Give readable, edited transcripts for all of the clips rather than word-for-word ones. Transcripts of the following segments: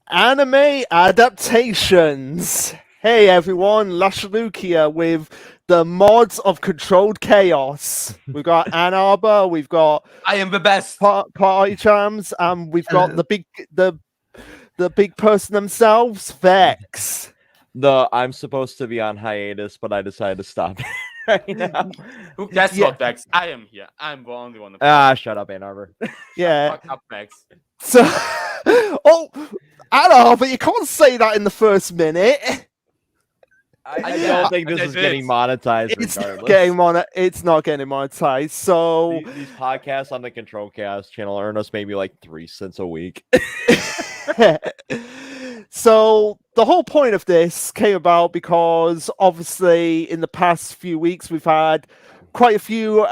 Anime Adaptations. Hey everyone, Lashalukia with the mods of Controlled Chaos. We've got Ann Arbor, we've got I am the best. Party Jams, and we've got Hello. the big person themselves, Vex. I'm supposed to be on hiatus, but I decided to stop right now. Who cares Yeah. about Vex? I am here. I'm the only one. Shut up, Ann Arbor. Yeah. Fuck up, Vex. So, Ann Arbor, you can't say that in the first minute. I Yeah, don't think this I is getting did. monetized It's regardless. it's not getting monetized. So These podcasts on the Kontrolled Khaos channel earn us maybe like 3 cents a week. So the whole point of this came about because obviously in the past few weeks we've had quite a few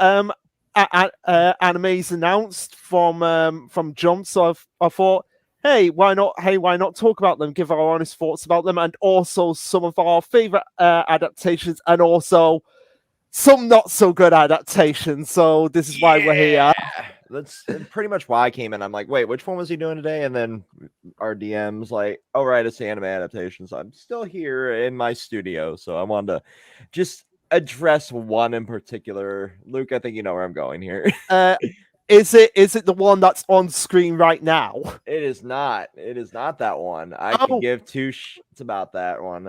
animes announced from Jump. So I thought, hey, why not talk about them, give our honest thoughts about them, and also some of our favorite adaptations, and also some not so good adaptations. So this is why we're here. That's pretty much why I came in. I'm like, wait, which one was he doing today? And then our DM's like, oh, right, it's the anime adaptations. I'm still here in my studio. So I wanted to just address one in particular. Luke, I think you know where I'm going here. Is it the one that's on screen right now? It is not. It is not that one. I Oh. could give two shits about that one.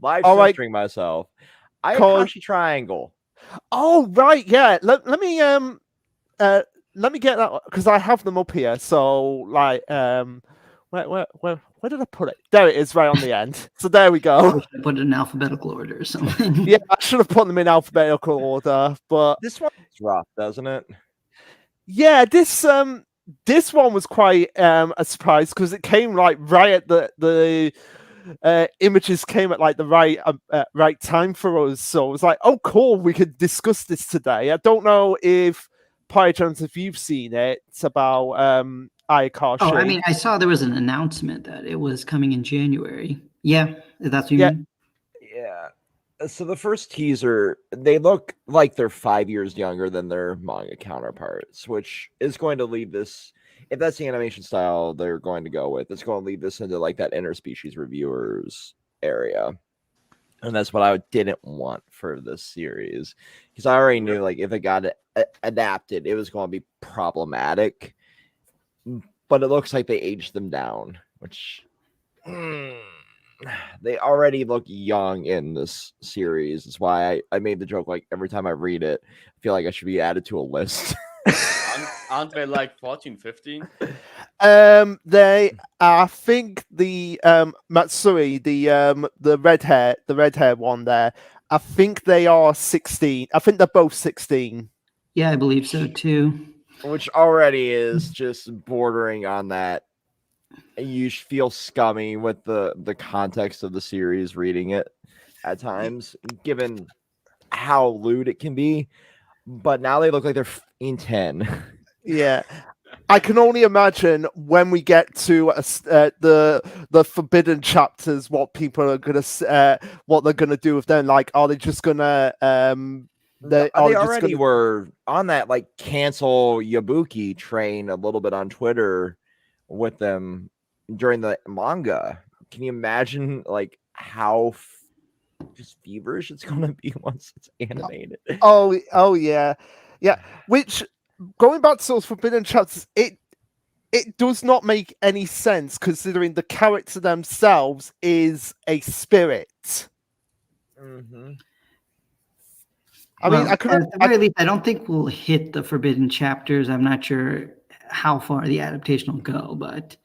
Live All right. censoring myself. Cause- Ayakashi Triangle. Oh right, yeah. Let me get that because I have them up here. So like where did I put it? There it is, right on the end. So there we go. I should put it in alphabetical order or something. Yeah, I should have put them in alphabetical order, but This one's rough, doesn't it? yeah, this one was quite a surprise because it came like right at the images came at like the right time for us. So it was like, oh cool, we could discuss this today. I don't know if Jones, if you've seen it, it's about Ayakashi. Oh, I mean, I saw there was an announcement that it was coming in January. Yeah, that's what you Yeah. mean? Yeah. So the first teaser, they look like they're 5 years younger than their manga counterparts, which is going to lead this. If that's the animation style they're going to go with, it's going to lead this into like that interspecies reviewers area. And that's what I didn't want for this series, because I already knew like if it got adapted, it was going to be problematic. But it looks like they aged them down, which they already look young in this series. That's why I made the joke, like every time I read it, I feel like I should be added to a list. Aren't they like 14, 15? I think the Matsui, the red hair one there, I think they are 16. I think they're both 16. Yeah, I believe so too. Which already is just bordering on that. You feel scummy with the context of the series reading it at times, given how lewd it can be. But now they look like they're in 10. Yeah. I can only imagine when we get to the forbidden chapters, what people are gonna what they're gonna do with them. Like, are they just gonna They already were on that like cancel Yabuki train a little bit on Twitter with them during the manga. Can you imagine like how just feverish it's gonna be once it's animated? Oh yeah. Which, going back to those forbidden chapters, it does not make any sense considering the character themselves is a spirit. Mm-hmm. I mean, at the very least, I don't think we'll hit the forbidden chapters. I'm not sure how far the adaptation will go, but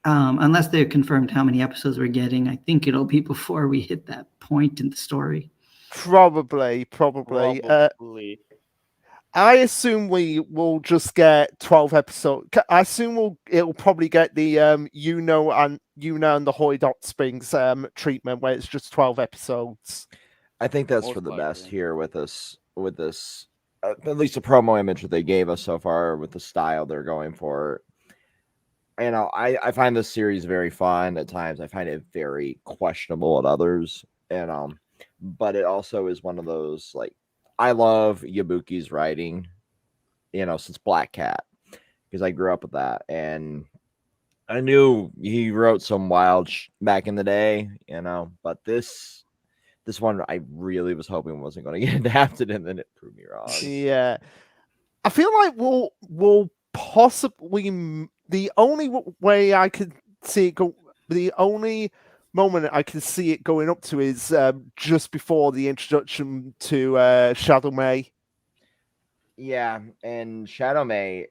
unless they're confirmed how many episodes we're getting, I think it'll be before we hit that point in the story. Probably. I assume we will just get 12 episodes. I assume it'll probably get the Yuna and the Hoy Dot Springs treatment where it's just 12 episodes. I think that's for the best here with this at least the promo image that they gave us so far with the style they're going for. You know, I find this series very fun at times. I find it very questionable at others, and but it also is one of those like I love Yabuki's writing, since Black Cat, because I grew up with that, and I knew he wrote some wild back in the day, but this one I really was hoping wasn't going to get adapted, and then it proved me wrong. Yeah, I feel like we'll possibly the only way I could see it go. The only moment I can see it going up to is just before the introduction to Shadow May. Yeah, and Shadow May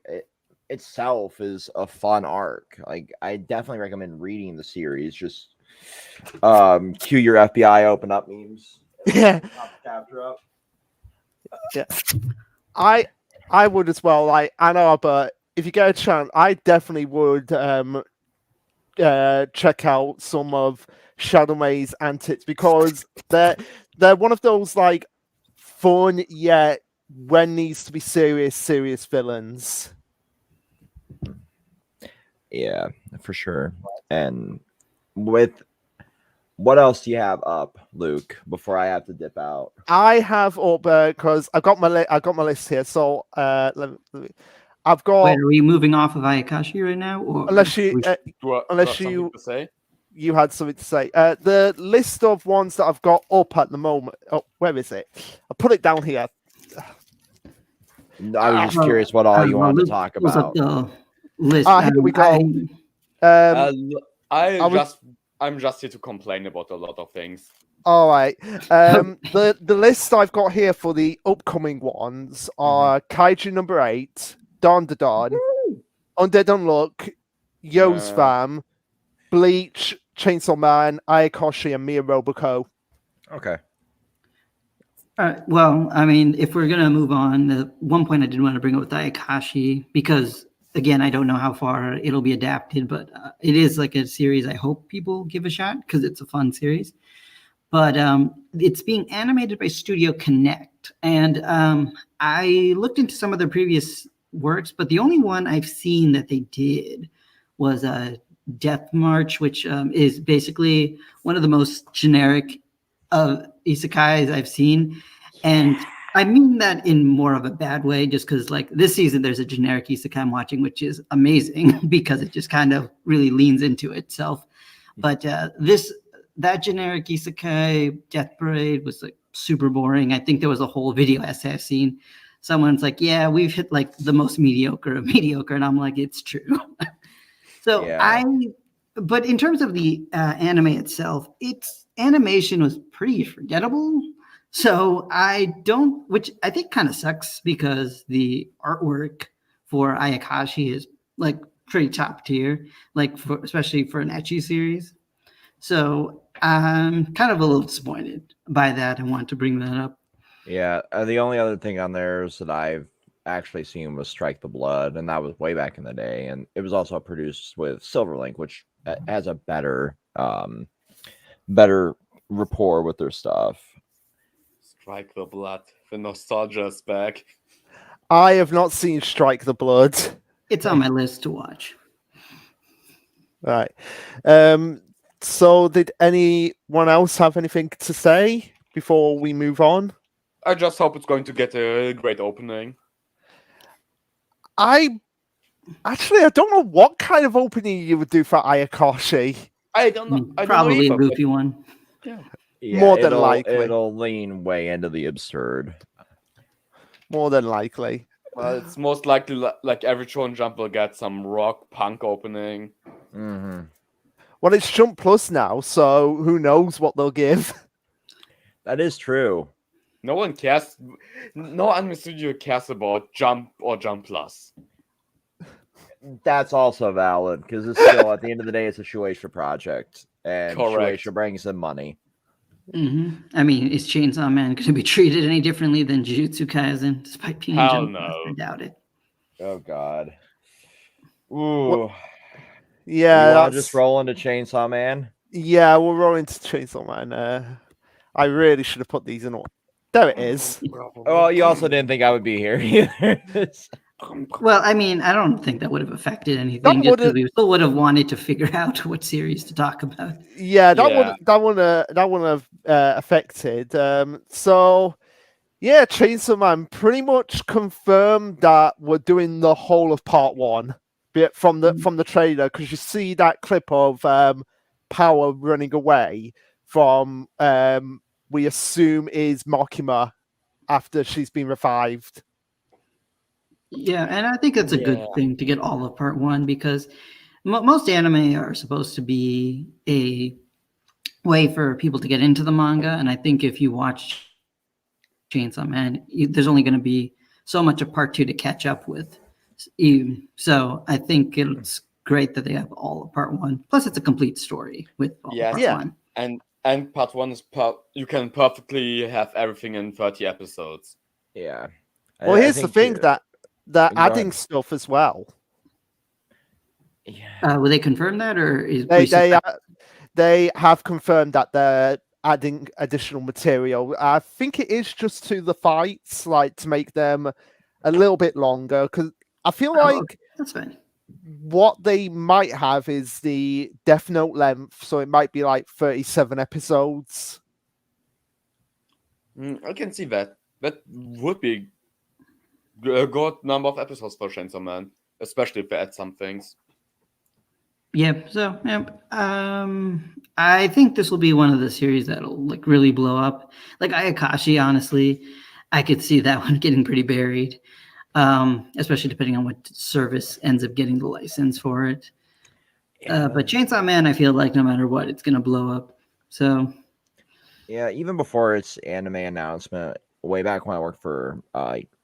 itself is a fun arc. Like, I definitely recommend reading the series. Just cue your FBI open up memes. Yeah. Pop the chapter up. Yeah, I would as well. Like, I know, but if you get a chance, I definitely would check out some of Shadow May's antics because they're one of those like fun yet when needs to be serious villains. Yeah, for sure. And with what else do you have up, Luke? Before I have to dip out. I have up because I got my list here. So I've got. Wait, are we moving off of Ayakashi right now, or Unless you Unless you to say. You had something to say. The list of ones that I've got up at the moment. Oh, where is it? I put it down here. I was just curious what all you wanted to talk pulls up about. the list. Here we go. I'm just here to complain about a lot of things. All right. The list I've got here for the upcoming ones are Kaiju number 8, Dawn the Dawn, Undead Unluck, Yo's Fam, Bleach, Chainsaw Man, Ayakashi, and Mia Roboco. Okay. Well, I mean, if we're gonna move on, the one point I did want to bring up with Ayakashi, because again, I don't know how far it'll be adapted, but it is like a series I hope people give a shot because it's a fun series. But it's being animated by Studio Connect, and I looked into some of their previous works, but the only one I've seen that they did was Death March, which is basically one of the most generic isekais I've seen. And I mean that in more of a bad way, just because like this season there's a generic isekai I'm watching, which is amazing because it just kind of really leans into itself. But that generic isekai Death Parade was like super boring. I think there was a whole video essay I've seen. Someone's like, yeah, we've hit like the most mediocre of mediocre. And I'm like, it's true. So Yeah. but in terms of the anime itself, its animation was pretty forgettable. So which I think kind of sucks because the artwork for Ayakashi is like pretty top tier, like especially for an ecchi series. So I'm kind of a little disappointed by that. I want to bring that up. Yeah. The only other thing on there is that I've actually seen was Strike the Blood, and that was way back in the day. And it was also produced with Silverlink, which has a better rapport with their stuff. Strike the Blood. The nostalgia is back. I have not seen Strike the Blood. It's on my list to watch. Right. So did anyone else have anything to say before we move on? I just hope it's going to get a great opening. I don't know what kind of opening you would do for Ayakashi. I don't know. I don't know Probably a either, goofy one. Yeah. Yeah, More than likely. It'll lean way into the absurd. More than likely. Well, it's most likely like every Shonen Jump will get some rock punk opening. Mm-hmm. Well, it's Jump Plus now, so who knows what they'll give. That is true. No one cares. No anime studio cares about Jump or Jump Plus. That's also valid because it's still at the end of the day, it's a Shueisha project, and Correct. Shueisha brings them money. Mm-hmm. I mean, is Chainsaw Man going to be treated any differently than Jujutsu Kaisen, despite being Hell Jump no. Plus? I doubt it. Oh God. Ooh. Yeah, you want to just roll into Chainsaw Man? Yeah, we'll roll into Chainsaw Man. I really should have put these in order. There it is. Well, you also didn't think I would be here either. Well, I mean, I don't think that would have affected anything. Just because we still would have wanted to figure out what series to talk about. Yeah, that would have affected. So yeah, Chainsaw Man pretty much confirmed that we're doing the whole of part 1 from the trailer, because you see that clip of Power running away from we assume is Makima after she's been revived. Yeah, and I think it's a good thing to get all of part one, because most anime are supposed to be a way for people to get into the manga, and I think if you watch Chainsaw Man, there's only going to be so much of part two to catch up with. So I think it's great that they have all of part one. Plus, it's a complete story with all of part one. And part one is you can perfectly have everything in 30 episodes. Yeah. Well, here's the thing, that they're adding stuff as well. Yeah. Will they confirm that, or they have confirmed that they're adding additional material. I think it is just to the fights, like to make them a little bit longer, because I feel like that's fine. What they might have is the Death Note length, so it might be like 37 episodes. I can see that. That would be a good number of episodes for Chainsaw Man, especially if they add some things. Yeah, so I think this will be one of the series that'll like really blow up. Like Ayakashi, honestly, I could see that one getting pretty buried, especially depending on what service ends up getting the license for it. But Chainsaw Man, I feel like no matter what, it's gonna blow up. So yeah, even before its anime announcement, way back when I worked for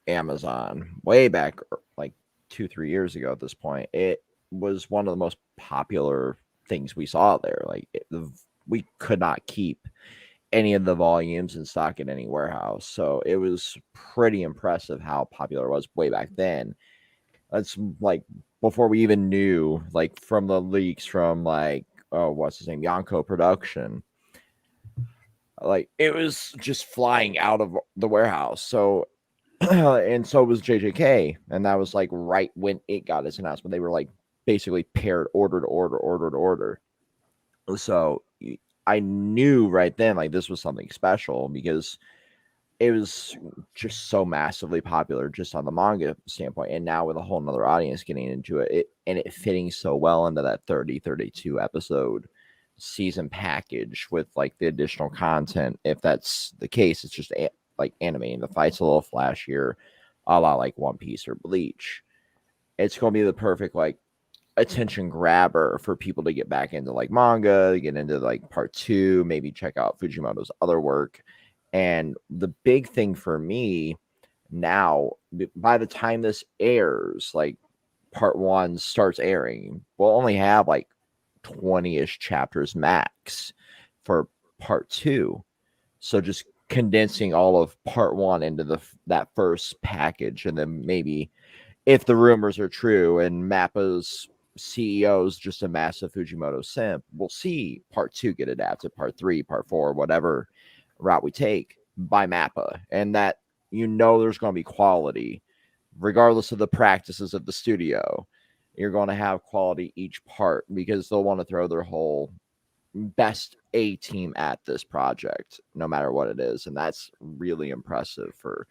Amazon, way back like 2-3 years ago at this point, it was one of the most popular things we saw there. Like we could not keep any of the volumes in stock in any warehouse, so it was pretty impressive how popular it was way back then. That's like before we even knew, like from the leaks from like what's his name, Yonko Production. Like it was just flying out of the warehouse. So and so was JJK, and that was like right when it got its announcement. They were like basically paired order to order. So I knew right then like this was something special, because it was just so massively popular just on the manga standpoint, and now with a whole nother audience getting into it, and it fitting so well into that 32 episode season package with like the additional content. If that's the case, it's just like animating the fights a little flashier, a la like One Piece or Bleach. It's going to be the perfect like attention grabber for people to get back into like manga, get into like part two, maybe check out Fujimoto's other work. And the big thing for me now, by the time this airs, like part one starts airing, we'll only have like 20-ish chapters max for part two. So just condensing all of part one into that first package, and then maybe if the rumors are true and Mappa's CEO is just a massive Fujimoto simp, we'll see part two get adapted, part three, part four, whatever route we take by Mappa, and that there's going to be quality regardless of the practices of the studio. You're going to have quality each part, because they'll want to throw their whole best A team at this project no matter what it is, and that's really impressive for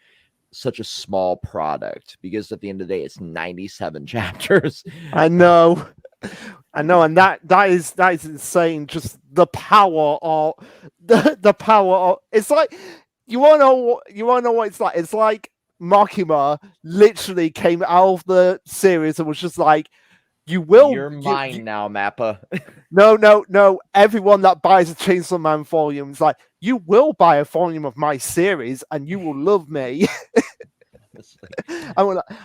such a small product, because at the end of the day it's 97 chapters. I know, and that is insane. Just the power of the power of, it's like you want to know what it's like. It's like Makima literally came out of the series and was just like, you're mine now, Mappa. No. Everyone that buys a Chainsaw Man volume is like, you will buy a volume of my series and you will love me.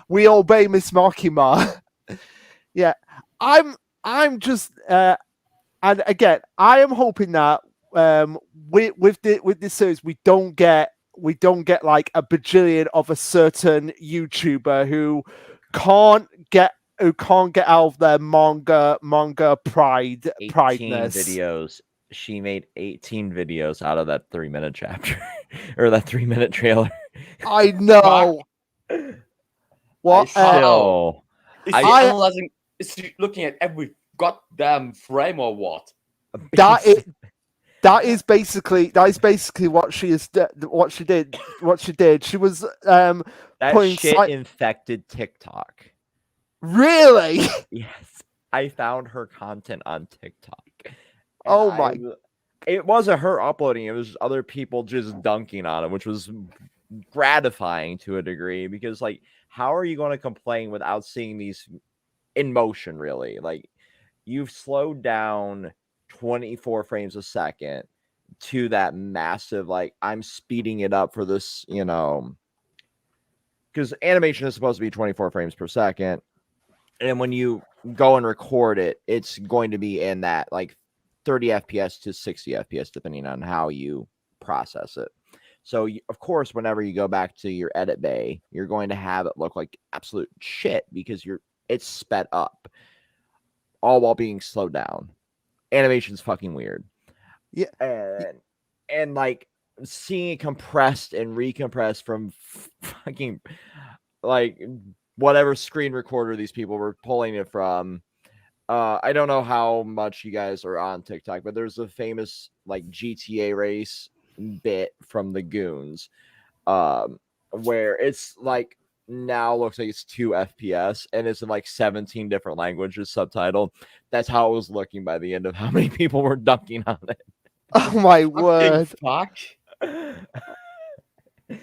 We obey Miss Makima. Yeah, I'm just and again, I am hoping that with this series we don't get like a bajillion of a certain YouTuber who can't get out of their manga prideness. Videos. She made 18 videos out of that 3-minute chapter or that 3-minute trailer. I know. What? Is she looking at every goddamn frame or what? That is basically what she did. She was that putting shit infected TikTok. Really? Yes, I found her content on TikTok. And Oh my! It wasn't her uploading; it was other people just dunking on it, which was gratifying to a degree. Because, like, how are you going to complain without seeing these in motion? Really, like, you've slowed down 24 frames a second to that massive, like, I'm speeding it up for this, because animation is supposed to be 24 frames per second. And when you go and record it, it's going to be in that like 30 FPS to 60 FPS, depending on how you process it. So, of course, whenever you go back to your edit bay, you're going to have it look like absolute shit because it's sped up, all while being slowed down. Animation's fucking weird. Yeah. And like seeing it compressed and recompressed from fucking like whatever screen recorder these people were pulling it from. I don't know how much you guys are on TikTok, but there's a famous like GTA race bit from the Goons, where it's like now looks like it's 2 FPS and it's in like 17 different languages subtitled. That's how it was looking by the end of how many people were dunking on it. Oh my word! Fuck. Oh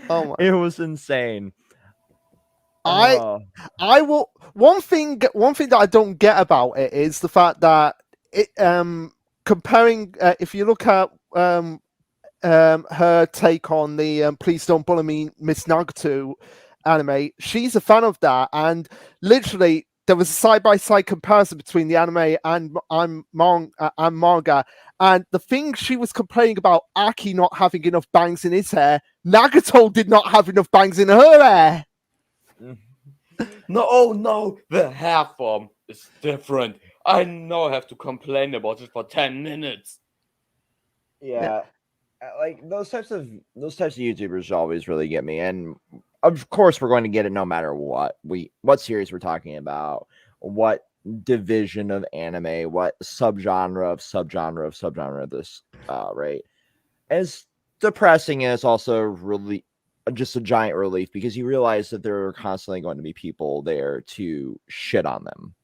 my! It was insane. I will. One thing that I don't get about it is the fact that it comparing. If you look at her take on the "Please Don't Bully Me, Miss Nagatu" anime, she's a fan of that, and literally there was a side-by-side comparison between the anime and manga. And the thing she was complaining about Aki not having enough bangs in his hair, Nagato did not have enough bangs in her hair. No, the hair form is different. I now have to complain about it for 10 minutes. Yeah. Like those types of YouTubers always really get me, and of course we're going to get it no matter what series we're talking about, what division of anime, what subgenre of this, right? As depressing as also really just a giant relief because you realize that there are constantly going to be people there to shit on them.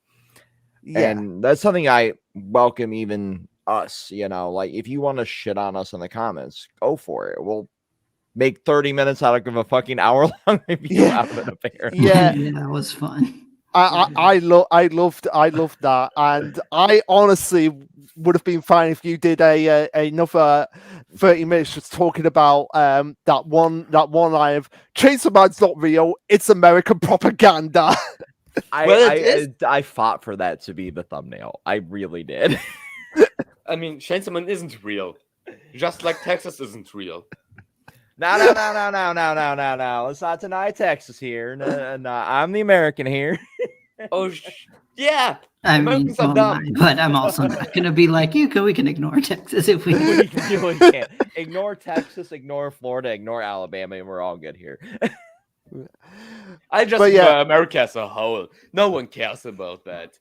Yeah. And that's something I welcome even us, like if you want to shit on us in the comments, go for it. We'll make 30 minutes out of a fucking hour long review out of it, apparently. Yeah. Yeah, that was fun. I loved that, and I honestly would have been fine if you did another 30 minutes just talking about that one line of chainsawman's not real, it's American propaganda. I fought for that to be the thumbnail. I really did. I mean, chainsawman isn't real, just like Texas isn't real. No. Let's not deny Texas here. No, I'm the American here. Oh, yeah. I mean, Americans are so am dumb. I, but I'm also not going to be like you. We can ignore Texas if we. We really can't. Ignore Texas, ignore Florida, ignore Alabama, and we're all good here. I just ignore America as a whole. No one cares about that.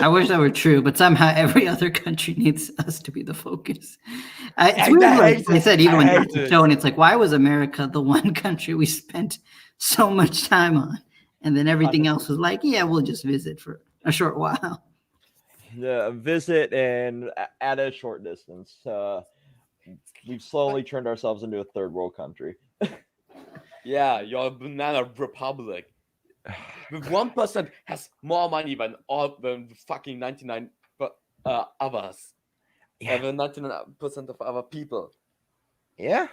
I wish that were true, but somehow every other country needs us to be the focus. It's weird, like I said, even when you're showing, it's like, why was America the one country we spent so much time on? And then everything else was like, yeah, we'll just visit for a short while. Yeah, visit and at a short distance. We've slowly turned ourselves into a third world country. Yeah, you're a banana republic. The 1% has more money than all the fucking 99 others. Yeah, the 99% of other people. Yeah.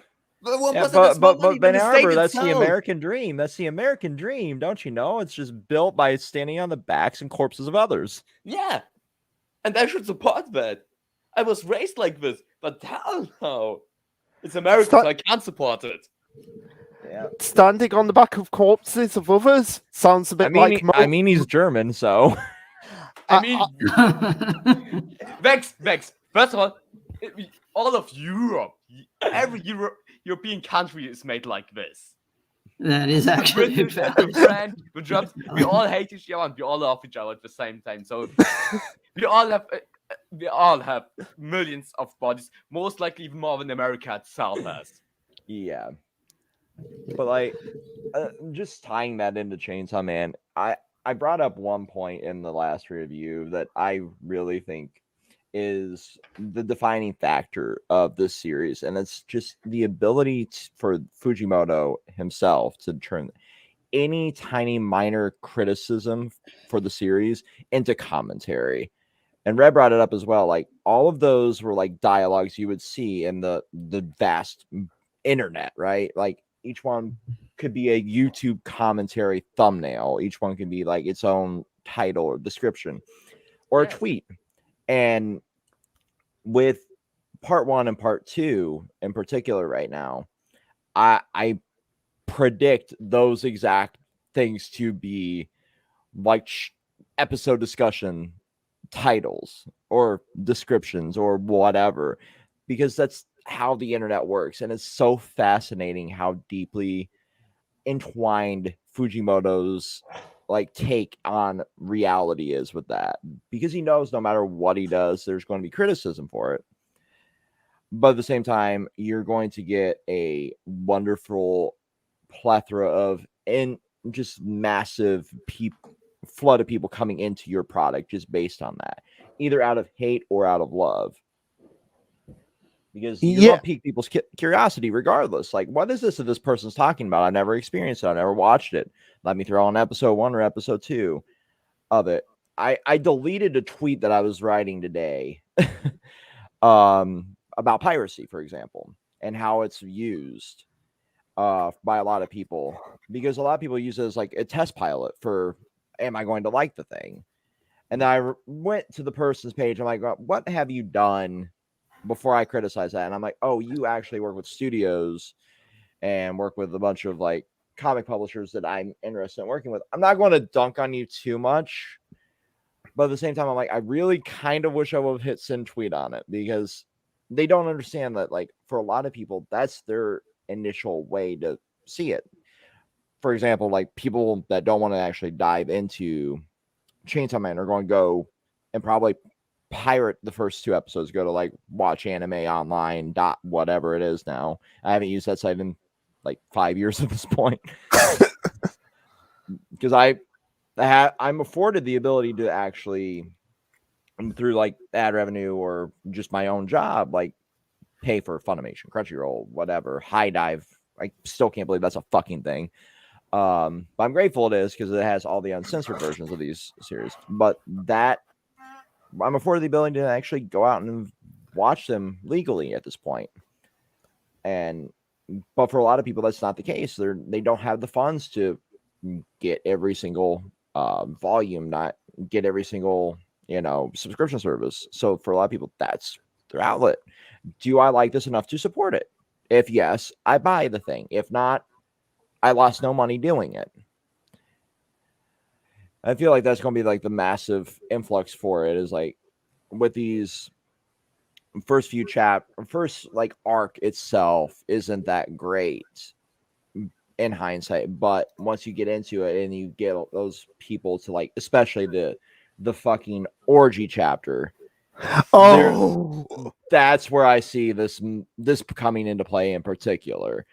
The 1% has more money than Ben the Arbor, state that's itself. the American dream. That's the American dream, don't you know? It's just built by standing on the backs and corpses of others. Yeah, and I should support that. I was raised like this, but hell no. It's America, so I can't support it. Yeah. Standing on the back of corpses of others sounds a bit I mean, he's German, so. I mean, Vex. First of all of Europe, every European country is made like this. That is actually the British, the French, the Germans, we all hate each other and we all love each other at the same time. So we all have millions of bodies, most likely even more than America itself has. Yeah. But like, just tying that into Chainsaw Man, I brought up one point in the last review that I really think is the defining factor of this series, and it's just the ability for Fujimoto himself to turn any tiny minor criticism for the series into commentary. And Red brought it up as well. Like all of those were like dialogues you would see in the vast internet, right? Like each one could be a YouTube commentary thumbnail. Each one could be like its own title or description or a tweet. And with part 1 and part 2 in particular right now, I predict those exact things to be like episode discussion titles or descriptions or whatever, because that's how the internet works. And it's so fascinating how deeply entwined Fujimoto's like take on reality is with that, because he knows no matter what he does, there's going to be criticism for it. But at the same time, you're going to get a wonderful plethora of just massive flood of people coming into your product just based on that, either out of hate or out of love, because you want to pique people's curiosity regardless. Like, what is this that this person's talking about? I've never experienced it. I've never watched it. Let me throw on episode 1 or episode 2 of it. I deleted a tweet that I was writing today about piracy, for example, and how it's used by a lot of people, because a lot of people use it as like a test pilot for, am I going to like the thing? And then I went to the person's page. I'm like, what have you done before I criticize that? And I'm like, oh, you actually work with studios and work with a bunch of like comic publishers that I'm interested in working with. I'm not going to dunk on you too much, but at the same time, I'm like, I really kind of wish I would have hit send tweet on it, because they don't understand that, like, for a lot of people, that's their initial way to see it. For example, like people that don't want to actually dive into Chainsaw Man are going to go and probably pirate the first 2 episodes, go to like watch anime online whatever it is now. I haven't used that site in like 5 years at this point, because I'm afforded the ability to actually, through like ad revenue or just my own job, like pay for Funimation, Crunchyroll, whatever, High Dive. I still can't believe that's a fucking thing. But I'm grateful it is, because it has all the uncensored versions of these series. But that I'm afforded the ability to actually go out and watch them legally at this point. But for a lot of people, that's not the case. They don't have the funds to get every single volume, not get every single subscription service. So for a lot of people, that's their outlet. Do I like this enough to support it? If yes, I buy the thing. If not, I lost no money doing it. I feel like that's going to be like the massive influx for it, is like with these first like arc itself isn't that great in hindsight, but once you get into it and you get those people to like, especially the fucking orgy chapter, that's where I see this coming into play in particular.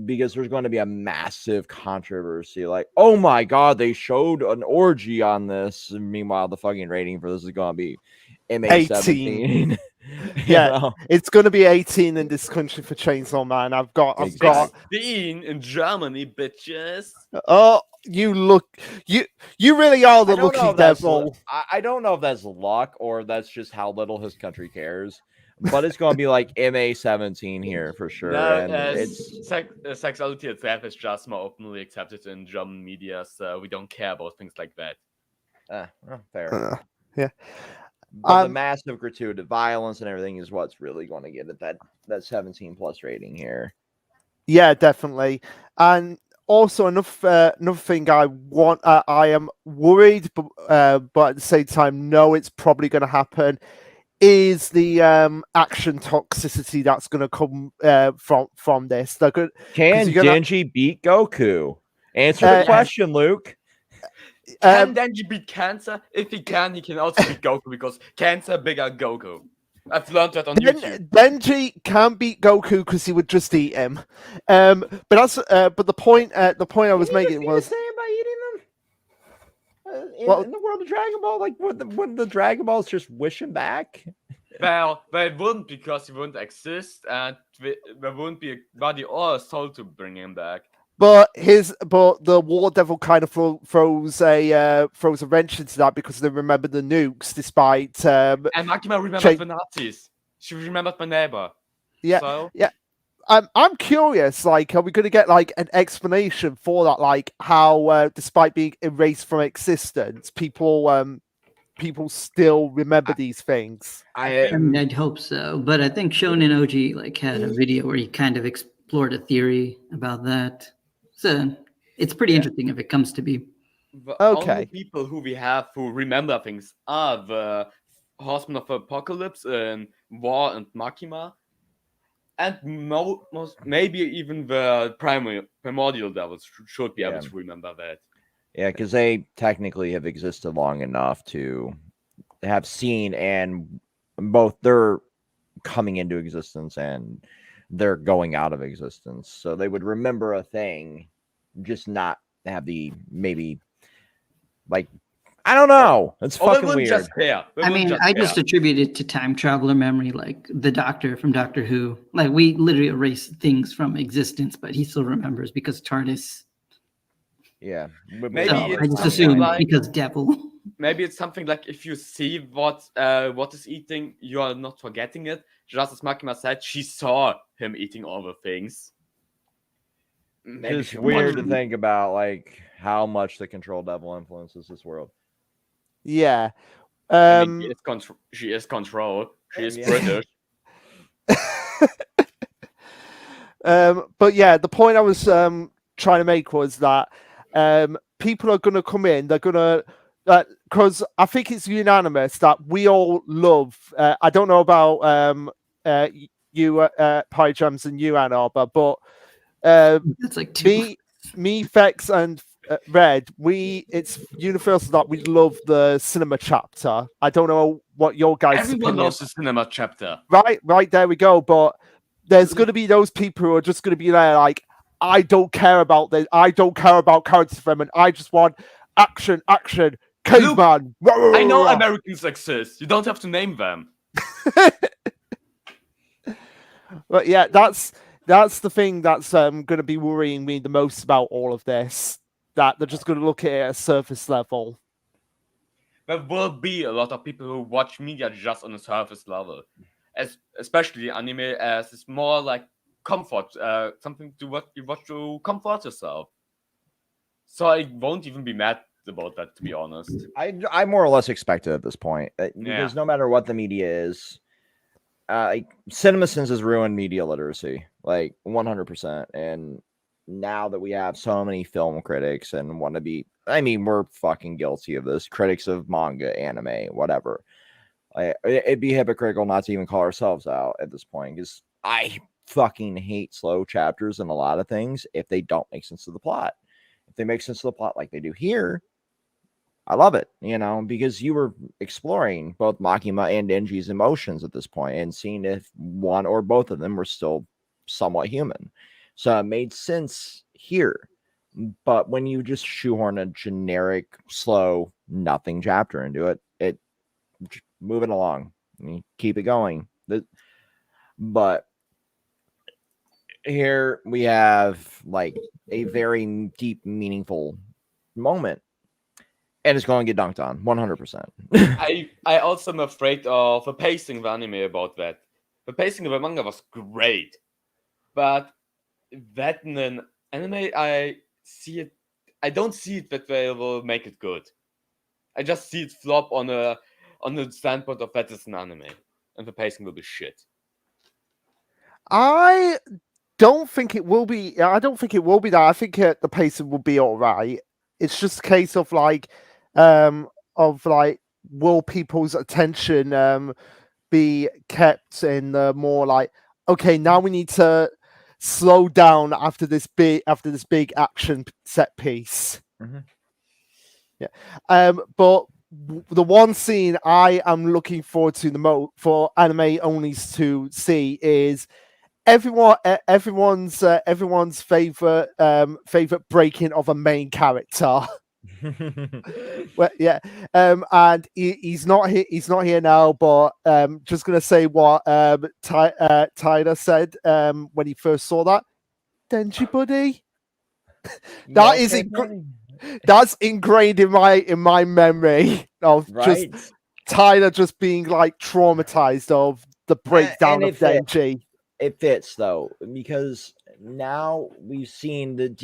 Because there's going to be a massive controversy, like, oh my god, they showed an orgy on this, and meanwhile the fucking rating for this is going to be MA-17. Yeah, it's going to be 18 in this country for Chainsaw Man. I've got 16 in Germany, bitches. Oh, you really are the lucky devil. I don't know if that's luck or that's just how little his country cares. But it's going to be like MA-17 here for sure. No, and it's sexuality itself is just more openly accepted in German media, so we don't care about things like that. Fair. Yeah. But the massive gratuitous violence and everything is what's really going to get it that 17 plus rating here. Yeah, definitely. And also another thing I am worried, but at the same time, no, it's probably going to happen, is the action toxicity that's going to come from this. Can Denji beat Goku? Answer the question, Luke. Can Denji beat Cancer? If he can also beat Goku, because Cancer bigger Goku. I've learned that on YouTube. Denji can beat Goku because he would just eat him. But the point I was making was, say about eating them? Well- in the world of Dragon Ball, like when the Dragon Balls just wish him back. Well, it wouldn't because he wouldn't exist, and there wouldn't be a body or a soul to bring him back. But the War Devil kind of throws a wrench into that because they remember the nukes, despite And Makima remembered the Nazis. She remembered my neighbor. Yeah, So, yeah. I'm curious. Like, are we going to get like an explanation for that? Like, how despite being erased from existence, people still remember these things. I mean, I'd hope so, but I think Shonen OG like had a video where he kind of explored a theory about that. So it's pretty interesting if it comes to be. the Okay. only people who we have who remember things are the Horsemen of Apocalypse and War and Makima, and maybe even the primordial devils should be able to remember that. Yeah, because they technically have existed long enough to have seen, and both they're coming into existence and they're going out of existence. So they would remember a thing, just not have the maybe like I don't know. It's Or they fucking wouldn't weird. just care. They I wouldn't mean, I care. just attribute it to time traveler memory, like the Doctor from Doctor Who. Like we literally erase things from existence, but he still remembers because TARDIS. Yeah, Maybe So it's I just something assume like- because devil. Maybe it's something like if you see what is eating, you are not forgetting it. Just as Makima said, she saw him eating all the things. Maybe It's she weird to watched- think about like how much the Control Devil influences this world. Yeah. I mean, she is controlled. She is Yeah. British. But yeah, the point I was trying to make was that people are going to come in. They're going to because I think it's unanimous that we all love. I don't know about you, Pyjams, and you, Ann Arbor, but That's like two. me, Fex, and Red, it's universal that we love the cinema chapter. I don't know what your guys' Everyone opinion. loves the cinema chapter. Right, there we go. But there's going to be those people who are just going to be there like, I don't care about this. I don't care about character development. I just want action, caveman. I know Americans exist. You don't have to name them. But yeah, that's the thing that's going to be worrying me the most about all of this. That they're just going to look at it at a surface level. There will be a lot of people who watch media just on a surface level, especially anime, as it's more like comfort, something to what you watch to comfort yourself. So I won't even be mad about that, to be honest. I more or less expect it at this point because no matter what the media is, like CinemaSins has ruined media literacy, like 100%. And now that we have so many film critics and want to be, I mean, we're fucking guilty of this. Critics of manga, anime, whatever. It'd be hypocritical not to even call ourselves out at this point because I fucking hate slow chapters and a lot of things if they don't make sense to the plot. If they make sense to the plot like they do here, I love it, because you were exploring both Makima and Denji's emotions at this point and seeing if one or both of them were still somewhat human. So it made sense here. But when you just shoehorn a generic, slow, nothing chapter into it moving along, keep it going. But here we have like a very deep, meaningful moment. And it's going to get dunked on 100%. I also am afraid of the pacing of the anime about that. The pacing of the manga was great, but that in an anime, I don't see it that they will make it good. I just see it flop on the standpoint of that is an anime, and the pacing will be shit. I don't think it will be. I don't think it will be that. I think the pacing will be all right. It's just a case of will people's attention be kept in the more like, okay, now we need to slow down after this big action set piece. Mm-hmm. Yeah. But the one scene I am looking forward to the most for anime onlys to see is everyone's favorite breaking of a main character. Well, yeah, and he's not here. He's not here now. But just gonna say what Tyler said when he first saw that. Denji, buddy. That is that's ingrained in my memory of right. just Tyler just being like traumatized of the breakdown of Denji. It fits though, because now we've seen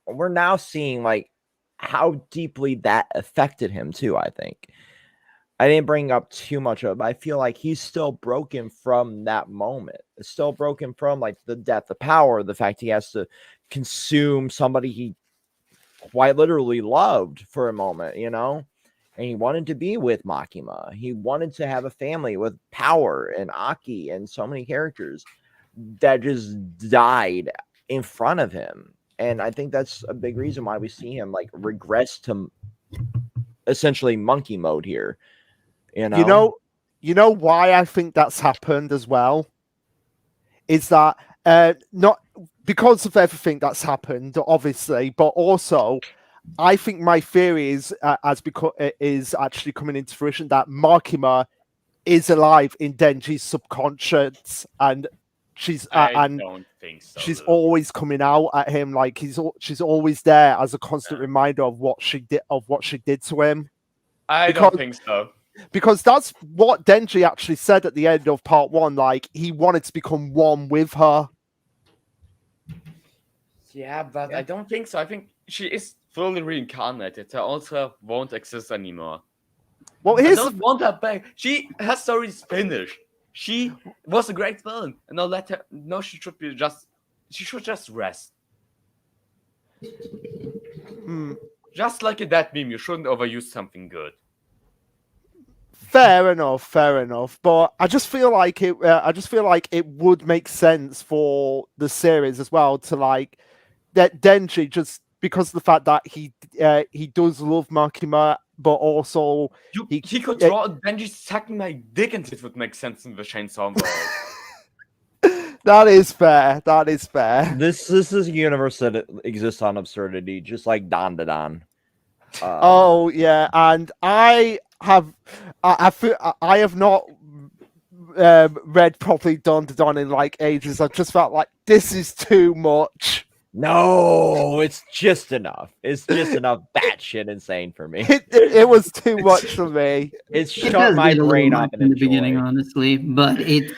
we're now seeing like how deeply that affected him too. I think I didn't bring up too much of it, but I feel like he's still broken from that moment. It's still broken from like the death of power, the fact he has to consume somebody he quite literally loved for a moment, and he wanted to be with Makima. He wanted to have a family with power and Aki and so many characters that just died in front of him. And I think that's a big reason why we see him like regress to essentially monkey mode here. You know why I think that's happened as well is that not because of everything that's happened, obviously, but also I think my theory is is actually coming into fruition that Makima is alive in Denji's subconscious, and she's don't think so. she's always coming out at him, like she's always there as a constant reminder of what she did to him. Don't think so. Because that's what Denji actually said at the end of part 1. Like he wanted to become one with her. Yeah, but I don't think so. I think she is fully reincarnated. Her old self won't exist anymore. Well, I don't want her back. Her story is finished. She was a great villain, and now let her. No, she should just rest. Just like in that meme, you shouldn't overuse something good. Fair enough. But I just feel like it would make sense for the series as well to like that Denji, just because of the fact that he does love Makima, but also he could draw Denji sucking my dick, and it would make sense in the Chainsaw Man. That is fair. This is a universe that exists on absurdity, just like Don to Don. Oh yeah, and I have not read properly Don to Don in like ages. I just felt like this is too much. No, it's just enough. It's just enough batshit insane for me. It was too much for me. It shut my brain off in the beginning, honestly. But it's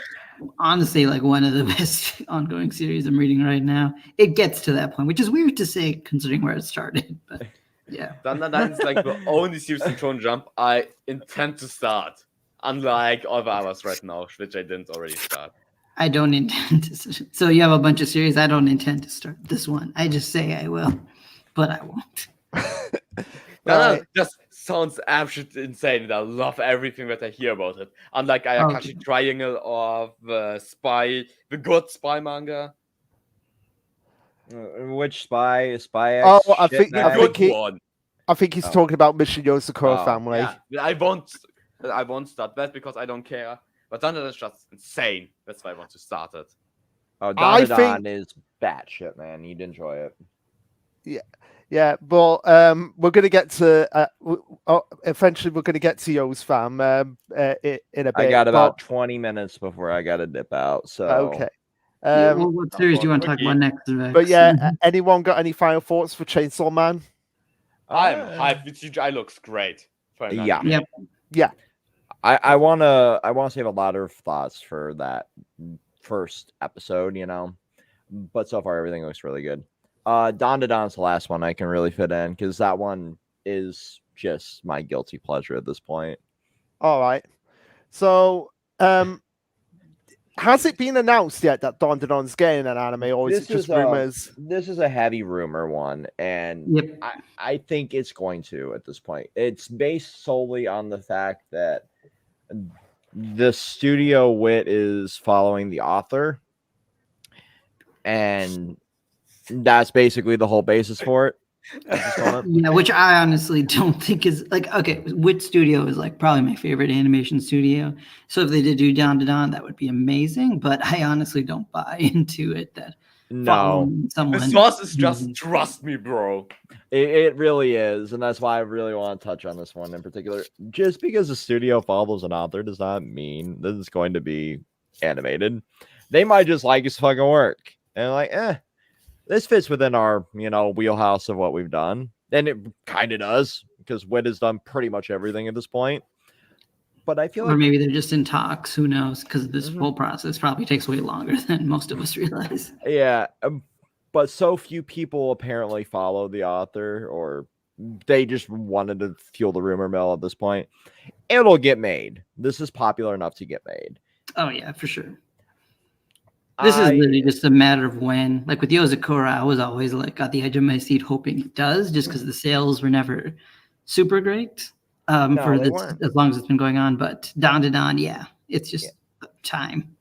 honestly like one of the best ongoing series I'm reading right now. It gets to that point, which is weird to say considering where it started. But yeah, Dandadan is like the only series in Shonen Jump I intend to start, unlike all the others right now, which I didn't already start. I don't intend to. So you have a bunch of series. I don't intend to start this one. I just say I will, but I won't. That just sounds absolutely insane, and I love everything that I hear about it. Unlike Ayakashi Triangle or the good spy manga. Which spy? X? Oh, I think he's Oh. talking about Mission Yosakura family. Yeah, I won't start that because I don't care. But Dandadan is just insane. That's why I want to start it. Oh, Don is batshit, man. You'd enjoy it. Yeah, but we're gonna get to eventually we're gonna get to Yo's fam in a bit. I got about 20 minutes before I gotta dip out. So okay. What series do you want to talk about next? But yeah, anyone got any final thoughts for Chainsaw Man? I'm hyped. The CGI looks great. Yeah. I wanna save a lot of thoughts for that first episode, but so far everything looks really good. Don to Don's the last one I can really fit in because that one is just my guilty pleasure at this point. All right. So, has it been announced yet that Don to Don's getting an anime, or is it just rumors? This is a heavy rumor one, and I think it's going to at this point. It's based solely on the fact that the studio Wit is following the author, and that's basically the whole basis for it. Yeah, which I honestly don't think is like okay. Wit Studio is like probably my favorite animation studio. So if they did do Down to Dawn, that would be amazing. But I honestly don't buy into it that No, following The someone. source is just using- trust me, bro. it really is, and that's why I really want to touch on this one in particular. Just because the studio follows an author does not mean that it's going to be animated. They might just like his fucking work and like, this fits within our wheelhouse of what we've done, and it kind of does because Wit has done pretty much everything at this point. But I feel Or like maybe they're just in talks. Who knows? Because this Mhm. whole process probably takes way longer than most of us realize. yeah, but so few people apparently follow the author, or they just wanted to fuel the rumor mill at this point. It'll get made. This is popular enough to get made. Oh yeah, for sure. This is literally just a matter of when. Like with Yozakura, I was always like at the edge of my seat hoping it does, just because the sales were never super great No, for they this weren't. as long as it's been going on. But Don to Don, yeah, it's just time.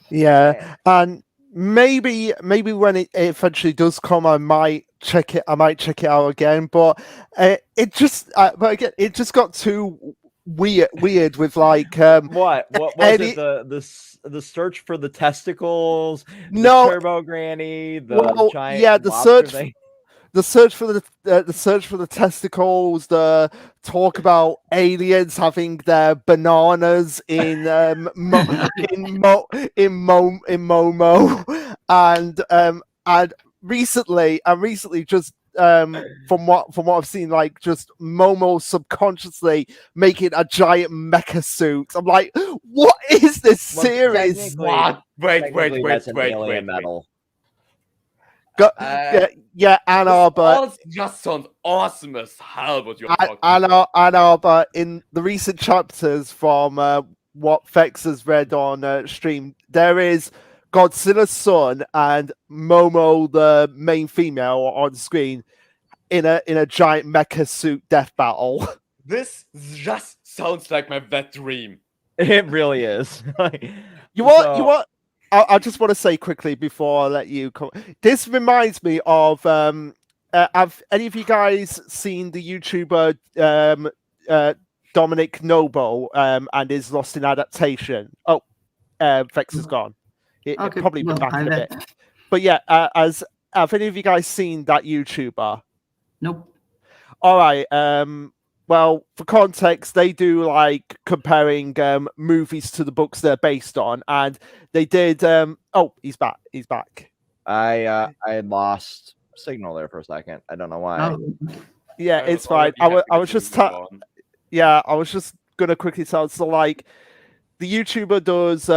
Yeah, and maybe when it eventually does come, I might check it. I might check it out again. But it just, but again, it just got too weird with like What was Eddie- it? The search for the testicles, the No, Turbo Granny, the well, giant yeah, the lobster search thing. the search for the testicles, the talk about aliens having their bananas in Momo, and recently just from what I've seen, like just Momo subconsciously making a giant mecha suit. I'm like, what is this Well, series? technically- What? Wait, Technically, that's an wait. alien metal. Yeah, Ann Arbor. All just sounds awesome as hell. What you're talking about. Ann Arbor, in the recent chapters from what Vex has read on stream, there is Godzilla's son and Momo, the main female, on screen in a giant mecha suit death battle. This just sounds like my wet dream. It really is. You want? I just want to say quickly before I let you come. This reminds me of have any of you guys seen the YouTuber Dominic Noble and is lost in adaptation? Oh, Vex is gone. It probably been back in a bit. But yeah, have any of you guys seen that YouTuber? Nope. All right. Well, for context, they do like comparing movies to the books they're based on, and they did. Oh, he's back. He's back. I had lost signal there for a second. I don't know why. Oh, Yeah, it's fine. I was just gonna quickly tell. So like, the YouTuber does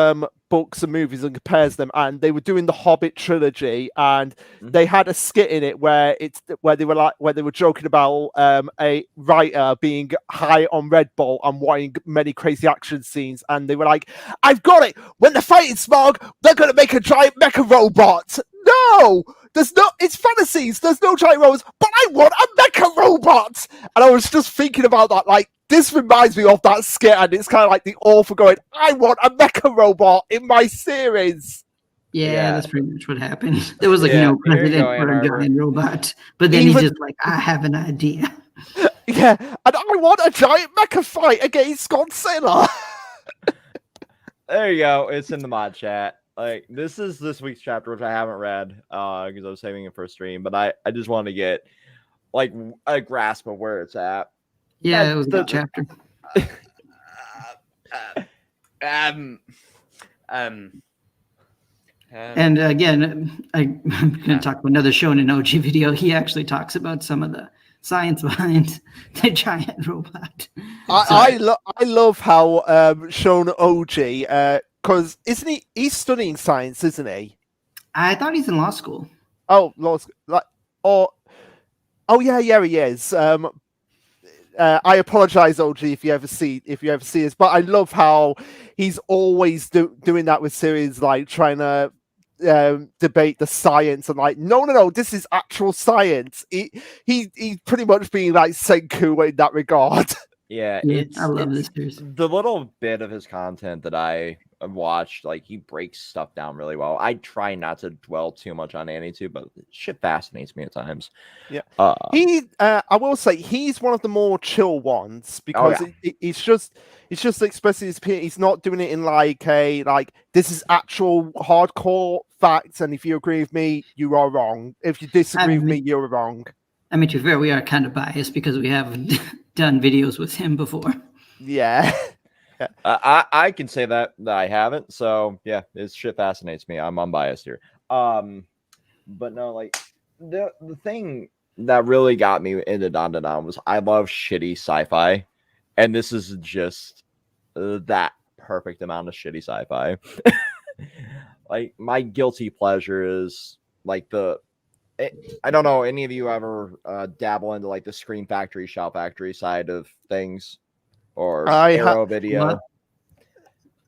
books and movies and compares them, and they were doing the Hobbit trilogy, and they had a skit in it where they were joking about a writer being high on Red Bull and wanting many crazy action scenes, and they were like, "I've got it! When they're fighting Smog, they're gonna make a giant mecha robot." No, there's no. It's fantasies. There's no giant robots, but I want a mecha robot. And I was just thinking about that, like. This reminds me of that skit, and it's kind of like the author going, "I want a mecha robot in my series." yeah, that's pretty much what happened. There was like Yeah, no here you precedent go, for a Ann Arbor. giant robot, but then he's just like, I have an idea. Yeah, and I want a giant mecha fight against Godzilla. There you go. It's in the mod chat. Like this is this week's chapter, which I haven't read because I was saving it for a stream. But I just wanted to get like a grasp of where it's at. Yeah, it was a good chapter. And again, I'm going to talk about another Shonen OG video. He actually talks about some of the science behind the giant robot. I love how Shona OG, because isn't he's studying science, isn't he? I thought he's in law school. Oh, oh yeah, he is. I apologize, OG, if you ever see this, but I love how he's always doing that with series, like trying to debate the science and like, no, this is actual science. He's pretty much being like Senku in that regard. Yeah, I love this series. The little bit of his content that I watched, like he breaks stuff down really well. I try not to dwell too much on AniTube, but shit fascinates me at times. Yeah, I will say he's one of the more chill ones because he's just expressing his opinion. He's not doing it in like this is actual hardcore facts, and if you agree with me, you are wrong. If you disagree with me, mean- you're wrong. I mean, to be fair, we are kind of biased because we have done videos with him before. Yeah. I can say that I haven't. So yeah, this shit fascinates me. I'm unbiased here. But no, like the thing that really got me into Don was I love shitty sci-fi, and this is just that perfect amount of shitty sci-fi. Like my guilty pleasure is like I don't know, any of you ever dabble into like the Scream Factory, Shout Factory side of things, or Arrow Video? What?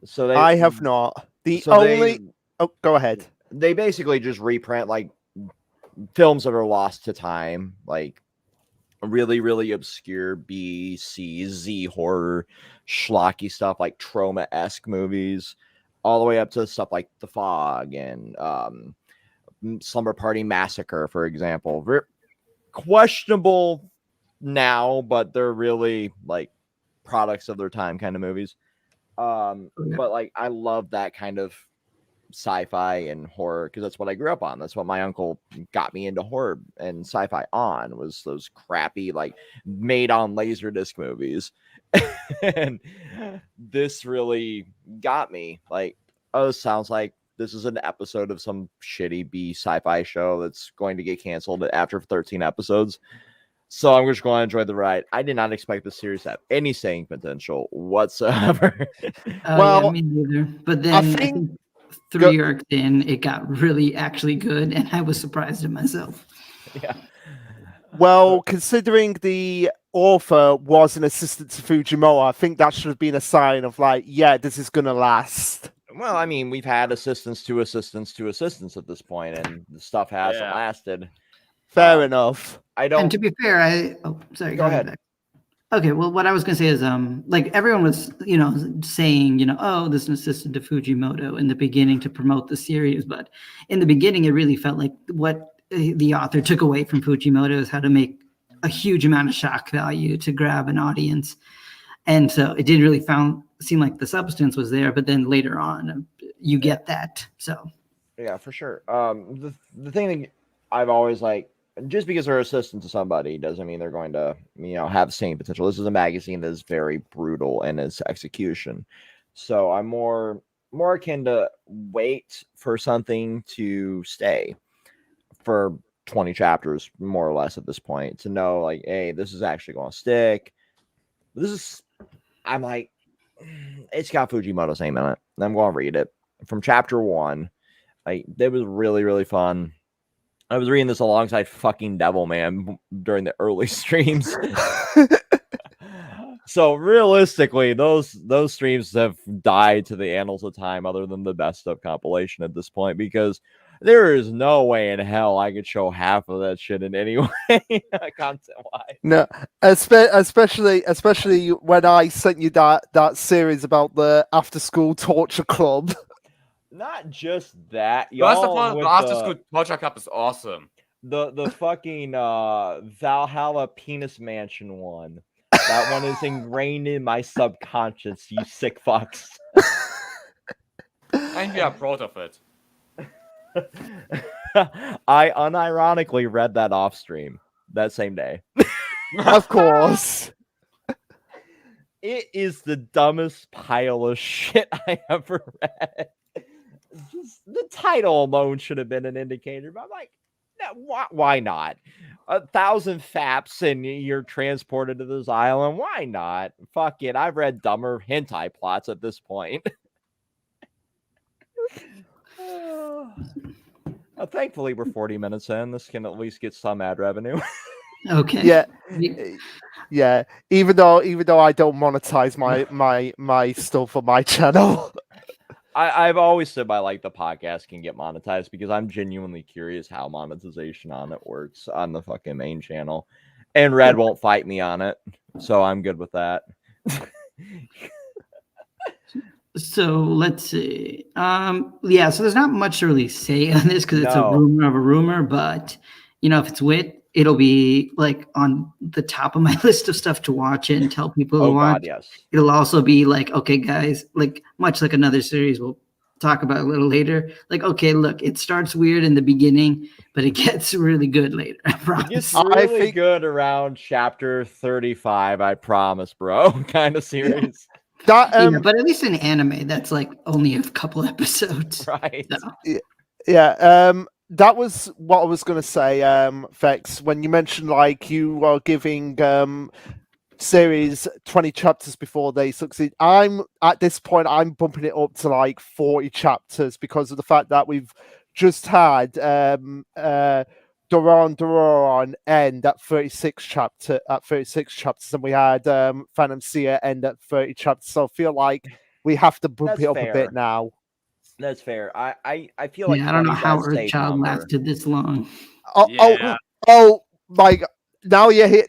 So I have not. Oh, go ahead. They basically just reprint like films that are lost to time, like really, really obscure B, C, Z horror, schlocky stuff like trauma-esque movies, all the way up to stuff like The Fog and Slumber Party Massacre, for example. Questionable now, but they're really like products of their time kind of movies. But like I love that kind of sci-fi and horror because that's what I grew up on. That's what my uncle got me into horror and sci-fi on, was those crappy like made on Laserdisc movies. And this really got me like, oh, sounds like this is an episode of some shitty B sci-fi show that's going to get canceled after 13 episodes. So I'm just going to enjoy the ride. I did not expect the series to have any saying potential whatsoever. Yeah, me neither. But then I think 3 arcs in, it got really actually good, and I was surprised at myself. Yeah. Well, considering the author was an assistant to Fujimoto, I think that should have been a sign of like, yeah, this is going to last. Well, I mean, we've had assistants to assistants to assistants at this point, and the stuff hasn't lasted. Fair enough. And to be fair, sorry. Go ahead. Okay, well, what I was going to say is, like everyone was, saying, oh, this is an assistant to Fujimoto in the beginning to promote the series, but in the beginning, it really felt like what the author took away from Fujimoto is how to make a huge amount of shock value to grab an audience, and so it didn't really seem like the substance was there, but then later on, you get that. So yeah, for sure. The thing that I've always like, just because they're assistant to somebody doesn't mean they're going to, have the same potential. This is a magazine that is very brutal in its execution. So I'm more akin to wait for something to stay for 20 chapters, more or less at this point, to know like, hey, this is actually going to stick. I'm like, it's got Fujimoto's name in it. I'm going to read it from chapter 1. Like, it was really, really fun. I was reading this alongside fucking Devilman during the early streams. So realistically, those streams have died to the annals of time, other than the best of compilation at this point, because there is no way in hell I could show half of that shit in any way, content-wise. No, especially when I sent you that series about the after-school torture club. Not just that, First of all, the After School Torture Club is awesome. The fucking Valhalla Penis Mansion one. That one is ingrained in my subconscious, you sick fucks. And we are proud of it. I unironically read that off stream that same day. Of course. It is the dumbest pile of shit I ever read. Just the title alone should have been an indicator, but I'm like, no, why not? 1,000 faps and you're transported to this island. Why not? Fuck it. I've read dumber hentai plots at this point. Thankfully, we're 40 minutes in. This can at least get some ad revenue. Okay. Yeah. Even though I don't monetize my stuff on my channel. I've always said by like the podcast can get monetized because I'm genuinely curious how monetization on it works on the fucking main channel, and Red won't fight me on it, so I'm good with that. So let's see. So there's not much to really say on this because it's a rumor of a rumor, but if it's wit, it'll be like on the top of my list of stuff to watch and tell people to watch. God, yes. It'll also be like, okay, guys, like much like another series will talk about a little later. Like, okay, look, it starts weird in the beginning, but it gets really good later. I It promise. gets I really think- good around chapter 35, I promise, bro. Kind of series. That Yeah, but at least in anime, that's like only a couple episodes. Right. So, yeah, that was what I was gonna say, Vex, when you mentioned like you are giving series 20 chapters before they succeed. I'm at this point I'm bumping it up to like 40 chapters because of the fact that we've just had Doron end at 36 chapters, and we had Phantom Seer end at 30 chapters. So I feel like we have to bump That's it up a fair. bit now. That's fair. I feel like yeah, I don't know 20 is how that safe Earthchild number. lasted this long. Yeah. Oh my god. Now you're here.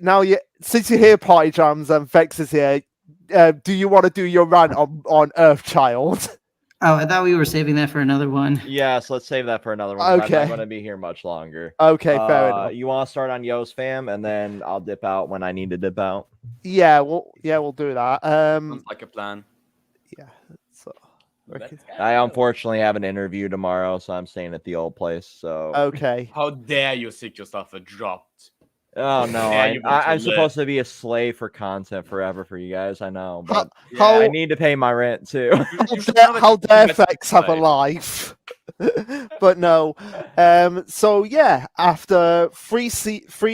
Since you're here, Party Jams, and Vex is here. Do you want to do your rant on Earthchild? Oh, I thought we were saving that for another one. Yes, let's save that for another one. 'Cause I'm Okay. not going to be here much longer. Okay, fair enough. You want to start on Yo's fam, and then I'll dip out when I need to dip out. Yeah, we'll do that. Sounds like a plan. Yeah. So, okay. I unfortunately have an interview tomorrow, so I'm staying at the old place. So Okay. How dare you seek yourself a dropped? oh no, Yeah, you want to I'm live. supposed to be a slave for content forever for you guys. I know, How, but how, I need to pay my rent too. how dare Vex have a life? But no. So yeah, after 3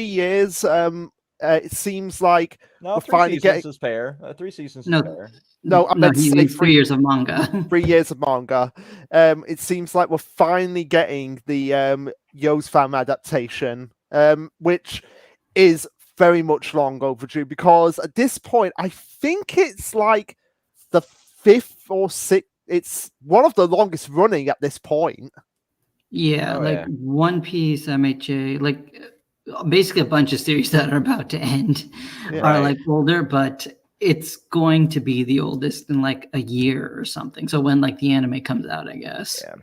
years, it seems like no, we're 3 finally seasons getting. is fair. 3 seasons No. is fair. No, I meant to he say needs 3 three- years of manga. 3 years of manga. It seems like we're finally getting the Yo's Fam adaptation, which is very much long overdue because at this point, I think it's like the 5th or 6th. It's one of the longest running at this point. Yeah, Oh, like yeah. One Piece, MHA, like basically a bunch of series that are about to end Yeah. are Right. like older, but it's going to be the oldest in like a year or something. So when like the anime comes out, I guess. Yeah.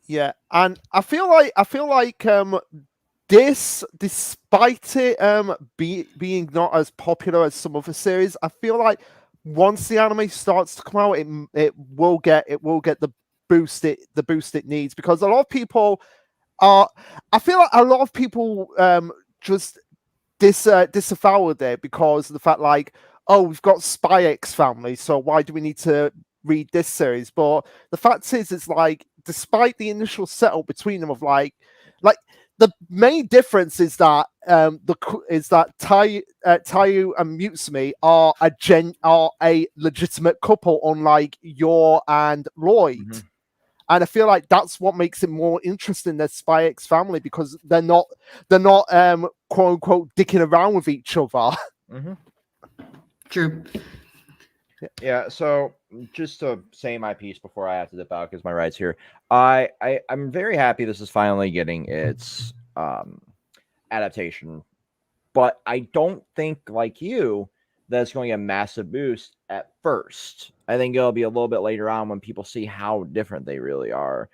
Yeah, and I feel like this, despite it being not as popular as some other series, I feel like once the anime starts to come out, it will get the boost it needs, because a lot of people are. I feel like a lot of people just disavowed it because of the fact like, oh, we've got Spy X Family, so why do we need to read this series? But the fact is, it's like, despite the initial setup between them of like the main difference is that Tayu and Mutsumi are a legitimate couple, unlike Yor and Lloyd. Mhm. And I feel like that's what makes it more interesting than Spy X Family, because they're not quote unquote dicking around with each other. Mhm. True. Yeah, so just to say my piece before I have to dip out because my ride's here. I'm very happy this is finally getting its adaptation, but I don't think, like you, that it's going to get a massive boost at first. I think it'll be a little bit later on when people see how different they really are,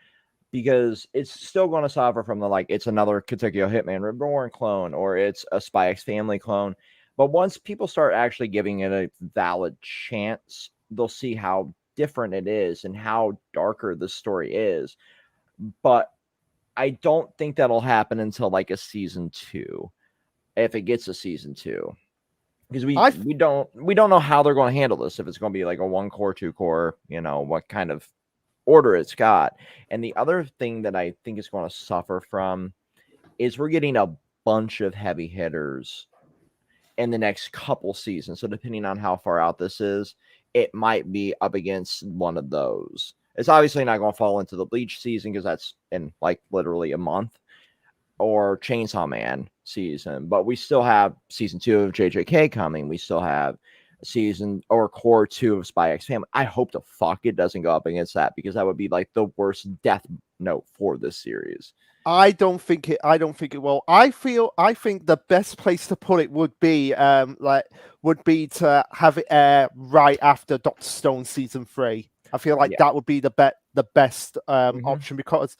because it's still going to suffer from the like, it's another Katekyo Hitman Reborn clone, or it's a Spy X Family clone. But once people start actually giving it a valid chance, they'll see how different it is and how darker the story is. But I don't think that'll happen until like a season 2, if it gets a season 2, because we don't know how they're going to handle this. If it's going to be like a 1 core, 2 core, what kind of order it's got. And the other thing that I think is going to suffer from is we're getting a bunch of heavy hitters in the next couple seasons. So depending on how far out this is, it might be up against one of those. It's obviously not going to fall into the Bleach season because that's in like literally a month, or Chainsaw Man season, but we still have season 2 of JJK coming. We still have season or core 2 of Spy X Family. I hope the fuck it doesn't go up against that, because that would be like the worst death note for this series. I don't think it will. I think the best place to put it would be to have it air right after Dr. Stone season 3. I feel like that would be the best option, because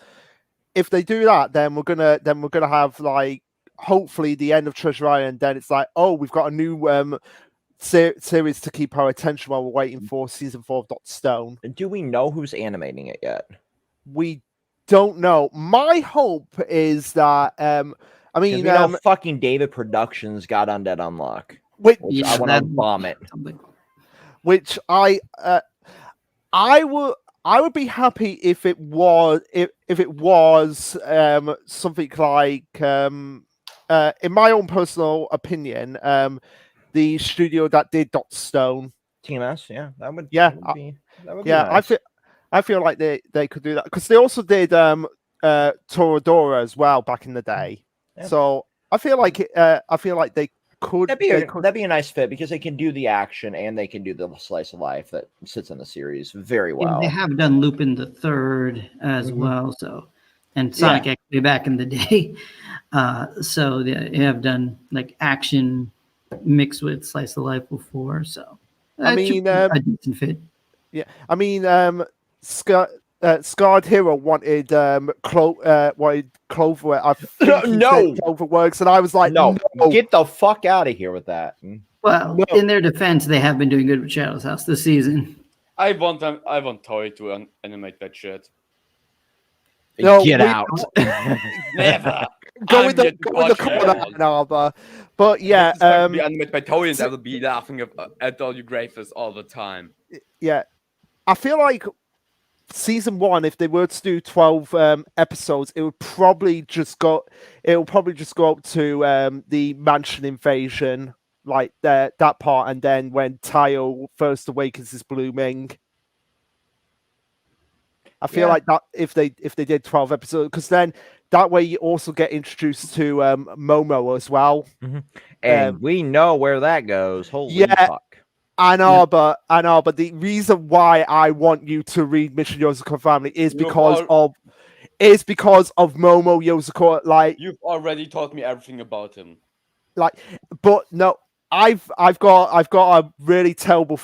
if they do that, then we're gonna have like hopefully the end of Treasure Island. Then it's like, oh, we've got a new series to keep our attention while we're waiting for season 4 of Dr. Stone. Do we know who's animating it yet? we don't know. My hope is that I Because mean, we know fucking David Productions got Undead Unlock, which which I Yeah, want to that- vomit. which I would be happy if it was if it was something like in my own personal opinion the studio that did Dr. Stone. TMS, yeah, that would Yeah, be be yeah, nice. I feel like they could do that because they also did Toradora as well back in the day. Yeah. So I feel like they could That'd be a nice fit because they can do the action and they can do the slice of life that sits in the series very Yeah, well. they have done Lupin the Third as Mhm. well. So, and Sonic actually back in the day. So they have done like action mixed with slice of life before. So I that should mean, be a decent fit. yeah, I mean, Scarred Hero wanted wanted Clover. I think he No! said Cloverworks, and I was like, No, no. get the fuck out of here with that. Well, No. in their defense, they have been doing good with Shadow's House this season. I want Toei to animate that shit. No, Get we- out. Never. Go I'm in the yet to watch corner, that Ann Arbor. But yeah, This is going to be animated by Toei, and I will be laughing at all you graphists all the time. yeah, I feel like season 1, if they were to do 12 episodes, it would probably just go. It will probably just go up to the mansion invasion, like that part, and then when Tayo first awakens is blooming. I feel Yeah. like that if they did 12 episodes, because then that way you also get introduced to Momo as well. And we know where that goes. Holy yeah. fuck. Ann Arbor. The reason why I want you to read Mission Yozako Family is because of Momo Yozako. Like You've already taught me everything about him. but no, I've got a really terrible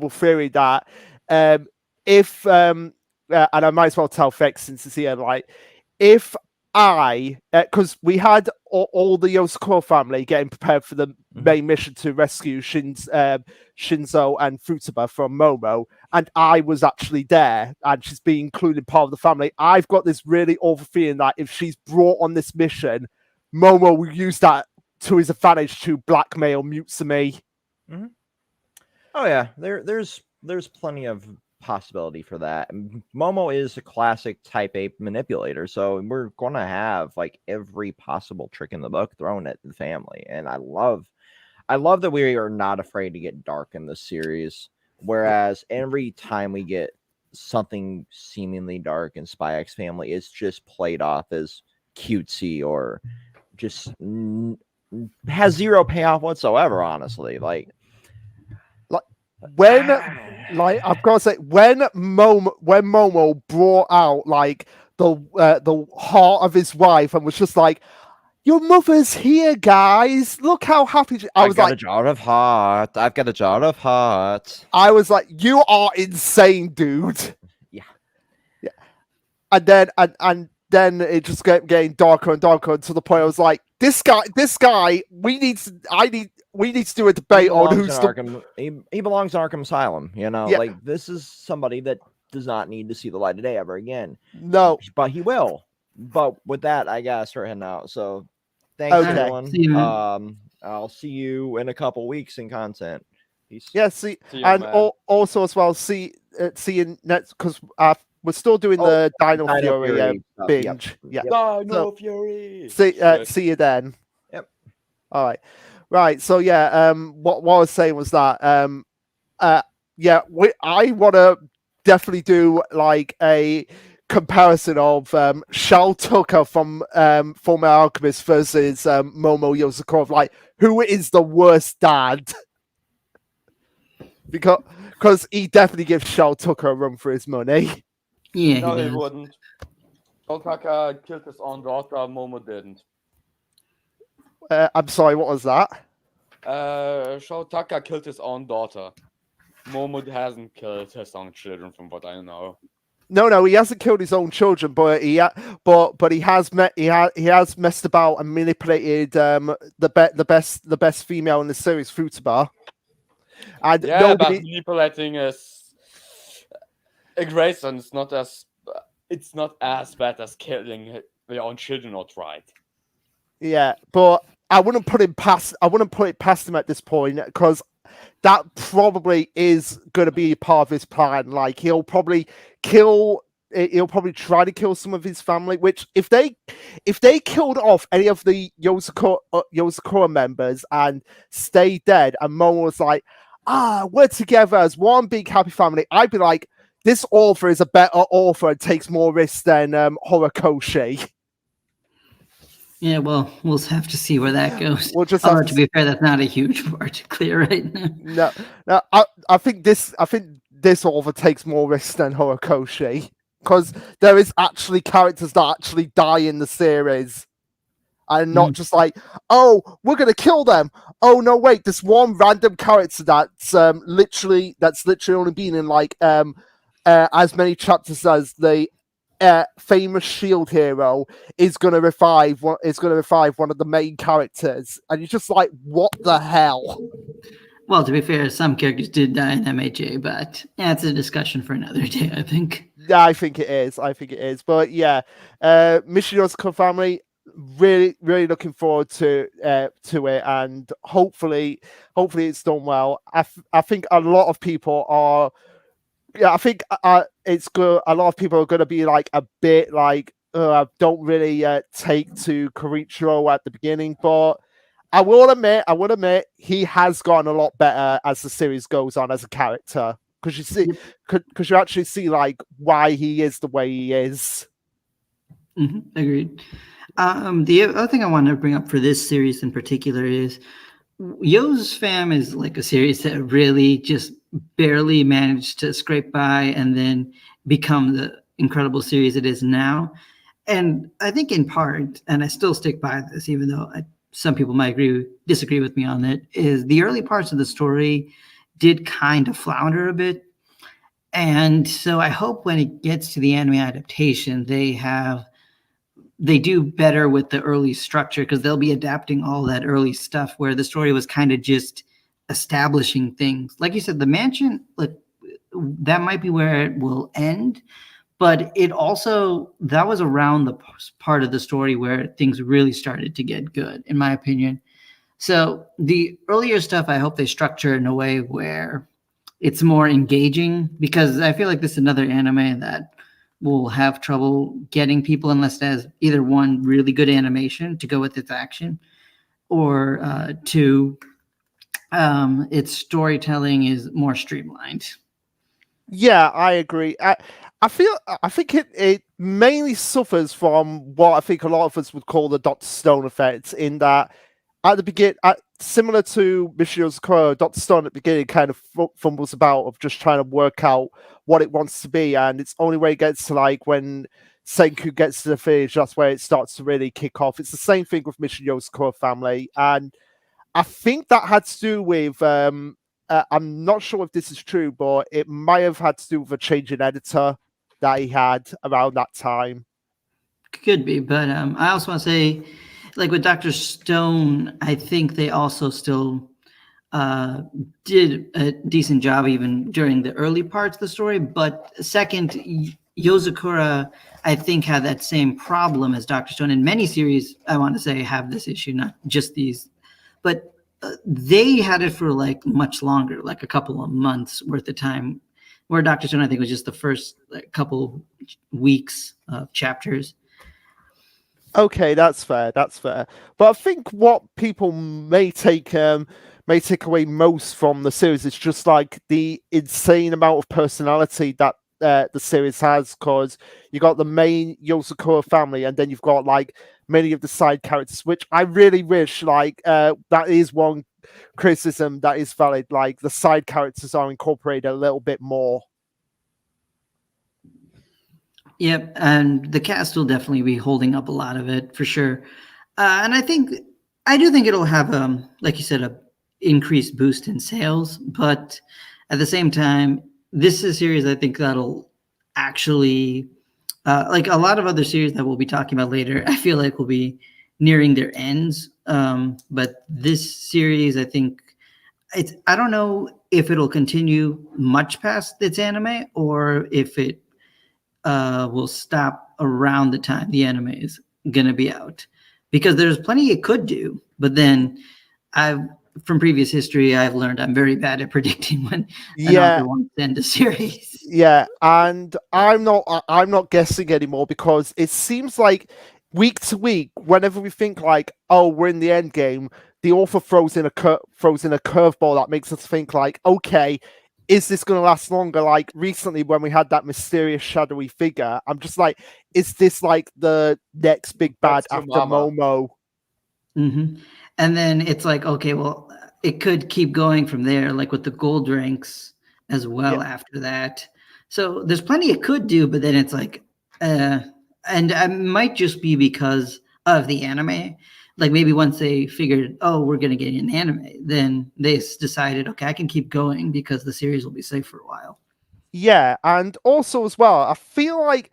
theory that if and I might as well tell Fex since it's here, like if because we had all the Yosako family getting prepared for the main mission to rescue Shinzo and Futaba from Momo, and I was actually there, and she's being included part of the family. I've got this really awful feeling that if she's brought on this mission, Momo will use that to his advantage to blackmail Mutsumi. Oh yeah, there's plenty of possibility for that. Momo is a classic type A manipulator, so we're gonna have like every possible trick in the book thrown at the family, and I love that we are not afraid to get dark in this series. Whereas every time we get something seemingly dark in Spy X Family, it's just played off as cutesy or just has zero payoff whatsoever. Honestly, like when I've got to say when Momo brought out like the heart of his wife and was just like, your mother's here, guys, look how happy I was. Got a jar of heart. I've got a jar of heart. I was like, you are insane, dude. Yeah. And then it just kept getting darker and darker until the point I was like, this guy we need to do a debate on who's he belongs in Arkham Asylum, Yeah. like this is somebody that does not need to see the light of day ever again. No, but he will. But with that, I gotta start heading out. So thanks Okay. everyone. See you, man. I'll see you in a couple weeks in content. Peace. yeah, See you, and man. also as well, see you next, because we're still doing the Dino Fury stuff, binge. yep. Yeah. Dino Fury. See you then. Yep. All right. Right. So yeah, what I was saying was that yeah, I want to definitely do like a comparison of Shao Tucker from Fullmetal Alchemist versus Momo Yosakov. Like, who is the worst dad? because he definitely gives Shao Tucker a run for his money. Yeah, No, he he does. wouldn't. Otaka killed his own daughter, Momo didn't. I'm sorry, what was that? Shotaka killed his own daughter. Momo hasn't killed his own children, from what I know. No, he hasn't killed his own children, but he has messed about and manipulated the best female in the series, Futaba. And Yeah, but manipulating is a Grayson is not as it's not as bad as killing their own children outright. Yeah, but I wouldn't put it past him at this point, because that probably is going to be part of his plan. Like he'll probably try to kill some of his family. Which if they killed off any of the Yozakura members and stayed dead, and Momo was like, we're together as one big happy family, I'd be like, this author is a better author and takes more risks than Horikoshi. Yeah, well, we'll have to see where that goes. We'll just Although, have to be fair, that's not a huge part to clear right now. No, I think this author takes more risks than Horikoshi, because there is actually characters that actually die in the series, and not just like, oh, we're gonna kill them. Oh no, wait, this one random character that's literally only been in like as many chapters as the famous shield hero is gonna revive one of the main characters, and you're just like, what the hell? Well, to be fair, some characters did die in MHA, but yeah, it's a discussion for another day, I think. Yeah, I think it is. But yeah, Mission Yozakura family, really looking forward to it, and hopefully it's done well. I think a lot of people are. Yeah, I think it's good. A lot of people are going to be like a bit like, don't really take to Korichiro at the beginning, but I will admit he has gotten a lot better as the series goes on as a character, because you actually see like why he is the way he is. Agreed. The other thing I wanted to bring up for this series in particular is Yo's Fam is like a series that really just barely managed to scrape by and then become the incredible series it is now. And I think in part, and I still stick by this, even though some people might disagree with me on it, is the early parts of the story did kind of flounder a bit. And so I hope when it gets to the anime adaptation, they do better with the early structure, because they'll be adapting all that early stuff where the story was kind of just establishing things. Like you said, the mansion, like that might be where it will end, but it also, that was around the part of the story where things really started to get good, in my opinion. So the earlier stuff, I hope they structure in a way where it's more engaging, because I feel like this is another anime that will have trouble getting people unless it has either one, really good animation to go with its action, or two, its storytelling is more streamlined. Yeah, I agree. I think it mainly suffers from what I think a lot of us would call the Dr. Stone effect, in that at the beginning, similar to Mission Yozakura, Dr. Stone at the beginning kind of fumbles about of just trying to work out what it wants to be, and it's only where it gets to like when Senku gets to the finish, that's where it starts to really kick off. It's the same thing with Mission Yozakura family, and I think that had to do with I'm not sure if this is true, but it might have had to do with a change in editor that he had around that time. Could be, but I also want to say, like with Dr. Stone, I think they also still did a decent job even during the early parts of the story. But second, Yozakura, I think, had that same problem as Dr. Stone. And many series, I want to say, have this issue, not just these. But they had it for like much longer, like a couple of months worth of time, where Dr. Stone, I think, was just the first couple weeks of chapters. Okay, that's fair. But I think what people may take away most from the series is just like the insane amount of personality that the series has, because you got the main Yozakura family, and then you've got like many of the side characters, which I really wish, like that is one criticism that is valid, like the side characters are incorporated a little bit more. Yep, and the cast will definitely be holding up a lot of it for sure. And I do think it'll have, like you said, a increased boost in sales. But at the same time, this is a series I think that'll actually, like a lot of other series that we'll be talking about later, I feel like will be nearing their ends. But this series, I think, I don't know if it'll continue much past its anime, or if it will stop around the time the anime is gonna be out, because there's plenty it could do. But then I've from previous history, I've learned I'm very bad at predicting when an Yeah, author wants to end a series. yeah, and I'm not guessing anymore because it seems like week to week, whenever we think like, oh, we're in the end game, the author throws in a curveball that makes us think like, okay, is this going to last longer? Like recently, when we had that mysterious shadowy figure, I'm just like, is this like the next big bad That's your after mama. Momo? And then it's like, okay, well, it could keep going from there, like with the gold ranks as well after that. So there's plenty it could do, but then it's like, and it might just be because of the anime. Like maybe once they figured, oh, we're gonna get an anime, then they decided, okay, I can keep going because the series will be safe for a while. Yeah, and also as well, I feel like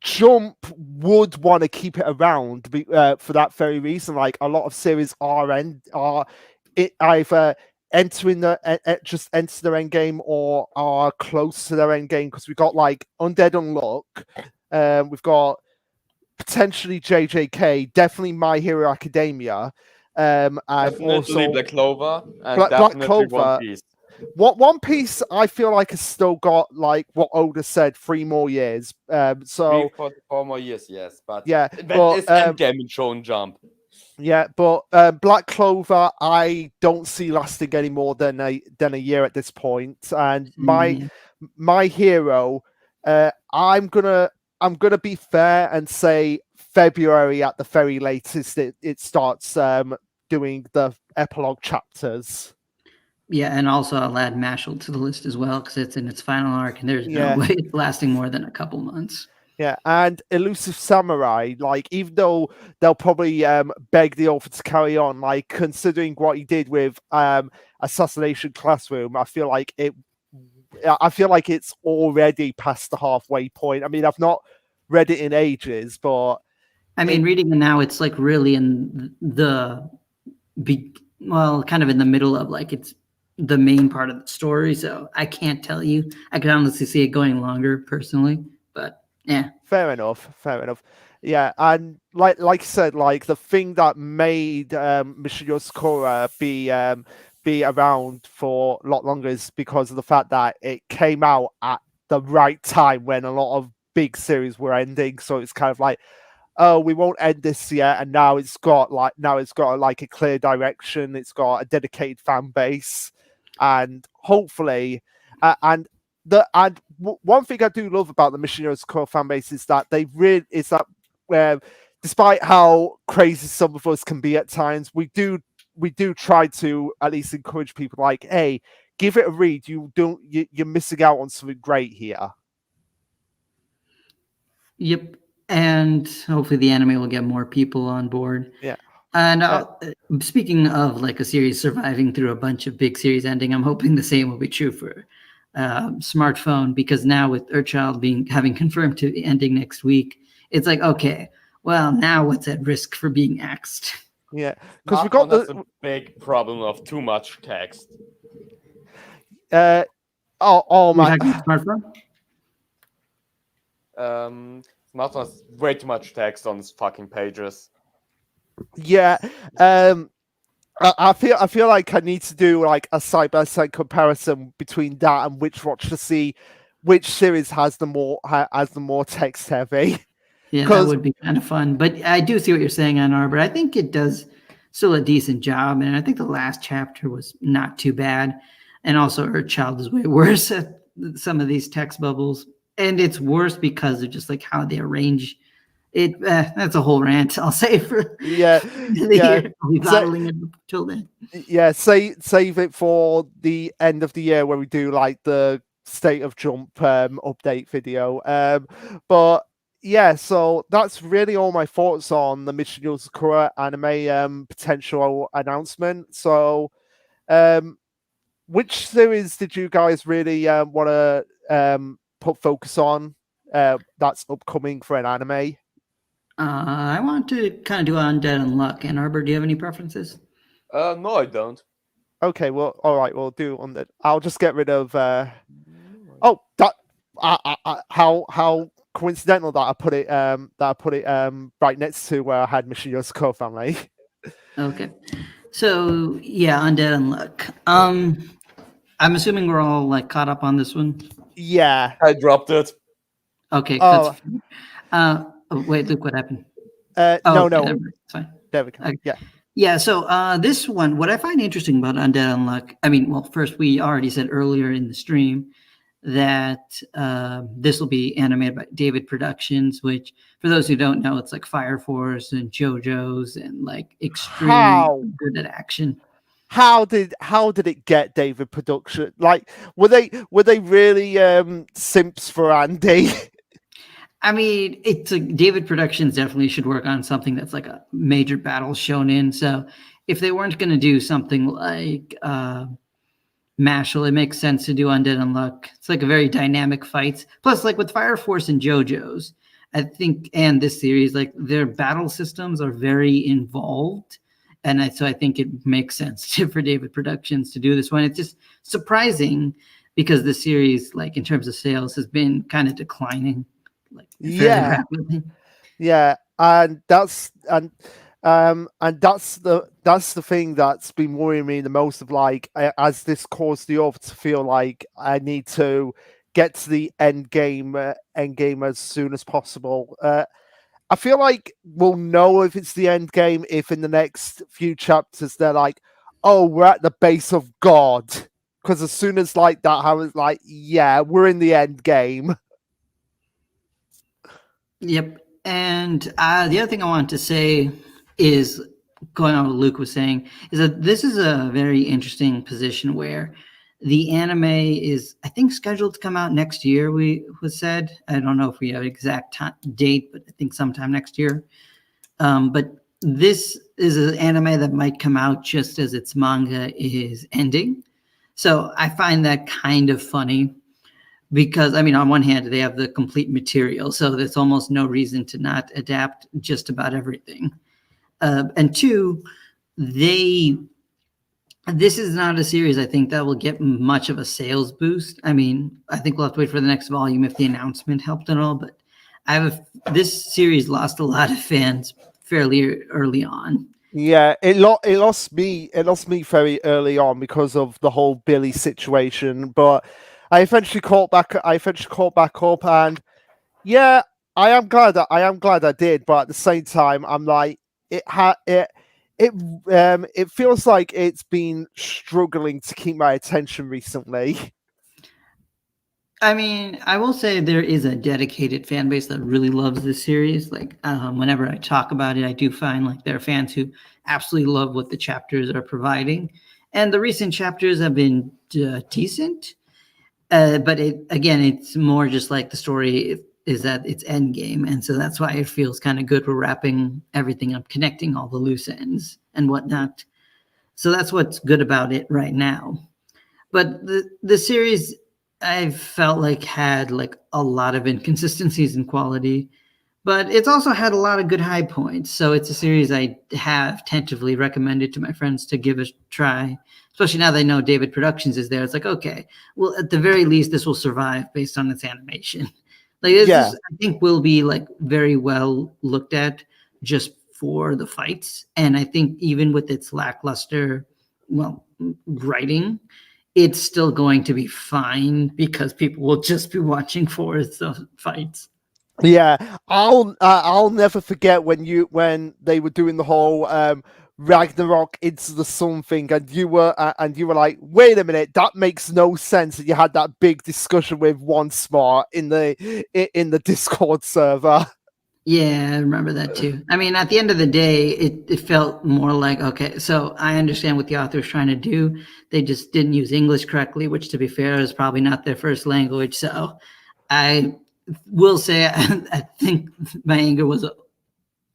Jump would want to keep it around for that very reason. Like a lot of series are either entering just enter their end game or are close to their end game, because we've got like Undead Unluck, we've got potentially JJK, definitely My Hero Academia, and Definitely also Black Clover and Black definitely Clover. One Piece. What One Piece, I feel like has still got like what Oda said, 3 more years. So 4 more years, yes, but yeah, that but is Endgame in Shonen Jump. yeah, but Black Clover, I don't see lasting any more than a year at this point. And my hero, I'm gonna be fair and say February at the very latest. It starts doing the epilogue chapters. Yeah, and also I'll add Mashal to the list as well because it's in its final arc, and there's Yeah. no way it's lasting more than a couple months. Yeah, and Elusive Samurai, like even though they'll probably beg the author to carry on, like considering what he did with Assassination Classroom, I feel like it's already past the halfway point. I mean, I've not read it in ages, but I mean, reading it now, it's like really in the kind of in the middle of like it's the main part of the story. So I can't tell you. I could honestly see it going longer personally, but yeah. Fair enough. Yeah, and like I said, like the thing that made Mission Yoskora be around for a lot longer is because of the fact that it came out at the right time when a lot of big series were ending. So it's kind of like, oh, we won't end this yet, and now it's got like a clear direction. It's got a dedicated fan base, and hopefully, one thing I do love about the Mission Core fan base is that despite how crazy some of us can be at times, we do try to at least encourage people like, hey, give it a read. You're missing out on something great here. Yep. And hopefully the anime will get more people on board. Yeah. And speaking of like a series surviving through a bunch of big series ending, I'm hoping the same will be true for Smartphone, because now with Earthchild having confirmed to be ending next week, it's like, okay, well, now what's at risk for being axed? Yeah, because we got the big problem of too much text. My Smartphone. Smartphone has way too much text on its fucking pages. Yeah, I feel like I need to do like a side by side comparison between that and Witchwatch to see which series has the more text heavy. Yeah, that would be kind of fun. But I do see what you're saying, Ann Arbor. I think it does still a decent job, and I think the last chapter was not too bad. And also, Earthchild is way worse at some of these text bubbles, and it's worse because of just like how they arrange it. That's a whole rant, I'll say, for year. I'll be bottling it till then. Yeah, save it for the end of the year where we do like the State of Jump update video. But yeah, so that's really all my thoughts on the Mission Yozakura anime potential announcement. So, which series did you guys really want to put focus on that's upcoming for an anime? I want to kind of do Undead Unluck. Ann Arbor, do you have any preferences? No, I don't. Okay, well, all right, we'll do Undead. I'll just get rid of. How coincidental that I put it right next to where I had Mission Yosako family. Okay. So yeah, Undead Unluck. I'm assuming we're all like caught up on this one. Yeah. I dropped it. Okay. Oh. Wait, Luke, what happened? No. Okay, it's fine. There we go. Okay. Yeah. Yeah, so this one, what I find interesting about Undead Unluck, I mean, well, first, we already said earlier in the stream that this will be animated by David Productions, which, for those who don't know, it's like Fire Force and JoJo's and like extremely good at action. How did it get David Production? Like, were they really simps for Andy? I mean, it's David Productions definitely should work on something that's like a major battle shonen. So if they weren't going to do something like Mashal, it makes sense to do Undead Unluck. It's like a very dynamic fights. Plus, like with Fire Force and JoJo's, I think, and this series, like their battle systems are very involved. And so I think it makes sense for David Productions to do this one. It's just surprising because the series, like in terms of sales, has been kind of declining. Like rapidly. Yeah, and that's the thing that's been worrying me the most. Of like, as this caused the author to feel like I need to get to the end game as soon as possible. I feel like we'll know if it's the end game if in the next few chapters they're like, oh, we're at the base of God, because as soon as like that happens, like, yeah, we're in the end game. Yep. And the other thing I wanted to say is, going on what Luke was saying, is that this is a very interesting position where the anime is, I think, scheduled to come out next year, was said. I don't know if we have an exact date, but I think sometime next year. But this is an anime that might come out just as its manga is ending. So I find that kind of funny. Because, I mean, on one hand, they have the complete material, so there's almost no reason to not adapt just about everything. And two, this is not a series, I think, that will get much of a sales boost. I mean, I think we'll have to wait for the next volume if the announcement helped at all, but this series lost a lot of fans fairly early on. Yeah, it lost me very early on because of the whole Billy situation, but I eventually caught back up, and yeah, I am glad I did. But at the same time, I'm like, it feels like it's been struggling to keep my attention recently. I mean, I will say there is a dedicated fan base that really loves this series. Like, whenever I talk about it, I do find like there are fans who absolutely love what the chapters are providing, and the recent chapters have been decent. But it's more just like the story is at its end game, and so that's why it feels kind of good for wrapping everything up, connecting all the loose ends and whatnot. So that's what's good about it right now. But the series, I felt like, had like a lot of inconsistencies in quality, but it's also had a lot of good high points. So it's a series I have tentatively recommended to my friends to give a try, especially now they know David Productions is there. It's like, okay, well, at the very least, this will survive based on its animation. Like this, I think, will be like very well looked at just for the fights. And I think even with its lackluster, writing, it's still going to be fine because people will just be watching for its fights. Yeah, I'll never forget when they were doing the whole Ragnarok into the sun thing, and you were like, wait a minute, that makes no sense, and you had that big discussion with One Smart in the Discord server. Yeah, I remember that too. I mean, at the end of the day, it felt more like, okay, so I understand what the author is trying to do. They just didn't use English correctly, which, to be fair, is probably not their first language. So I will say I think my anger was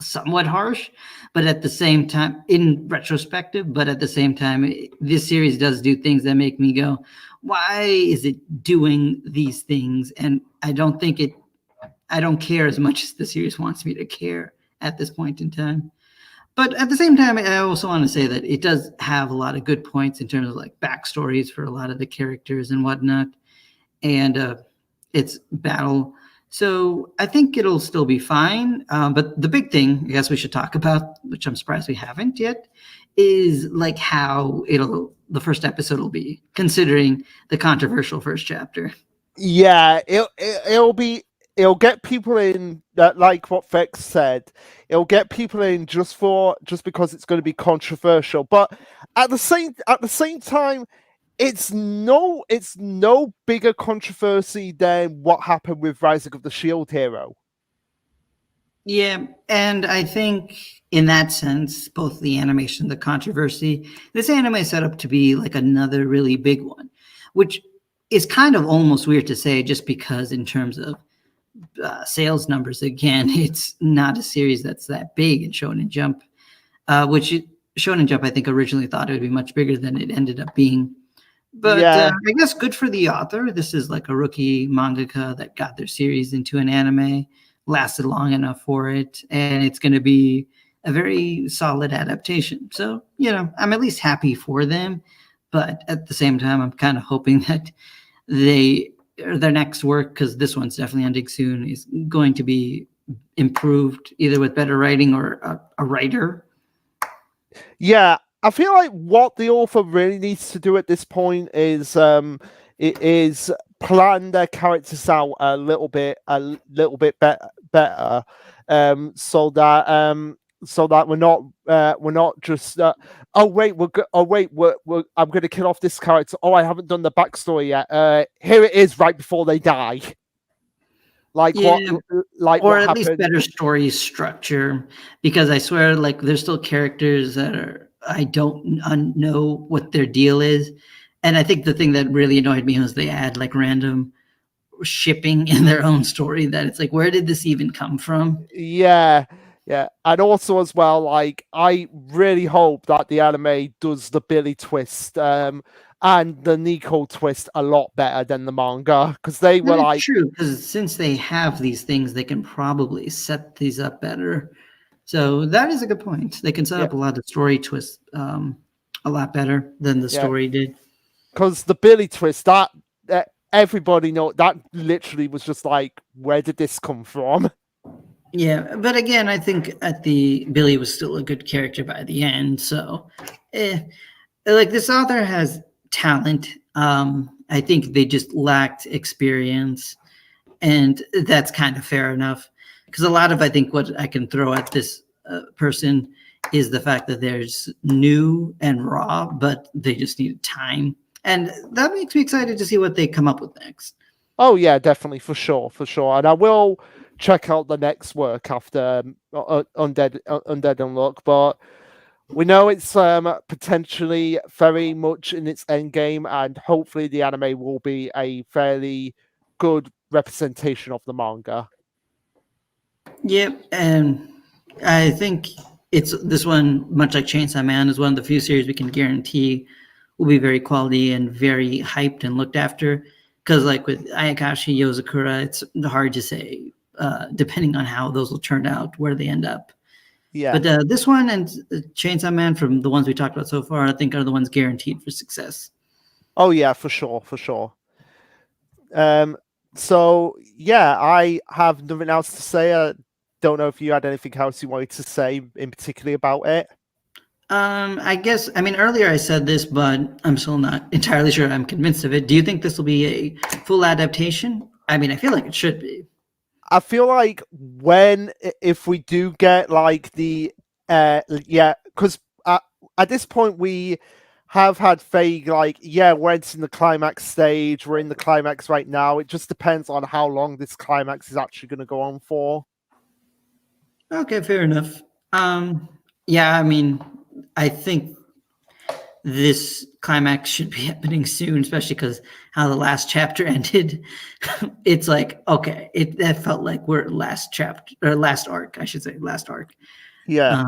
somewhat harsh, but at the same time, in retrospective, but at the same time, this series does do things that make me go, why is it doing these things? And I don't care as much as the series wants me to care at this point in time. But at the same time, I also want to say that it does have a lot of good points in terms of like backstories for a lot of the characters and whatnot. And its battle So I think it'll still be fine. But the big thing, I guess we should talk about, which I'm surprised we haven't yet, is like how the first episode will be, considering the controversial first chapter. Yeah, it'll get people in that, like what Vex said. It'll get people in just because it's going to be controversial. But at the same time, it's no bigger controversy than what happened with Rising of the Shield Hero. Yeah, and I think in that sense, both the animation, the controversy, this anime is set up to be like another really big one, which is kind of almost weird to say just because in terms of sales numbers, again, it's not a series that's that big in Shonen Jump, Shonen Jump, I think, originally thought it would be much bigger than it ended up being. But Yeah. I guess good for the author. This is like a rookie mangaka that got their series into an anime, lasted long enough for it, and it's going to be a very solid adaptation. So, I'm at least happy for them. But at the same time, I'm kind of hoping that their next work, because this one's definitely ending soon, is going to be improved either with better writing or a writer. Yeah, I feel like what the author really needs to do at this point is plan their characters out a little bit better, so that we're not just I'm going to kill off this character. Oh, I haven't done the backstory yet. Here it is, right before they die. Or at least better story structure, because I swear, like, there's still characters that I don't know what their deal is, and I think the thing that really annoyed me was they add like random shipping in their own story that it's like, where did this even come from? Yeah, and also as well, like, I really hope that the anime does the Billy twist and the Nico twist a lot better than the manga, because they were like, true, because since they have these things, they can probably set these up better. So that is a good point. They can set up a lot of story twists a lot better than the story did. Because the Billy twist, that everybody know, that literally was just like, where did this come from? Yeah, but again, I think Billy was still a good character by the end. So, like, this author has talent. I think they just lacked experience, and that's kind of fair enough. Because a lot of, I think, what I can throw at this person is the fact that there's new and raw, but they just need time. And that makes me excited to see what they come up with next. Oh, yeah, definitely, for sure. And I will check out the next work after Undead Unluck, but we know it's potentially very much in its end game, and hopefully the anime will be a fairly good representation of the manga. Yep, and I think this one, much like Chainsaw Man, is one of the few series we can guarantee will be very quality and very hyped and looked after. Because like with Ayakashi, Yozakura, it's hard to say, depending on how those will turn out, where they end up. Yeah. But this one and Chainsaw Man, from the ones we talked about so far, I think are the ones guaranteed for success. Oh yeah, for sure. So yeah, I have nothing else to say. I don't know if you had anything else you wanted to say in particular about it. I guess, I mean, earlier I said this, but I'm still not entirely sure I'm convinced of it. Do you think this will be a full adaptation? I mean, I feel like it should be. I feel like if we do get like the because at this point we have had vague, like, we're in the climax stage, we're in the climax right now. It just depends on how long this climax is actually going to go on for. Okay, fair enough. Yeah, I mean, I think this climax should be happening soon, especially because how the last chapter ended. It's like, okay, that felt like we're last arc, I should say, last arc. Yeah.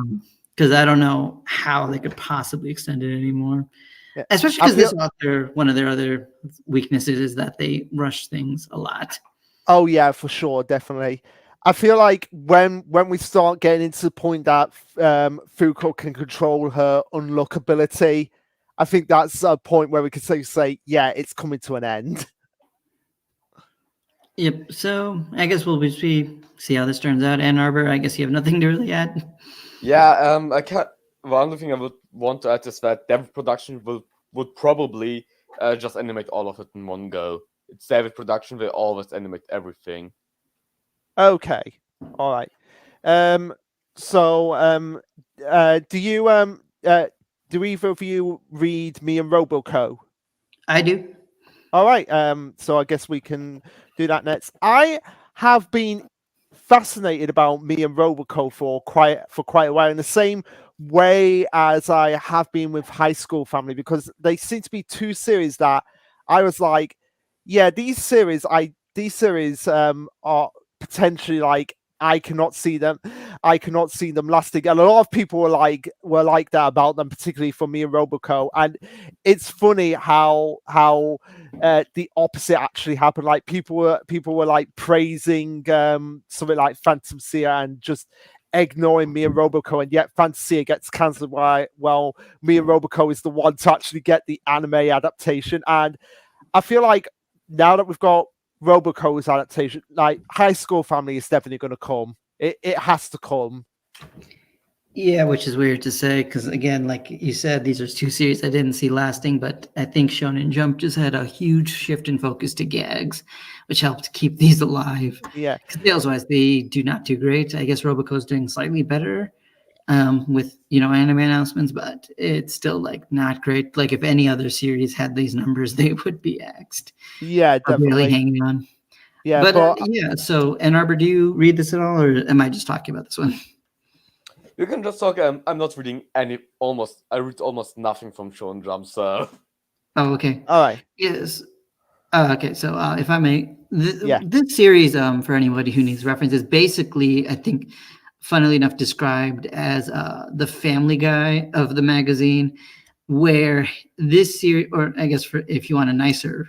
Because I don't know how they could possibly extend it anymore. Yeah. Especially because this author, one of their other weaknesses is that they rush things a lot. Oh yeah, for sure, definitely. I feel like when we start getting into the point that Fuko can control her unlock ability, I think that's a point where we can say, yeah, it's coming to an end. Yep. So I guess we'll see how this turns out. Ann Arbor, I guess you have nothing to really add. Yeah, I can't. One thing I would want to add is that David Production would probably just animate all of it in one go. It's David Production; they always animate everything. Okay, all right. So do you do either of you read Me and Roboco? I do. All right. So I guess we can do that next. I have been fascinated about Me and Roboco for quite a while, in the same way as I have been with High School Family, because they seem to be two series that I was like, yeah, these series are potentially like I cannot see them lasting, and a lot of people were like that about them, particularly for Me and Roboco. And it's funny how the opposite actually happened. Like people were like praising something like Phantom Seer and just ignoring Me and Roboco, and yet Fantasia gets cancelled. Why? Well, Me and Roboco is the one to actually get the anime adaptation, and I feel like now that we've got Roboco's adaptation, like High School Family is definitely going to come. It has to come. Yeah, which is weird to say because, again, like you said, these are two series I didn't see lasting, but I think Shonen Jump just had a huge shift in focus to gags, which helped keep these alive. Yeah. Because sales-wise, they do not do great. I guess Roboco's doing slightly better with, anime announcements, but it's still, like, not great. Like, if any other series had these numbers, they would be axed. Yeah, Or barely definitely. hanging on. Yeah, But yeah, so Ann Arbor, do you read this at all, or am I just talking about this one? You can just talk. I'm not reading I read almost nothing from Shonen Jump, so. Oh, okay. all right. Yes. Okay, so if I may, Yeah. this series, for anybody who needs reference, is basically, I think, funnily enough, described as the Family Guy of the magazine, where this series, or I guess if you want a nicer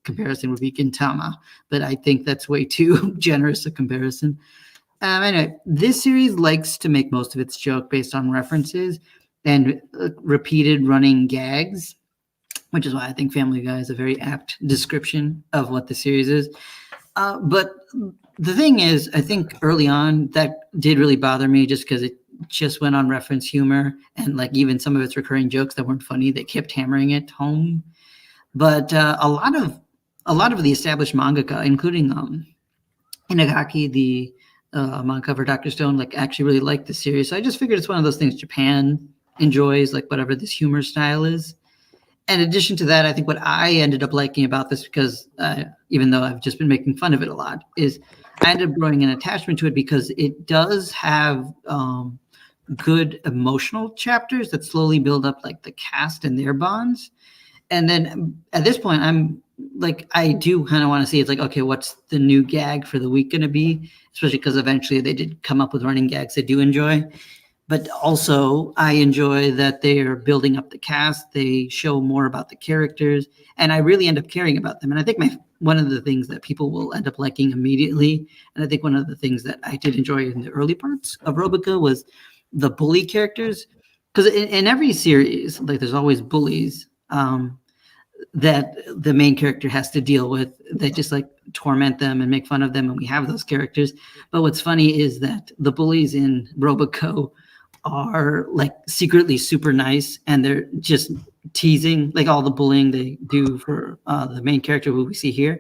comparison, would be Gintama, but I think that's way too generous a comparison. Anyway, this series likes to make most of its joke based on references and repeated running gags, which is why I think Family Guy is a very apt description of what the series is. But the thing is, I think early on that did really bother me just because it just went on reference humor and like even some of its recurring jokes that weren't funny, they kept hammering it home. But a lot of the established mangaka, including Inagaki, the manga for Dr. Stone, like actually really liked the series. So I just figured it's one of those things Japan enjoys, like whatever this humor style is. In addition to that, I think what I ended up liking about this, because even though I've just been making fun of it a lot, is I ended up growing an attachment to it because it does have good emotional chapters that slowly build up like the cast and their bonds. And then at this point, I'm like, I do kind of want to see, it's like, okay, what's the new gag for the week going to be? Especially because eventually they did come up with running gags I do enjoy. But also, I enjoy that they are building up the cast. They show more about the characters, and I really end up caring about them. And I think one of the things that people will end up liking immediately, and I think one of the things that I did enjoy in the early parts of Robica was the bully characters. Because in every series, like there's always bullies that the main character has to deal with. They just like torment them and make fun of them, and we have those characters. But what's funny is that the bullies in Robico are like secretly super nice, and they're just teasing, like all the bullying they do for the main character who we see here.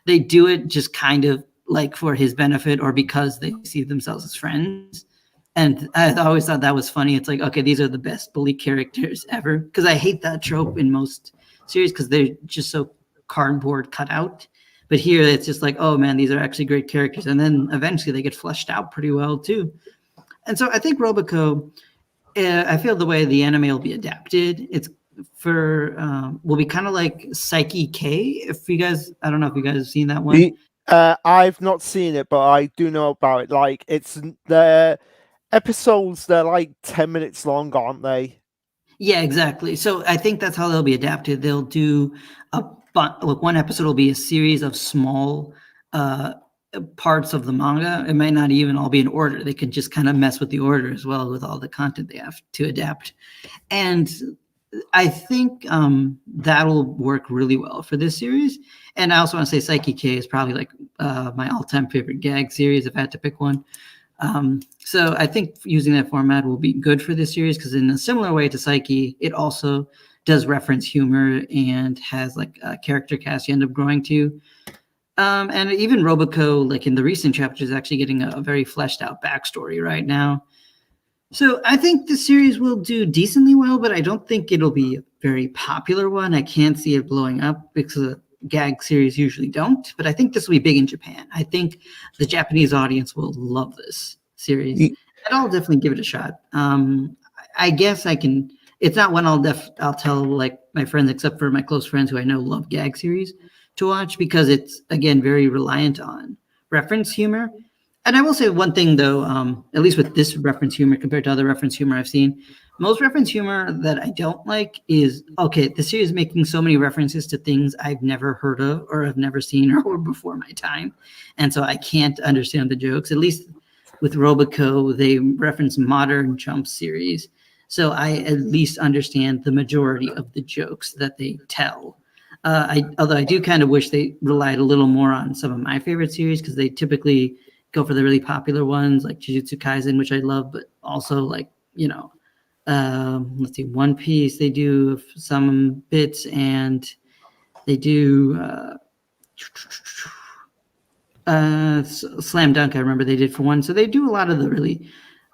They do it just kind of like for his benefit or because they see themselves as friends. And I always thought that was funny. It's like, okay, these are the best bully characters ever. Because I hate that trope in most series because they're just so cardboard cut out. But here it's just like, oh man, these are actually great characters. And then eventually they get fleshed out pretty well too. And so I think Robico, I feel the way the anime will be adapted, it's will be kind of like Psyche K. I don't know if you guys have seen that one. I've not seen it, but I do know about it. Like it's the episodes, they're like 10 minutes long, aren't they? Yeah, exactly. So I think that's how they'll be adapted. They'll do one episode will be a series of small parts of the manga. It might not even all be in order. They can just kind of mess with the order as well with all the content they have to adapt. And I think that'll work really well for this series. And I also want to say Psyche K is probably like my all-time favorite gag series if I had to pick one. So I think using that format will be good for this series because in a similar way to Psyche, it also does reference humor and has like a character cast you end up growing to. And even Roboco, like in the recent chapters, is actually getting a very fleshed out backstory right now. So I think the series will do decently well, but I don't think it'll be a very popular one. I can't see it blowing up because the gag series usually don't. But I think this will be big in Japan. I think the Japanese audience will love this series, and I'll definitely give it a shot. I guess I can. It's not one I'll tell like my friends, except for my close friends who I know love gag series, to watch because it's again very reliant on reference humor. And I will say one thing though, at least with this reference humor compared to other reference humor I've seen, most reference humor that I don't like is okay. The series is making so many references to things I've never heard of or have never seen or before my time, and so I can't understand the jokes. At least with Roboco, they reference modern Jump series, so I at least understand the majority of the jokes that they tell. Although I do kind of wish they relied a little more on some of my favorite series because they typically go for the really popular ones like Jujutsu Kaisen, which I love, but also like, let's see, One Piece, they do some bits and they do Slam Dunk, I remember they did for one. So they do a lot of the really,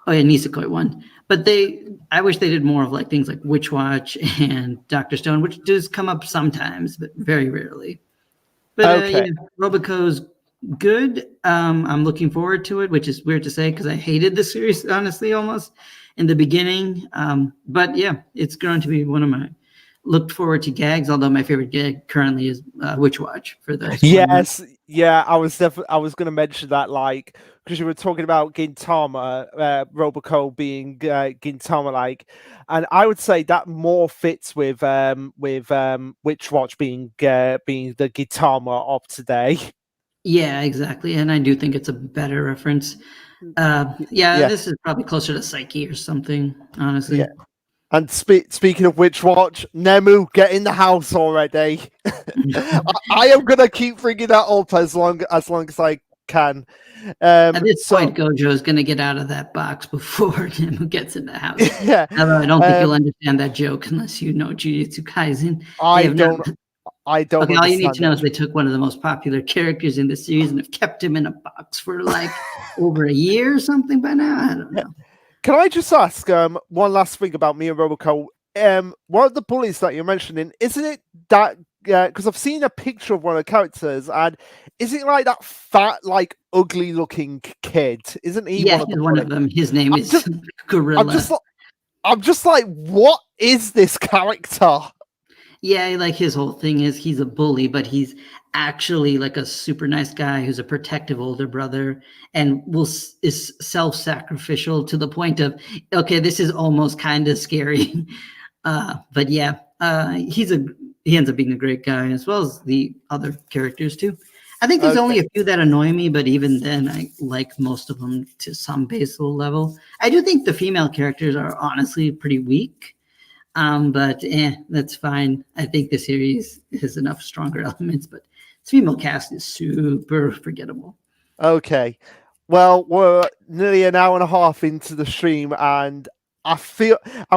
oh yeah, Nisekoi one. But I wish they did more of like things like Witch Watch and Dr. Stone, which does come up sometimes, but very rarely. But Okay. yeah, Roboco's good. I'm looking forward to it, which is weird to say because I hated the series, honestly, almost in the beginning. But yeah, it's going to be one of my looked forward to gags, although my favorite gag currently is Witch Watch for those. Yes, yeah, I was going to mention that, like, because you were talking about Gintama, Roboco being Gintama, like, and I would say that more fits with Witch Watch being the Gintama of today. Yeah, exactly, and I do think it's a better reference. Yeah, this is probably closer to Psyche or something, honestly. Yeah. And speaking of Witch Watch, Nemu, get in the house already. I am gonna keep bringing that up as long as I can. At this point, Gojo is gonna get out of that box before Nemu gets in the house. Yeah, I don't think you'll understand that joke unless you know Jujutsu Kaisen. I don't. Okay, all you need to know is they took one of the most popular characters in the series and have kept him in a box for like over a year or something by now. I don't know. Can I just ask one last thing about me and Roboco? One of the bullies that you're mentioning, isn't it that? Because I've seen a picture of one of the characters, and is it like that fat, like ugly-looking kid? Isn't he? Yeah, he's one of them. His name is Gorilla. I'm just like, what is this character? Yeah, like his whole thing is he's a bully, but he's actually like a super nice guy who's a protective older brother and is self-sacrificial to the point of, okay, this is almost kind of scary. But yeah, he ends up being a great guy as well as the other characters too. I think there's only a few that annoy me, but even then I like most of them to some basal level. I do think the female characters are honestly pretty weak. But that's fine. I think the series has enough stronger elements, but its female cast is super forgettable. Okay. Well, we're nearly an hour and a half into the stream, and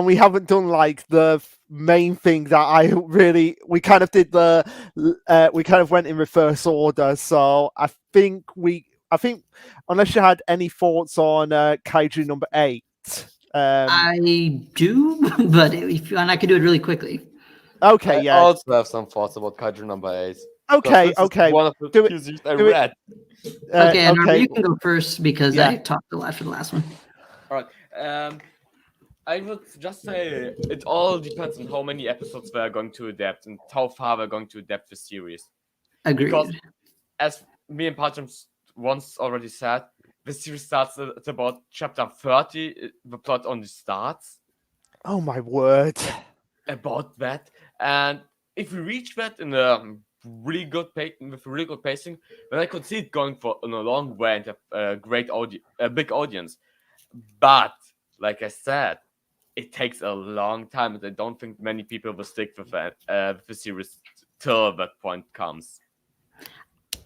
we haven't done like the main thing that we kind of did we kind of went in reverse order. So I think unless you had any thoughts on Kaiju number 8. I do, but if you want, I can do it really quickly. Okay, yeah. I also have some thoughts about Kaiju number 8. Okay. One of the series I read. Okay, and you can go first because I talked a lot for the last one. All right. I would just say it all depends on how many episodes we're going to adapt and how far we're going to adapt the series. Agreed. Because as me and Patram once already said, the series starts at about chapter 30. The plot only starts. Oh my word! About that, and if we reach that in a really good pacing, then I could see it going for in a long way and have a big audience. But like I said, it takes a long time, and I don't think many people will stick with the series till that point comes.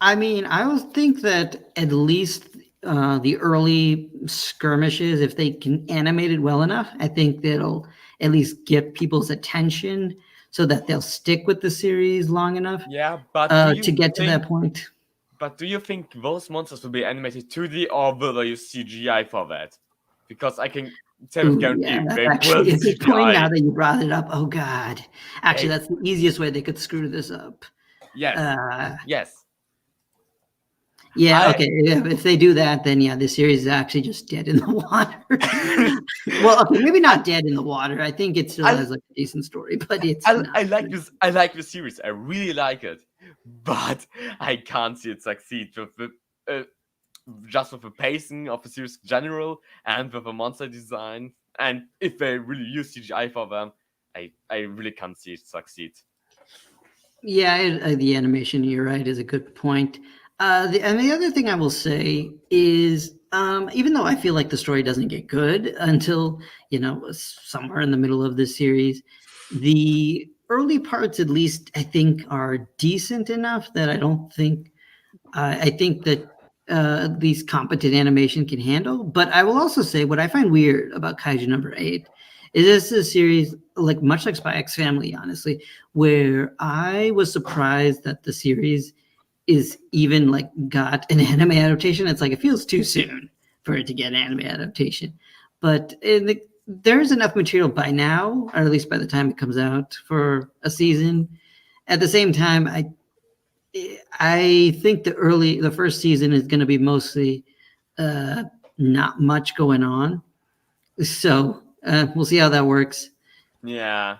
I mean, I would think that at least the early skirmishes, if they can animate it well enough, I think that'll at least get people's attention so that they'll stick with the series long enough Yeah, but to get to that point. But do you think those monsters will be animated 2D, or will they use CGI for that? Because I can guarantee Yeah, that's they will actually a good point now CGI. that you brought it up. Oh, God. Actually, Hey. that's the easiest way they could screw this up. Yes. Yes. Yeah, okay. Yeah, if they do that, then yeah, the series is actually just dead in the water. Well, okay, maybe not dead in the water. I think it still has like a decent story, but it's not. I like this. I like the series. I really like it, but I can't see it succeed with the just with the pacing of the series in general and with the monster design. And if they really use CGI for them, I really can't see it succeed. Yeah, the animation, you're right, is a good point. And the other thing I will say is, even though I feel like the story doesn't get good until, somewhere in the middle of this series, the early parts, at least, I think, are decent enough that I don't think, I think that at least competent animation can handle. But I will also say what I find weird about Kaiju number 8 is this is a series, like much like Spy X Family, honestly, where I was surprised that the series is even like got an anime adaptation. It's like it feels too soon for it to get an anime adaptation, but there's enough material by now, or at least by the time it comes out, for a season. At the same time, I think the first season is going to be mostly not much going on, so we'll see how that works. Yeah,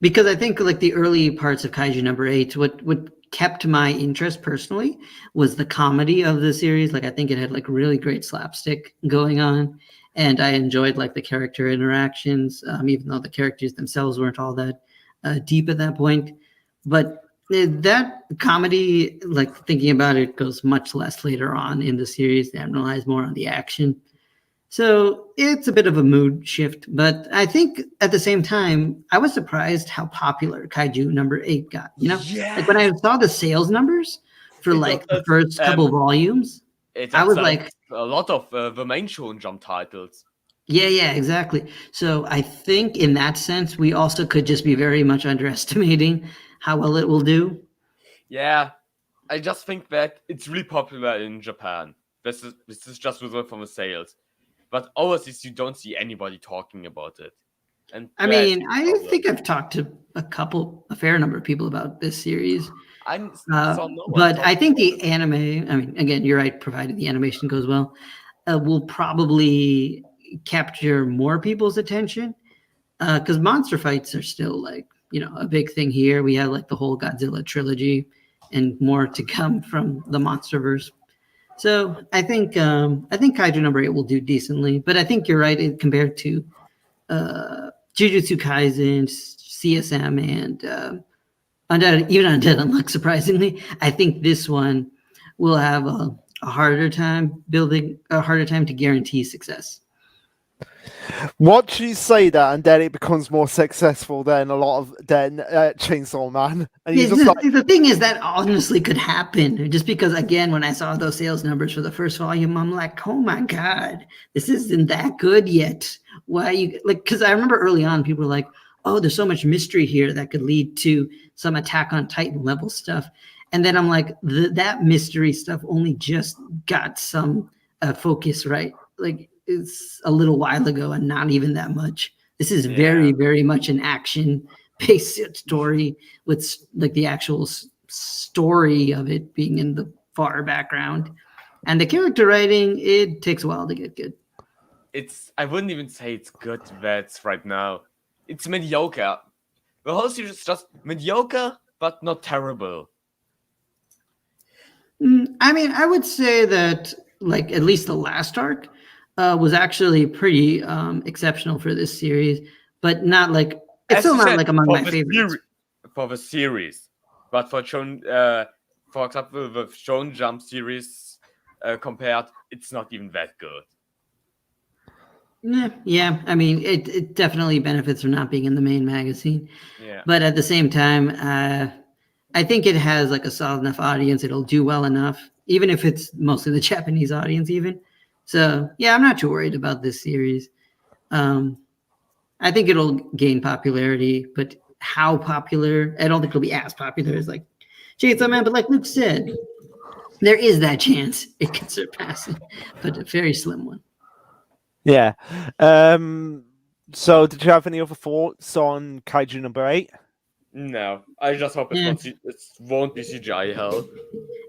because I think like the early parts of Kaiju number 8, what kept my interest personally was the comedy of the series. Like I think it had like really great slapstick going on, and I enjoyed like the character interactions, even though the characters themselves weren't all that deep at that point. But that comedy, like thinking about it, goes much less later on in the series. They relies more on the action. So it's a bit of a mood shift, but I think at the same time, I was surprised how popular Kaiju number 8 got. Like when I saw the sales numbers for like the first couple volumes, I was like, a lot of the main Shonen Jump titles. Yeah, exactly. So I think in that sense, we also could just be very much underestimating how well it will do. Yeah, I just think that it's really popular in Japan. This is just result from the sales. But overseas, you don't see anybody talking about it. And I mean, I think I've talked to a fair number of people about this series. But I think the anime, I mean, again, you're right, provided the animation goes well, will probably capture more people's attention. Because monster fights are still like, a big thing here. We have like the whole Godzilla trilogy and more to come from the Monsterverse. So I think Kaiju number 8 will do decently, but I think you're right compared to Jujutsu Kaisen, CSM, and even Undead Unluck. Surprisingly, I think this one will have a harder time to guarantee success. Once you say that, and then it becomes more successful than Chainsaw Man. And the thing is that honestly could happen, just because again, when I saw those sales numbers for the first volume, I'm like, oh my god, this isn't that good yet. Why you like? Because I remember early on, people were like, oh, there's so much mystery here that could lead to some Attack on Titan level stuff. And then I'm like, that mystery stuff only just got some focus, right? Like it's a little while ago and not even that much. This is very, very much an action-based story with like the actual story of it being in the far background. And the character writing, it takes a while to get good. I wouldn't even say it's good, that's right now. It's mediocre. The whole series is just mediocre, but not terrible. I mean, I would say that, like, at least the last arc was actually pretty exceptional for this series, but not like it's still not like among my favorites. For the series, but for example, the Shonen Jump series compared, it's not even that good. Yeah, I mean, it definitely benefits from not being in the main magazine. Yeah. But at the same time, I think it has like a solid enough audience. It'll do well enough, even if it's mostly the Japanese audience, even. So yeah, I'm not too worried about this series. Um, I think it'll gain popularity, but how popular? I don't think it'll be as popular as like Chainsaw Man. But like Luke said, there is that chance it can surpass it, but a very slim one. Yeah. So, did you have any other thoughts on Kaiju number 8? No, I just hope Yeah. it won't be CGI hell.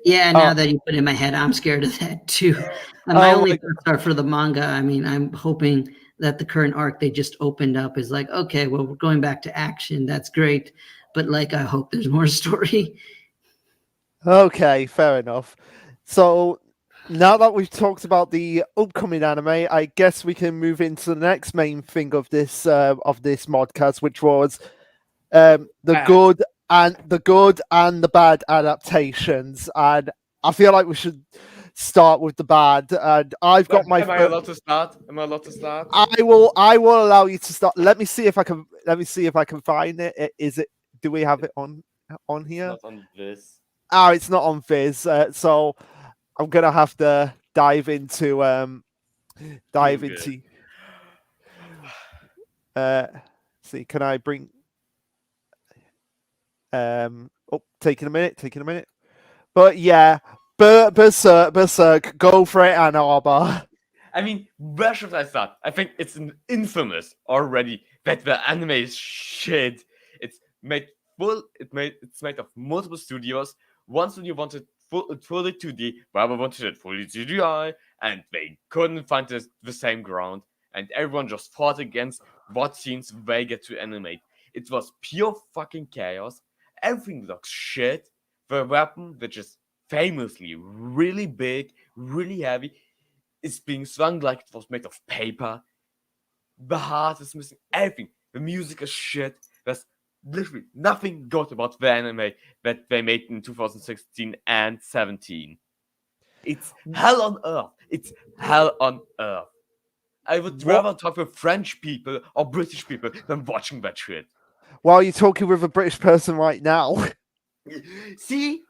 Yeah, Oh. now that you put it in my head, I'm scared of that too. My Oh, only like- thoughts are for the manga. I mean, I'm hoping that the current arc they just opened up is like, okay, well, we're going back to action. That's great. But like, I hope there's more story. Okay, fair enough. So now that we've talked about the upcoming anime, I guess we can move into the next main thing of this modcast, which was the Bad. good and the bad adaptations. And I feel like we should start with the bad. And I've got my. Am I allowed to start? Am I allowed to start? I will allow you to start. Let me see if I can find it. Is it? Do we have it on here? Not on this. Oh, it's not on Viz, so I'm gonna have to dive into Google. see, can I bring taking a minute. But yeah, Berserk, go for it, Ann Arbor. I mean, where should I start? I think it's an infamous already that the anime is shit. It's made of multiple studios. One studio wanted fully 2D, the other wanted it fully CGI, and they couldn't find the same ground. And everyone just fought against what scenes they get to animate. It was pure fucking chaos. Everything looks shit. The weapon, which is famously really big, really heavy, is being swung like it was made of paper. The heart is missing. Everything. The music is shit. There's literally nothing good about the anime that they made in 2016 and 17. It's hell on earth. It's hell on earth. I would rather talk with French people or British people than watching that shit. While you're talking with a British person right now. See?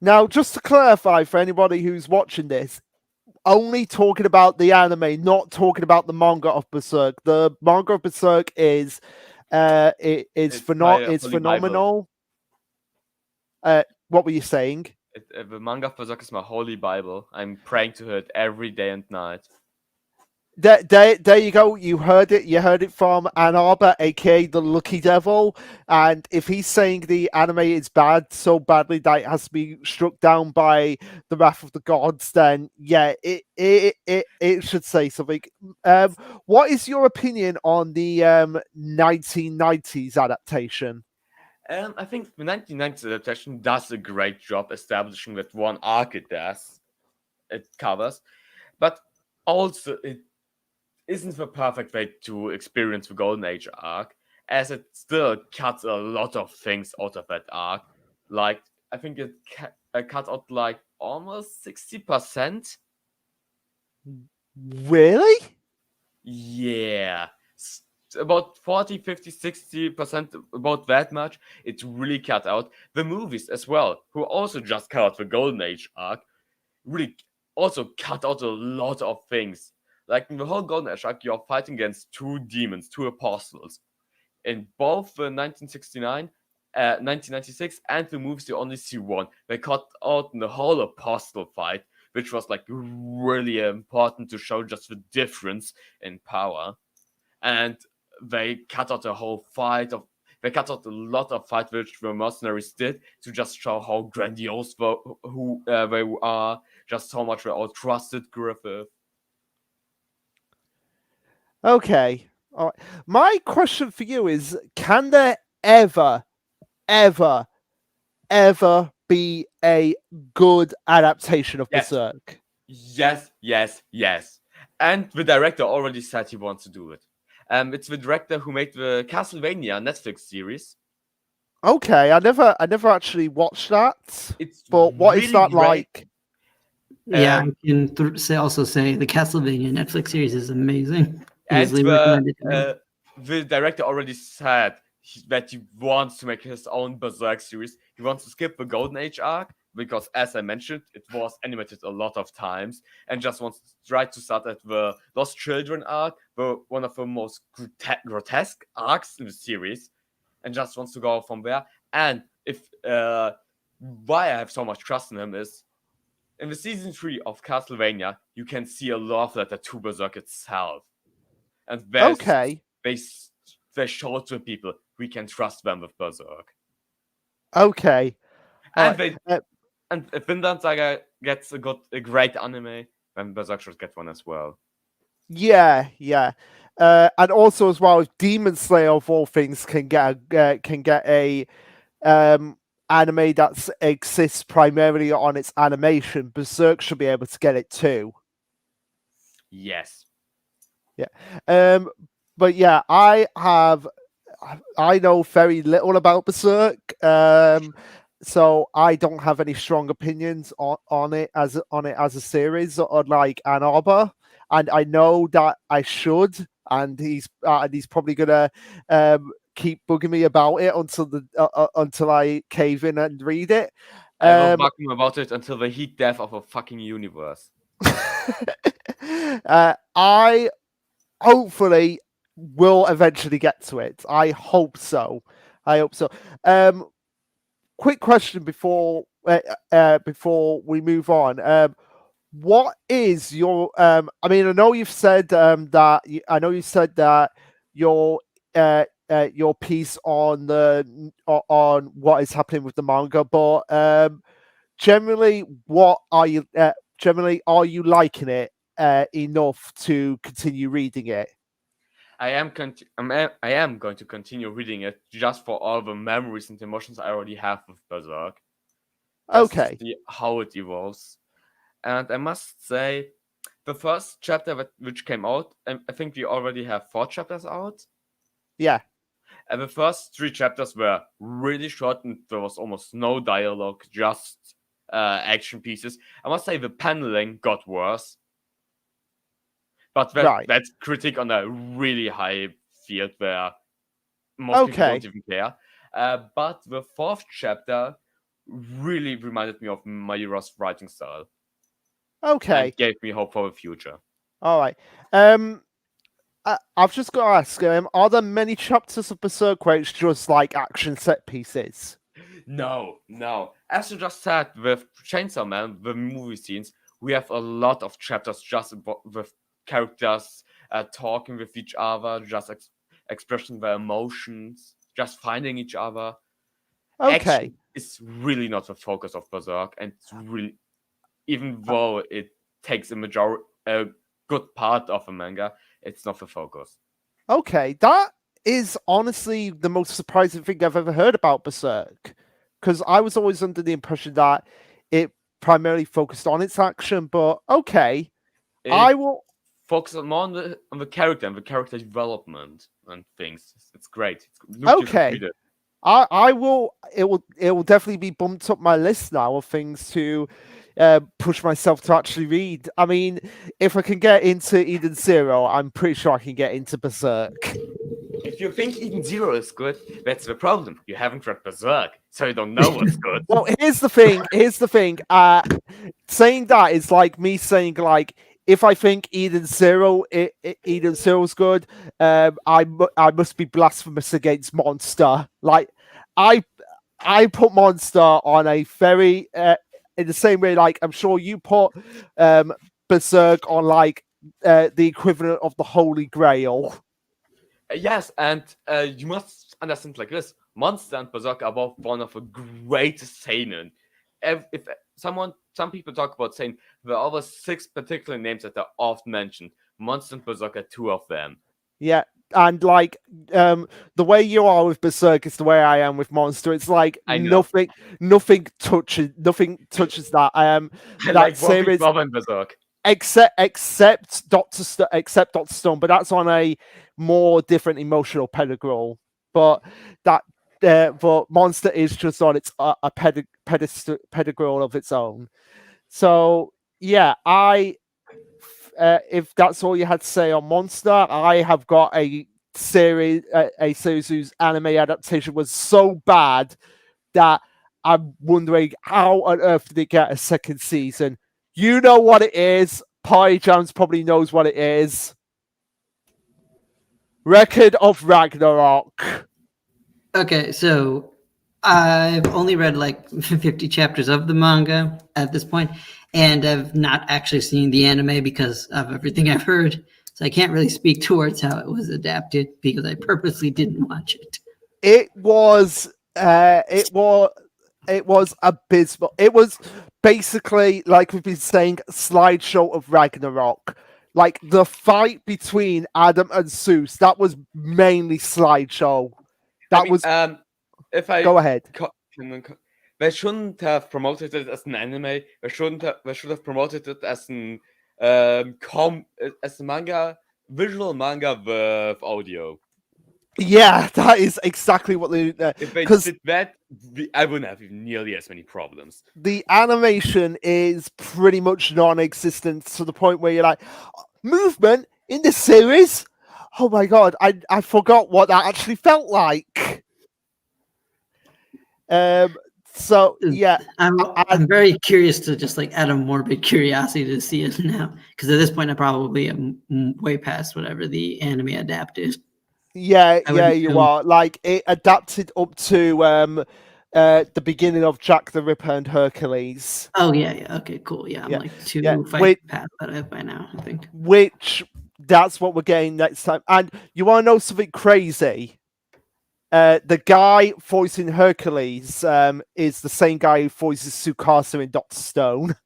Now, just to clarify for anybody who's watching this, only talking about the anime, not talking about the manga of Berserk. The manga of Berserk is it's phenomenal. What were you saying? The manga of Berserk is my holy Bible. I'm praying to it every day and night. There you go. You heard it. You heard it from Ann Arbor, aka the Lucky Devil. And if he's saying the anime is bad, so badly that it has to be struck down by the wrath of the gods, then yeah, it should say something. What is your opinion on the 1990s adaptation? I think the 1990s adaptation does a great job establishing that one arc it covers, but also it isn't the perfect way to experience the Golden Age arc, as it still cuts a lot of things out of that arc. Like, I think it cut out like almost 60%. Really? Yeah. About 40, 50, 60%, about that much. It's really cut out. The movies as well, who also just cut out the Golden Age arc, really also cut out a lot of things. Like in the whole Golden Age arc, you're fighting against two demons, two apostles. In both the 1996 and the movies, you only see one. They cut out the whole apostle fight, which was like really important to show just the difference in power. And they cut out the whole fight of. They cut out a lot of fight which the mercenaries did to just show how grandiose they are, just how much they all trusted Griffith. Okay. All right. My question for you is: can there ever be a good adaptation of Yes. Berserk? Yes. And the director already said he wants to do it. It's the director who made the Castlevania Netflix series. Okay, I never actually watched that. It's But what is really that great. like? Yeah, I can also say the Castlevania Netflix series is amazing. And Easily recommended to me. the director already said that he wants to make his own Berserk series. He wants to skip the Golden Age arc because, as I mentioned, it was animated a lot of times, and just wants to try to start at the Lost Children arc, one of the most grotesque arcs in the series, and just wants to go from there. And if why I have so much trust in him is, in the season 3 of Castlevania, you can see a love letter to Berserk itself. And Okay. they show to people we can trust them with Berserk. Okay. And Alright, if Vinland Saga gets a great anime, then Berserk should get one as well. Yeah. And also as well, if Demon Slayer of all things can get a anime that exists primarily on its animation, Berserk should be able to get it too. Yes. But yeah, I know very little about Berserk, so I don't have any strong opinions on it as a series, unlike Ann Arbor, and I know that I should, and he's probably gonna keep bugging me about it until I cave in and read it. I will bug him about it until the heat death of a fucking universe. I hopefully will eventually get to it. I hope so. Quick question before we move on. What is your I mean, I know you've said that your piece on what is happening with the manga, but generally, are you liking it enough to continue reading it? I am going to continue reading it just for all the memories and emotions I already have with Berserk. Just Okay. to see how it evolves. And I must say, the first chapter which came out, I think we already have 4 chapters out. Yeah. And the first 3 chapters were really short, and there was almost no dialogue, just action pieces. I must say the paneling got worse. But that's critique on a really high field where most people don't even care. But the 4th chapter really reminded me of Mayura's writing style. Okay. And gave me hope for the future. All right. I've just got to ask, are there many chapters of Berserk where it's just like action set pieces? No. As you just said, with Chainsaw Man, the movie scenes, we have a lot of chapters just with characters talking with each other, just expressing their emotions, just finding each other. Okay. Action is really not the focus of Berserk, and it's really, even though it takes a good part of the manga, it's not the focus. Okay, that is honestly the most surprising thing I've ever heard about Berserk, because I was always under the impression that it primarily focused on its action. But okay, I will focus more on the character and the character development and things. It's great. Okay. I will. It will definitely be bumped up my list now of things to push myself to actually read. I mean, if I can get into Eden Zero, I'm pretty sure I can get into Berserk. If you think Eden Zero is good, that's the problem. You haven't read Berserk, so you don't know what's good. Well, here's the thing. Saying that is like me saying, like, if I think Eden Zero is good, I must be blasphemous against Monster. Like, I put Monster on a very in the same way, like I'm sure you put Berserk on like the equivalent of the Holy Grail. Yes, and you must understand like this: Monster and Berserk are both one of the greatest seinen. If some people talk about seinen, there are over 6 particular names that are often mentioned. Monster and Berserk are 2 of them. Yeah, and like the way you are with Berserk is the way I am with Monster. It's like nothing touches that. I that like series and Berserk. Except Doctor Stone, but that's on a more different emotional pedigree. But Monster is just on its a pedigree of its own. So yeah, if that's all you had to say on Monster, I have got a series whose anime adaptation was so bad that I'm wondering how on earth did it get a second season. You know what it is. Party Jams probably knows what it is. Record of Ragnarok. Okay, so I've only read like 50 chapters of the manga at this point, and I've not actually seen the anime because of everything I've heard. So I can't really speak towards how it was adapted because I purposely didn't watch it. It was abysmal. It was basically, like we've been saying, a slideshow of Ragnarok. Like the fight between Adam and Zeus, that was mainly slideshow. If I Go ahead. They shouldn't have promoted it as an anime. They should have promoted it as an as a manga, visual manga with audio. Yeah, that is exactly what they If they because did that, I wouldn't have nearly as many problems. the animation is pretty much non-existent to the point where you're like, movement in this series? Oh my god, I forgot what that actually felt like. So yeah, I'm very curious to just like out of morbid curiosity to see it now because at this point I probably am way past whatever the anime adapted. yeah, I would you assume. are. Like it adapted up to the beginning of Jack the Ripper and Hercules. Oh yeah. Okay, cool. Yeah, I'm Yeah, like two yeah, fights past that by now, I think. Which that's what we're getting next time. And you want to know something crazy? The guy voicing Hercules is the same guy who voices Tsukasa in Doctor Stone.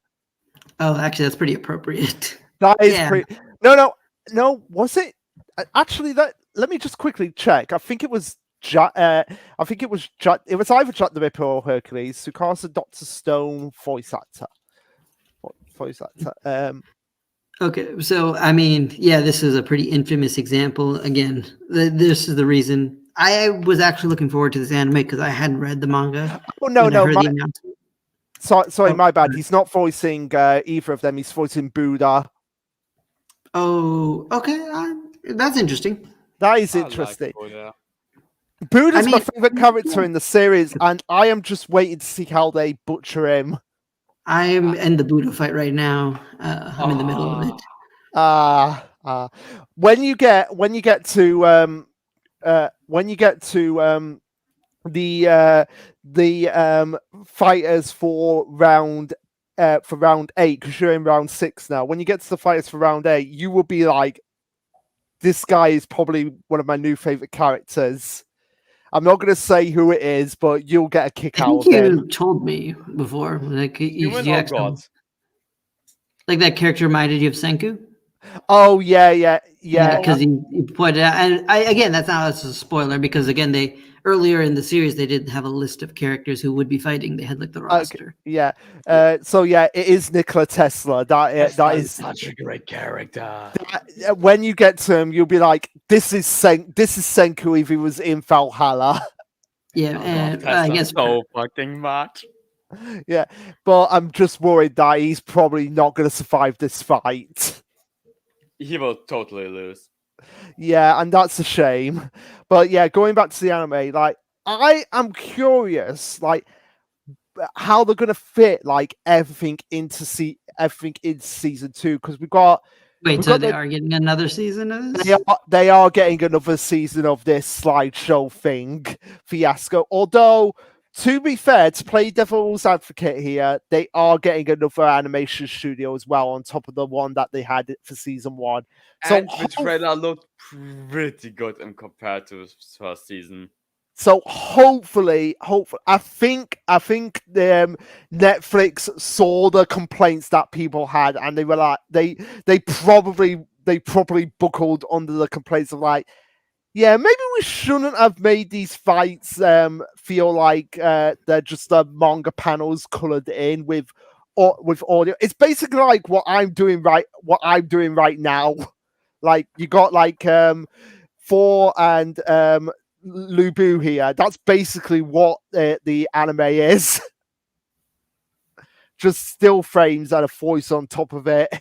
Oh, actually, that's pretty appropriate. That is Yeah. pretty. No. Was it actually that? Let me just quickly check. I think it was. I think it was. It was either Jack the Ripper or Hercules. Tsukasa, Doctor Stone, voice actor. Voice actor. Okay, so I mean, yeah, this is a pretty infamous example. Again, this is the reason I was actually looking forward to this anime because I hadn't read the manga. Oh no, when I heard the announcement. Sorry, Oh, my bad. He's not voicing either of them. He's voicing Buddha. Oh, okay, that's interesting. That is I like interesting. Buddha. Buddha's I my mean, favorite character yeah. in the series, and I am just waiting to see how they butcher him. I'm in the Buddha fight right now. I'm in the middle of it. When you get to the fighters for round 8, because you're in round 6 now. When you get to the fighters for round 8, you will be like, this guy is probably one of my new favorite characters. I'm not going to say who it is, but you'll get a kick I out think of him. you told me before, like Human you or actually, god? like that character reminded you of Senku. Oh yeah. Because you pointed out, and that's a spoiler because again, they earlier in the series they didn't have a list of characters who would be fighting. They had like the roster. Yeah. So yeah, it is Nikola Tesla. That is such a great character. When you get to him, you'll be like, "This is Senku if he was in Valhalla." Yeah, and I guess so fucking much. Yeah, but I'm just worried that he's probably not going to survive this fight. He will totally lose. Yeah, and that's a shame. But yeah, going back to the anime, like I am curious, like how they're gonna fit like everything into season 2 because we've got. Wait, so they are getting another season of this? They are getting another season of this slideshow thing fiasco. Although, to be fair, to play devil's advocate here, they are getting another animation studio as well on top of the one that they had for season 1. So And the trailer looked pretty good in compared to the first season. So hopefully, I think Netflix saw the complaints that people had, and they were like, they probably buckled under the complaints of like, yeah, maybe we shouldn't have made these fights feel like they're just manga panels colored in with audio. It's basically like what I'm doing right now. Like you got like Thor and Lubu here. That's basically what the anime is. just still frames and a voice on top of it.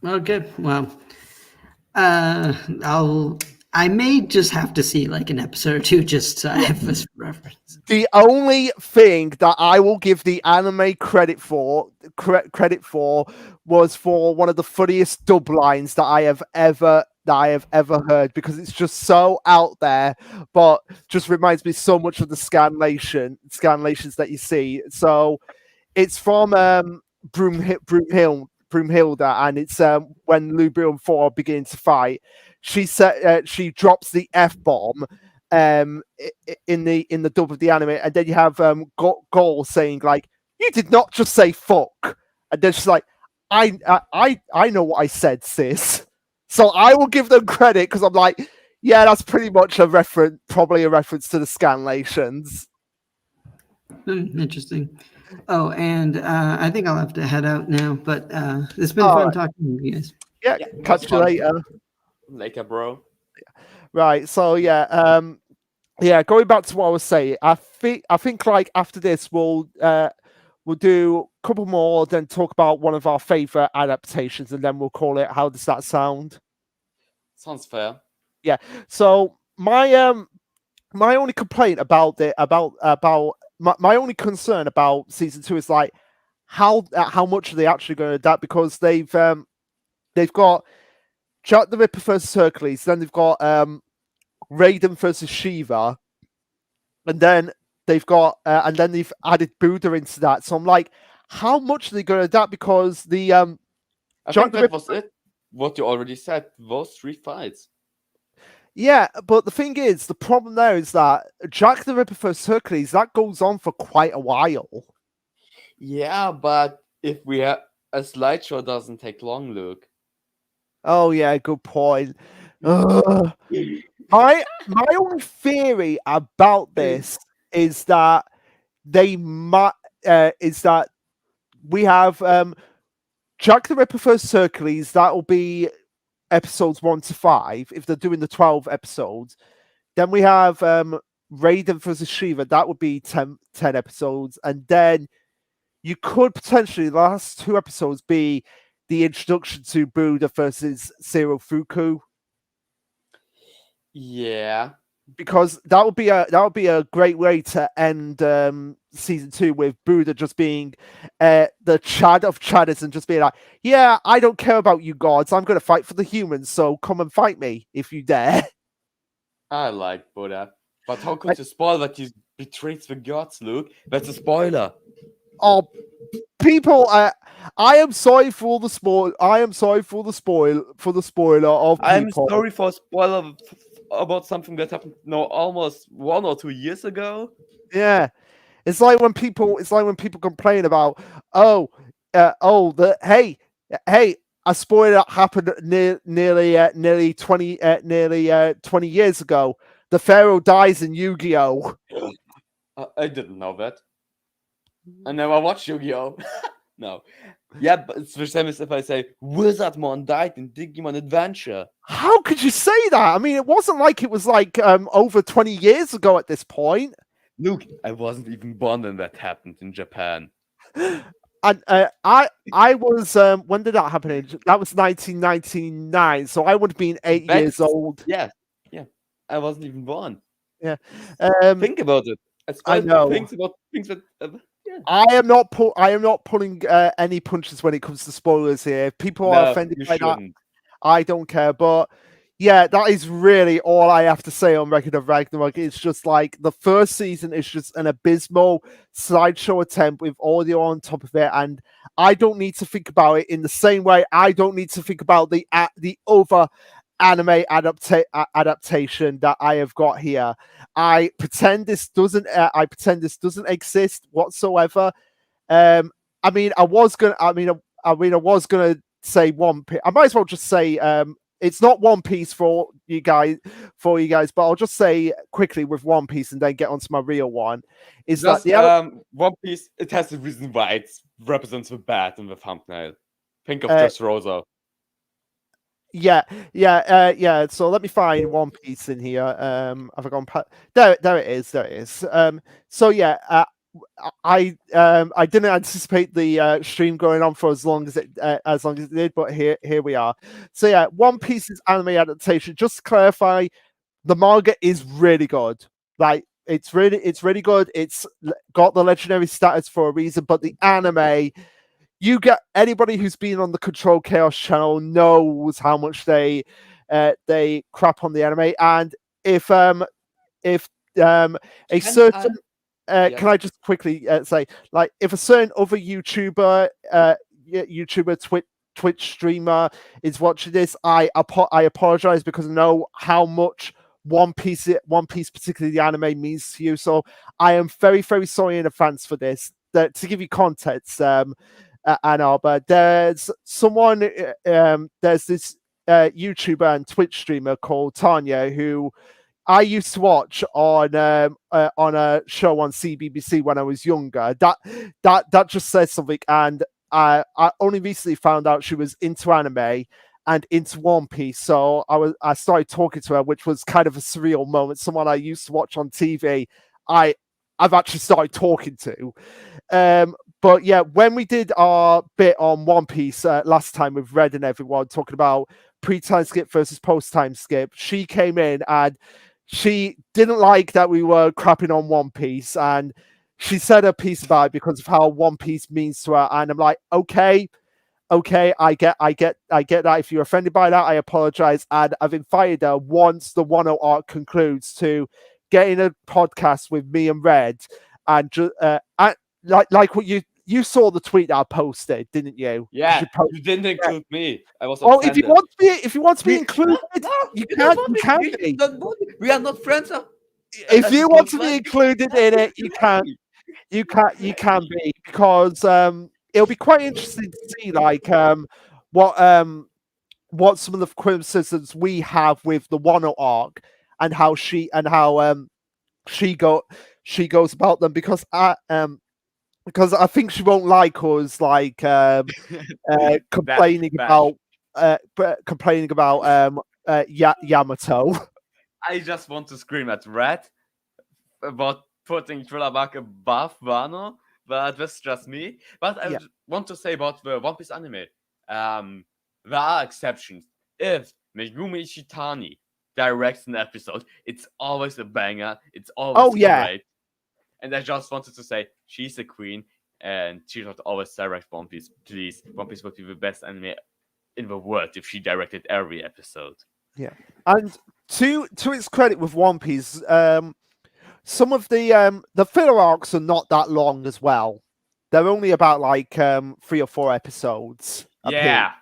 Okay, well, I may just have to see like an episode or two just so I have this reference. The only thing that I will give the anime credit for was for one of the funniest dub lines that I have ever heard, because it's just so out there, but just reminds me so much of the scanlations that you see. So it's from Broomhilda, and it's when Lubu and Thor begin to fight. She drops the F-bomb in the dub of the anime, and then you have Gol saying like, "You did not just say fuck," and then she's like, I know what I said, sis." So I will give them credit, because I'm like, yeah, that's pretty much probably a reference to the scanlations. Interesting. Oh, and I think I'll have to head out now, but it's been All fun right. talking to you guys. Yeah, Yeah, catch that's you fun. later. Later, bro. Right, so yeah, going back to what I was saying, I think like after this we'll do a couple more, then talk about one of our favorite adaptations, and then we'll call it. How does that sound? Sounds fair. So my only complaint about my only concern about season 2 is like how much are they actually going to adapt, because they've got Jack the Ripper versus Hercules, then they've got Raiden versus Shiva, and then they've got and then they've added Buddha into that. So I'm like, how much are they going to adapt? Because the I Jack think the that Ripper, was it. What you already said. Those 3 fights. yeah, but the thing is, the problem there is that Jack the Ripper versus Hercules, that goes on for quite a while. Yeah, but if we have a slideshow, doesn't take long, Luke. Oh yeah, good point. Ugh. My only theory about this is that is that we have Jack the Ripper versus Hercules. That'll be episodes 1 to 5 if they're doing the 12 episodes. Then we have Raiden versus Shiva. That would be 10 episodes, and then you could potentially the last 2 episodes be the introduction to Buddha versus Zero Fuku. Yeah. Because that would be a great way to end season 2 with Buddha just being the Chad of Chadders and just being like, yeah, I don't care about you gods, I'm going to fight for the humans, so come and fight me if you dare. I like Buddha. But how could you spoil that he betrays the gods, Luke? That's a spoiler. Oh, people, I am sorry for the spoil. I am sorry for the spoiler of people. I'm sorry for a spoiler about something that happened almost 1 or 2 years ago. Yeah, it's like when people complain about hey, a spoiler happened nearly 20 years ago. The Pharaoh dies in Yu-Gi-Oh. I didn't know that. I never watched Yu-Gi-Oh. No. Yeah, but it's the same as if I say Wizardmon died in Digimon Adventure. How could you say that? I mean, it wasn't like it was like over 20 years ago at this point. Luke, I wasn't even born when that happened in Japan. And I was when did that happen? That was 1999, so I would have been 8 years old. Yeah, I wasn't even born. Yeah, think about it. I know. Things that. Yeah. I am not pulling any punches when it comes to spoilers here. If people are offended by that, I don't care. But yeah, that is really all I have to say on Record of Ragnarok. It's just like the first season is just an abysmal slideshow attempt with audio on top of it, and I don't need to think about it in the same way I don't need to think about the other anime adaptation that I have got here. I pretend this doesn't exist whatsoever. I was gonna say One Piece. I might as well just say it's not One Piece for you guys, but I'll just say quickly with One Piece and then get onto my real one. Is just, that One Piece? It has a reason why it represents the bat in the thumbnail. Think of Dressrosa. Yeah. So let me find One Piece in here. Have I gone? There it is. So yeah, I didn't anticipate the stream going on for as long as it did, but here we are. So yeah, One Piece's anime adaptation. Just to clarify, the manga is really good. Like it's really good. It's got the legendary status for a reason, but the anime, you get anybody who's been on the Kontrolled Khaos channel knows how much they crap on the anime, and if a certain can I just quickly say, like, if a certain other YouTuber, Twitch streamer is watching this, I apologize because I know how much One Piece, particularly the anime, means to you. So I am very, very sorry in advance for this. To give you context, Ann Arbor, there's someone, there's this YouTuber and Twitch streamer called Tanya who I used to watch on a show on CBBC when I was younger. That just says something. And I only recently found out she was into anime and into One Piece. So I started talking to her, which was kind of a surreal moment. Someone I used to watch on TV, I've actually started talking to. But yeah, when we did our bit on One Piece last time with Red and everyone talking about pre-time skip versus post-time skip, she came in and she didn't like that we were crapping on One Piece, and she said her piece about it because of how One Piece means to her. And I'm like, okay, I get that. If you're offended by that, I apologize. And I've invited her once the 1-0 arc concludes to get in a podcast with me and Red, and like what you saw the tweet that I posted, didn't you? Yeah, you didn't include me. I was Oh, offended. if you want to be included, you can be. We are not friends. If you want to be included in it, you can be, because it'll be quite interesting to see like what some of the criticisms we have with the Wano arc and how she goes about them, because I think she won't like us like complaining about Yamato. I just want to scream at Red about putting Thriller Bark above Wano, but that's just me. But I want to say about the One Piece anime. There are exceptions. If Megumi Ishitani directs an episode, it's always a banger. It's always great. And I just wanted to say she's a queen, and she should always direct One Piece. Please, One Piece would be the best anime in the world if she directed every episode. Yeah, and to its credit with One Piece, some of the filler arcs are not that long as well. They're only about like 3 or 4 episodes. Yeah,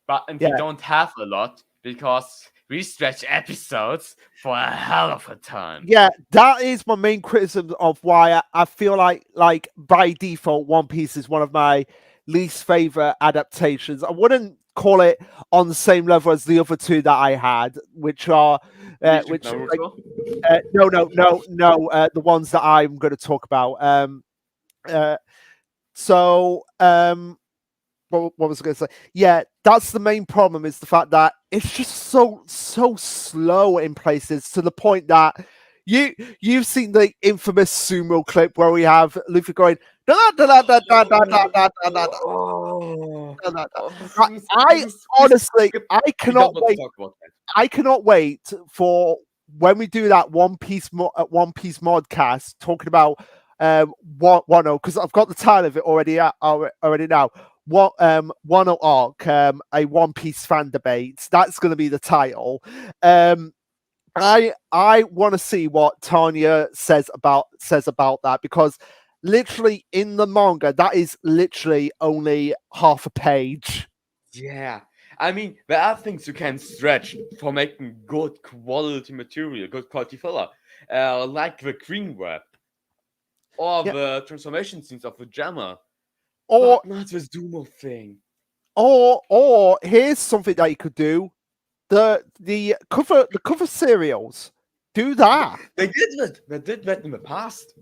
but we don't have a lot because we stretch episodes for a hell of a time. Yeah, that is my main criticism of why I feel like by default One Piece is one of my least favorite adaptations. I wouldn't call it on the same level as the other two that I had, which are no, the ones that I'm going to talk about. What was I going to say? Yeah, that's the main problem, is the fact that it's just so slow in places, to the point that you've seen the infamous sumo clip where we have Luffy going I honestly, I cannot wait for when we do that One Piece modcast talking about Wano, because I've got the title of it already now. What Wano arc, a One Piece fan debate. That's going to be the title. I want to see what Tanya says about that, because literally in the manga that is literally only half a page. Yeah, I mean, there are things you can stretch for making good quality material, good quality filler, like the green web or the transformation scenes of the Jammer. Or not this Dumo thing. Or here's something that you could do: the cover serials. Do that. They did that in the past.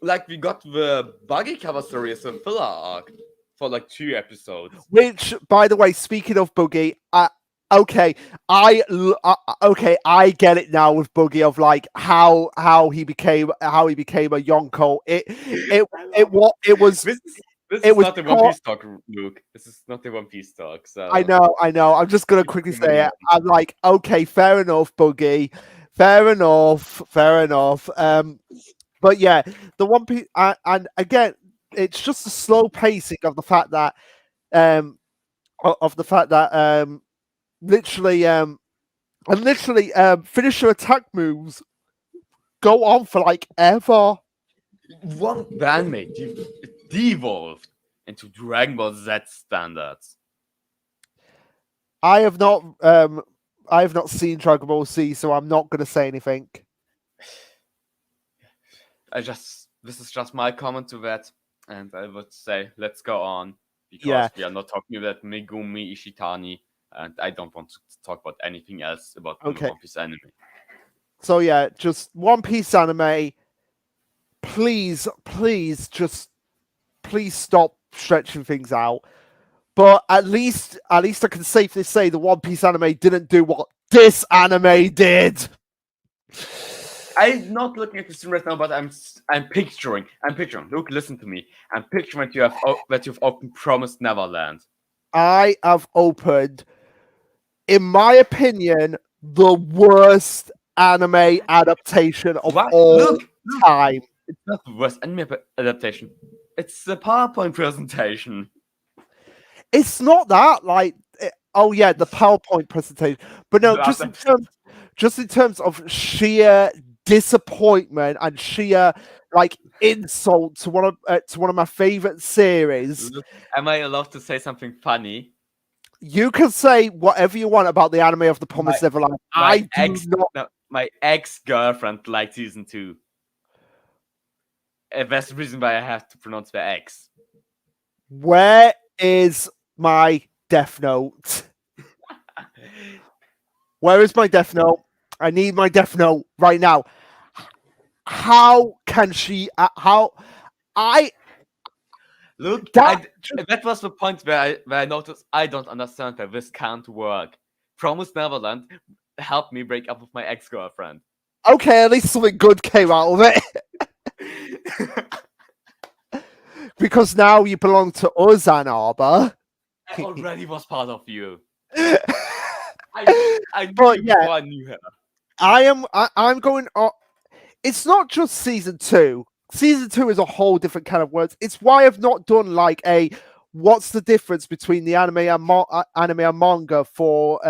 Like, we got the Buggy cover story as a filler arc for like 2 episodes. Which, by the way, speaking of Buggy, I okay, I get it now with Boogie of like how he became a Yonko. It was This it is was not the One Piece talk, Luke. This is not the One Piece talk. So I know. I'm just gonna quickly say it. I'm like, okay, fair enough, Boogie. Fair enough. But yeah, the One Piece, and again, it's just the slow pacing of the fact that, literally, finisher attack moves go on for like ever. the anime devolved into Dragon Ball Z standards. I have not seen Dragon Ball Z, so I'm not gonna say anything. This is just my comment to that, and I would say let's go on because Yeah. we are not talking about Megumi Ishitani, and I don't want to talk about anything else about Okay. One Piece anime. So yeah, just One Piece anime. Please stop stretching things out. But at least I can safely say the One Piece anime didn't do what this anime did. I'm not looking at the stream right now, but I'm picturing. Luke, listen to me. I'm picturing that you've opened Promised Neverland. I have opened, in my opinion, the worst anime adaptation of all time. It's not the worst anime adaptation. It's the PowerPoint presentation. It's not that the PowerPoint presentation, but no, just in terms of sheer disappointment and sheer like insult to one of my favorite series. Am I allowed to say something funny? You can say whatever you want about the anime of the Promised Neverland. My ex-girlfriend liked season 2. That's the reason why I have to pronounce the X. Where is my Death Note? Where is my Death Note? I need my Death Note right now. How can she? Look, that was the point where I noticed I don't understand that this can't work. Promised Neverland helped me break up with my ex-girlfriend. Okay, at least something good came out of it. Because now you belong to us, Ann Arbor. I already was part of you. I knew you before I knew her. I'm going. It's not just season 2. Season 2 is a whole different kind of words. It's why I've not done like what's the difference between the anime and manga for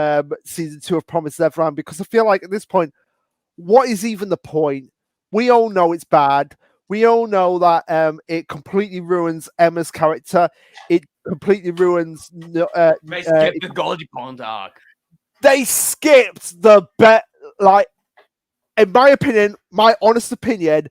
season 2 of Promised Neverland, because I feel like at this point, what is even the point? We all know it's bad. We all know that it completely ruins Emma's character. It completely ruins. They skipped the Goldie Pond arc. They skipped the in my opinion, my honest opinion,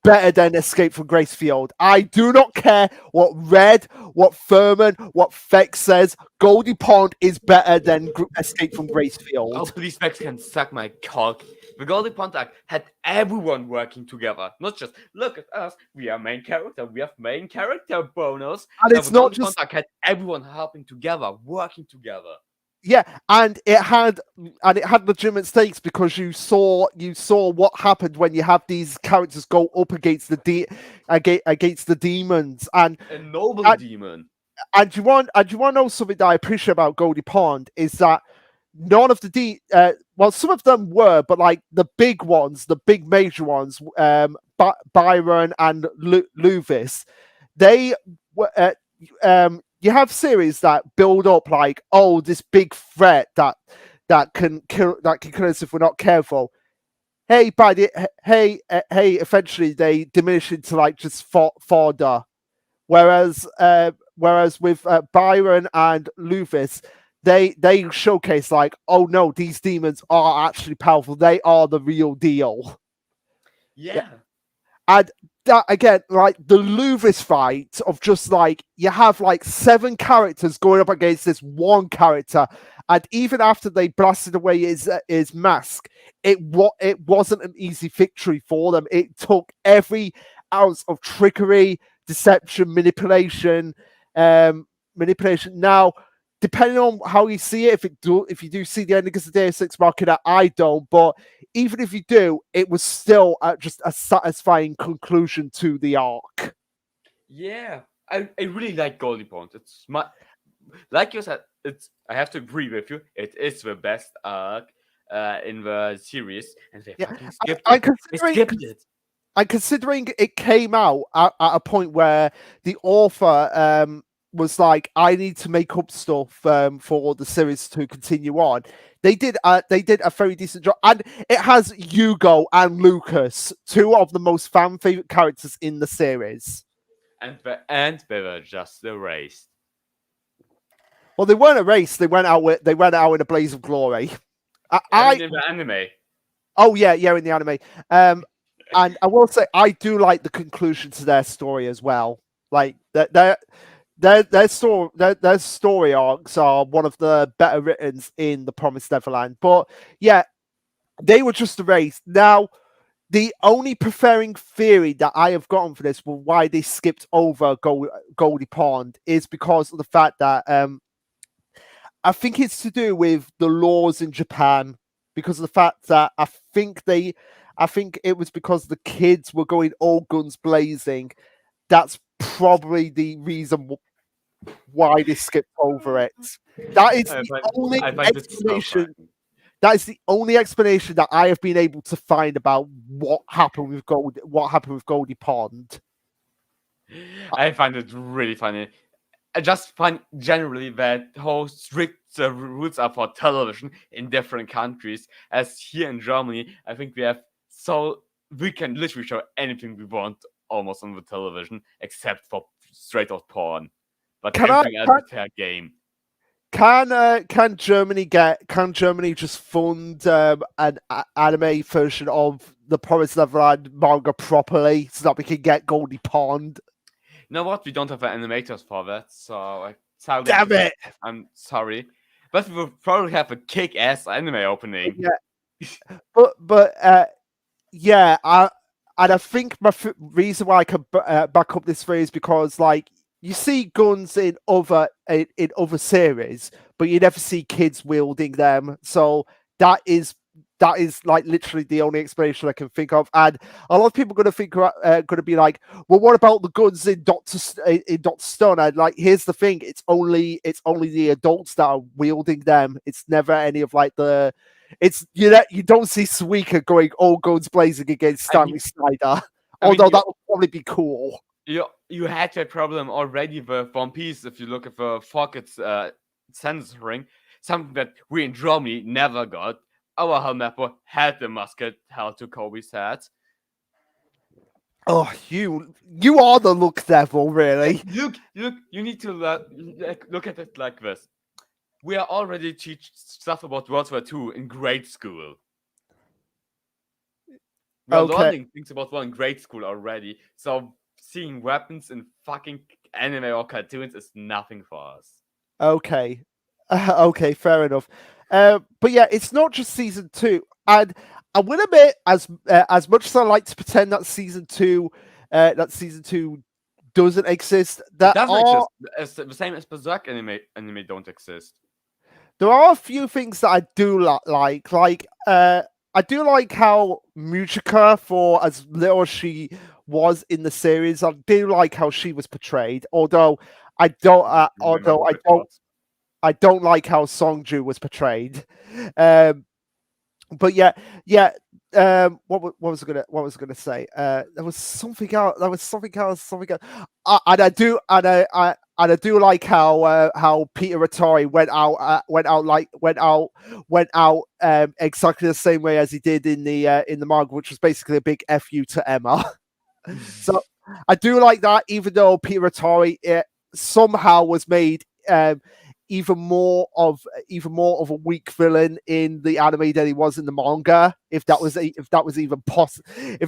better than Escape from Gracefield. I do not care what Red, what Furman, what Fex says. Goldie Pond is better than Escape from Gracefield. Oh, please, Fex can suck my cock. The Goldie Pond arc had everyone working together. Not just, look at us, we are main character, we have main character bonus. And it's not just... Pond arc had everyone helping together, working together. Yeah, and it had legitimate stakes because you saw what happened when you have these characters go up against the demons and a noble demon. And you want to know something that I appreciate about Goldie Pond is that none of the some of them were, but like the big ones, the big major ones, Byron and Luvis, they were. You have series that build up like, oh, this big threat that can kill us if we're not careful. Hey, eventually they diminish into like just fodder. Whereas with Byron and Luvis, they showcase like, oh no, these demons are actually powerful. They are the real deal. Yeah. And that again, like the Luvis fight of just like you have like 7 characters going up against this one character, and even after they blasted away his mask, it wasn't an easy victory for them. It took every ounce of trickery, deception, manipulation. Now, depending on how you see it, if you do see the ending as a Deus Ex Machina, I don't. But even if you do, it was still just a satisfying conclusion to the arc. Yeah, I really like Goldie Pond. It's like you said. I have to agree with you. It is the best arc in the series, and they fucking skipped it. They skipped it. And considering it came out at a point where the author was like, I need to make up stuff for the series to continue on. They did a very decent job, and it has Hugo and Lucas, two of the most fan favorite characters in the series. And they were just erased. Well, they weren't erased. They went out in a blaze of glory. I mean, in the anime. Oh yeah, in the anime. And I will say I do like the conclusion to their story as well. Like their story arcs are one of the better written in The Promised Neverland. But yeah, they were just erased. Now, the only preferring theory that I have gotten for this, why they skipped over Goldie Pond, is because of the fact that I think it's to do with the laws in Japan, because of the fact that I think it was because the kids were going all guns blazing. That's probably the reason why they skipped over it. That is the only explanation. That is the only explanation that I have been able to find about what happened with Goldie Pond. I find it really funny. I just find generally that how strict the rules are for television in different countries. As here in Germany, I think we can literally show anything we want almost on the television, except for straight out porn. But everything else is fair game. Can Germany just fund an anime version of the Promised Neverland manga properly so that we can get Goldie Pond? You know what? We don't have animators for that, so damn it! I'm sorry, but we will probably have a kick-ass anime opening. Yeah, but yeah, I think my reason why I can back up this theory is because, like, you see guns in other series, but you never see kids wielding them. So that is like literally the only explanation I can think of. And a lot of people are going to be like, well, what about the guns in Doctor Stone? And like, here's the thing: it's only the adults that are wielding them. It's never any of like the. It's you don't see Suika going all guns blazing against Stanley Snyder. Although that would probably be cool. You had that problem already with One Piece. If you look at the Pockets censoring, something that we in Germany never got. Our Helmepper had the musket held to Kobe's head. Oh, you are the look devil, really. Look! You need to look at it like this. We are already teach stuff about World War II in grade school. We're learning things about war in grade school already. So seeing weapons in fucking anime or cartoons is nothing for us. Okay. Okay, fair enough. But yeah, it's not just season 2. And I will admit, as much as I like to pretend that season 2 doesn't exist, it doesn't exist. It's the same as Berserk anime don't exist. There are a few things that I do like. Like, I do like how Mujika, for as little as she was in the series, I do like how she was portrayed. Although I don't like how Songju was portrayed. But yeah. What was I gonna say? There was something else. And I do like how Peter Ratori went out exactly the same way as he did in the manga, which was basically a big fu to Emma. So I do like that, even though Peter Ratori somehow was made even more of a weak villain in the anime than he was in the manga, if that was even possible.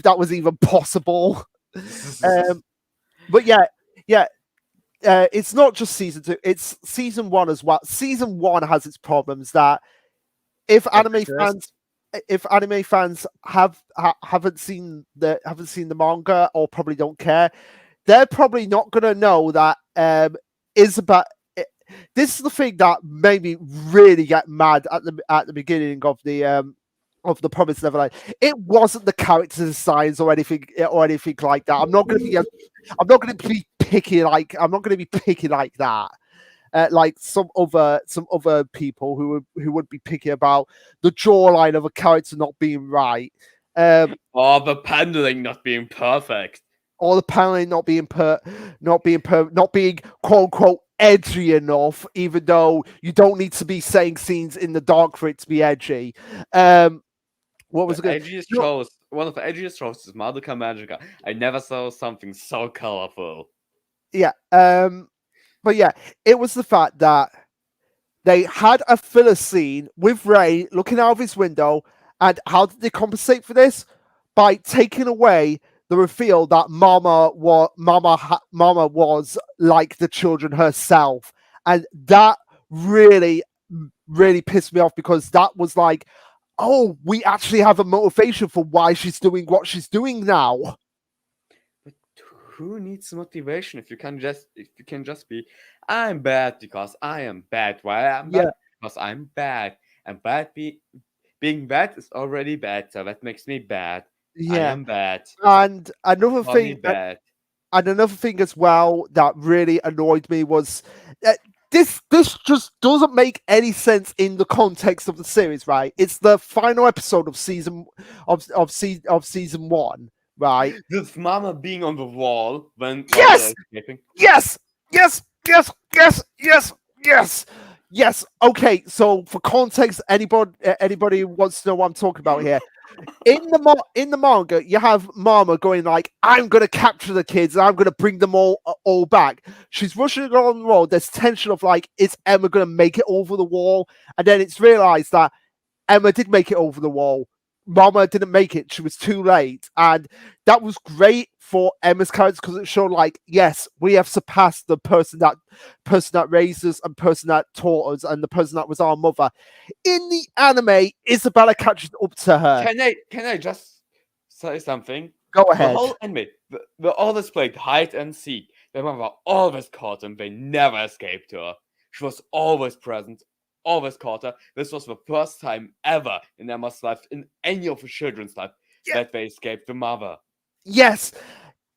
But yeah, it's not just season 2; it's season 1 as well. Season 1 has its problems that if anime fans haven't seen the manga or probably don't care, they're probably not gonna know that this is the thing that made me really get mad at the beginning of the Promised Neverland. It wasn't the character designs or anything like that. I'm not going to be picky like that. Like some other people who would be picky about the jawline of a character not being right. Or the paneling not being perfect. Or the paneling not being quote unquote edgy enough, even though you don't need to be saying scenes in the dark for it to be edgy. What was it? Edgiest shows. One of the edgiest shows is Madoka Magica. I never saw something so colorful. Yeah. But yeah, it was the fact that they had a filler scene with Ray looking out of his window, and how did they compensate for this? By taking away the reveal that Mama was like the children herself, and that really pissed me off, because that was like, oh, we actually have a motivation for why she's doing what she's doing now. But who needs motivation if you can just be, I'm bad because I am bad. Why I'm bad? Because I'm bad. And being bad is already bad, so that makes me bad. I am bad. And another Call me thing, bad. and another thing as well that really annoyed me was this just doesn't make any sense in the context of the series, right? It's the final episode of season season 1, right? With Mama being on the wall when Yes! escaping. Yes. Okay, so for context, anybody who wants to know what I'm talking about here. In the manga, you have Mama going like, "I'm gonna capture the kids, and I'm gonna bring them all back." She's rushing along the road. There's tension of like, is Emma gonna make it over the wall? And then it's realized that Emma did make it over the wall. Mama didn't make it. She was too late, and that was great for Emma's character, because it showed like, yes, we have surpassed the person that raised us and person that taught us and the person that was our mother. In the anime, Isabella catches up to her. Can I just say something? Go ahead. The whole anime, they always played hide and seek. Their mother always caught them. They never escaped her. She was always present, always caught her. This was the first time ever in Emma's life, in any of the children's life, that they escaped the mother. Yes.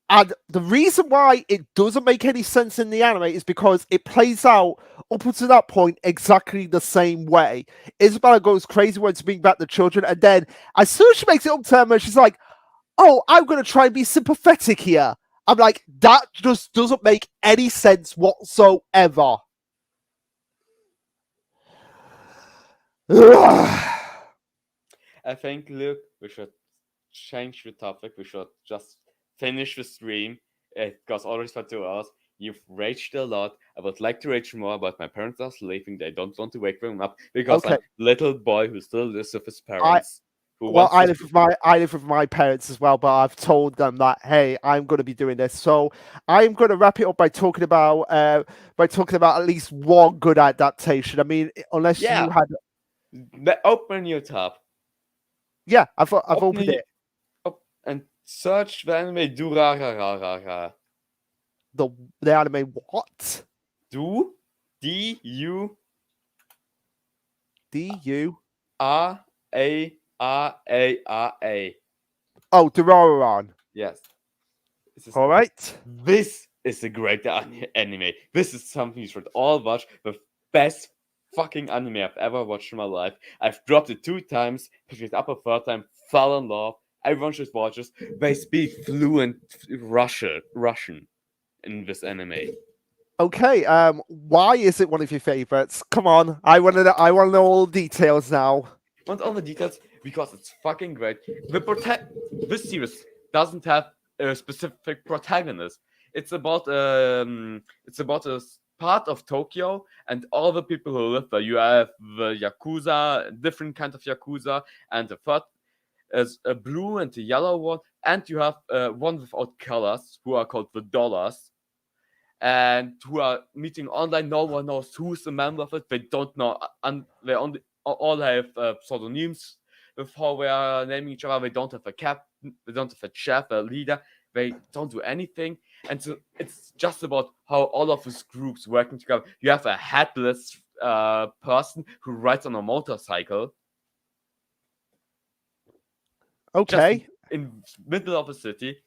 And the reason why it doesn't make any sense in the anime is because it plays out up until that point exactly the same way. Isabella goes crazy when to bring back the children, and then as soon as she makes it up to Emma, she's like, "Oh, I'm going to try and be sympathetic here." I'm like, that just doesn't make any sense whatsoever. I think, Luke, we should change the topic. We should just finish the stream. It goes already for 2 hours. You've raged a lot. I would like to rage more, but my parents are sleeping. They don't want to wake them up because I'm a little boy who still lives with his parents. I live with my parents as well, but I've told them that, hey, I'm going to be doing this. So I'm going to wrap it up by talking about at least one good adaptation. I mean, unless you had. Open your tab. Yeah, I've opened it. And search the anime Durarararara. The anime what? D-U R-A-R-A. R-A-R-A. Oh, Durararan. Yes. All right. This is a great anime. This is something you should all watch. The best fucking anime I've ever watched in my life. I've dropped it 2 times, picked it up a 3rd time, fell in love. Everyone should watch this. They speak fluent Russian in this anime. Okay. Why is it one of your favorites? Come on. I want to know all the details now. Want all the details? Because it's fucking great. This series doesn't have a specific protagonist. It's about a part of Tokyo and all the people who live there. You have the Yakuza, different kind of Yakuza, and the third is a blue and a yellow one, and you have one without colors, who are called the Dollars, and who are meeting online. No one knows who's a member of it. They don't know, and they all have pseudonyms with how they are naming each other. They don't have a captain, they don't have a chef, a leader. They don't do anything, And so it's just about how all of these groups working together. You have a headless person who rides on a motorcycle just Okay. in middle of a city.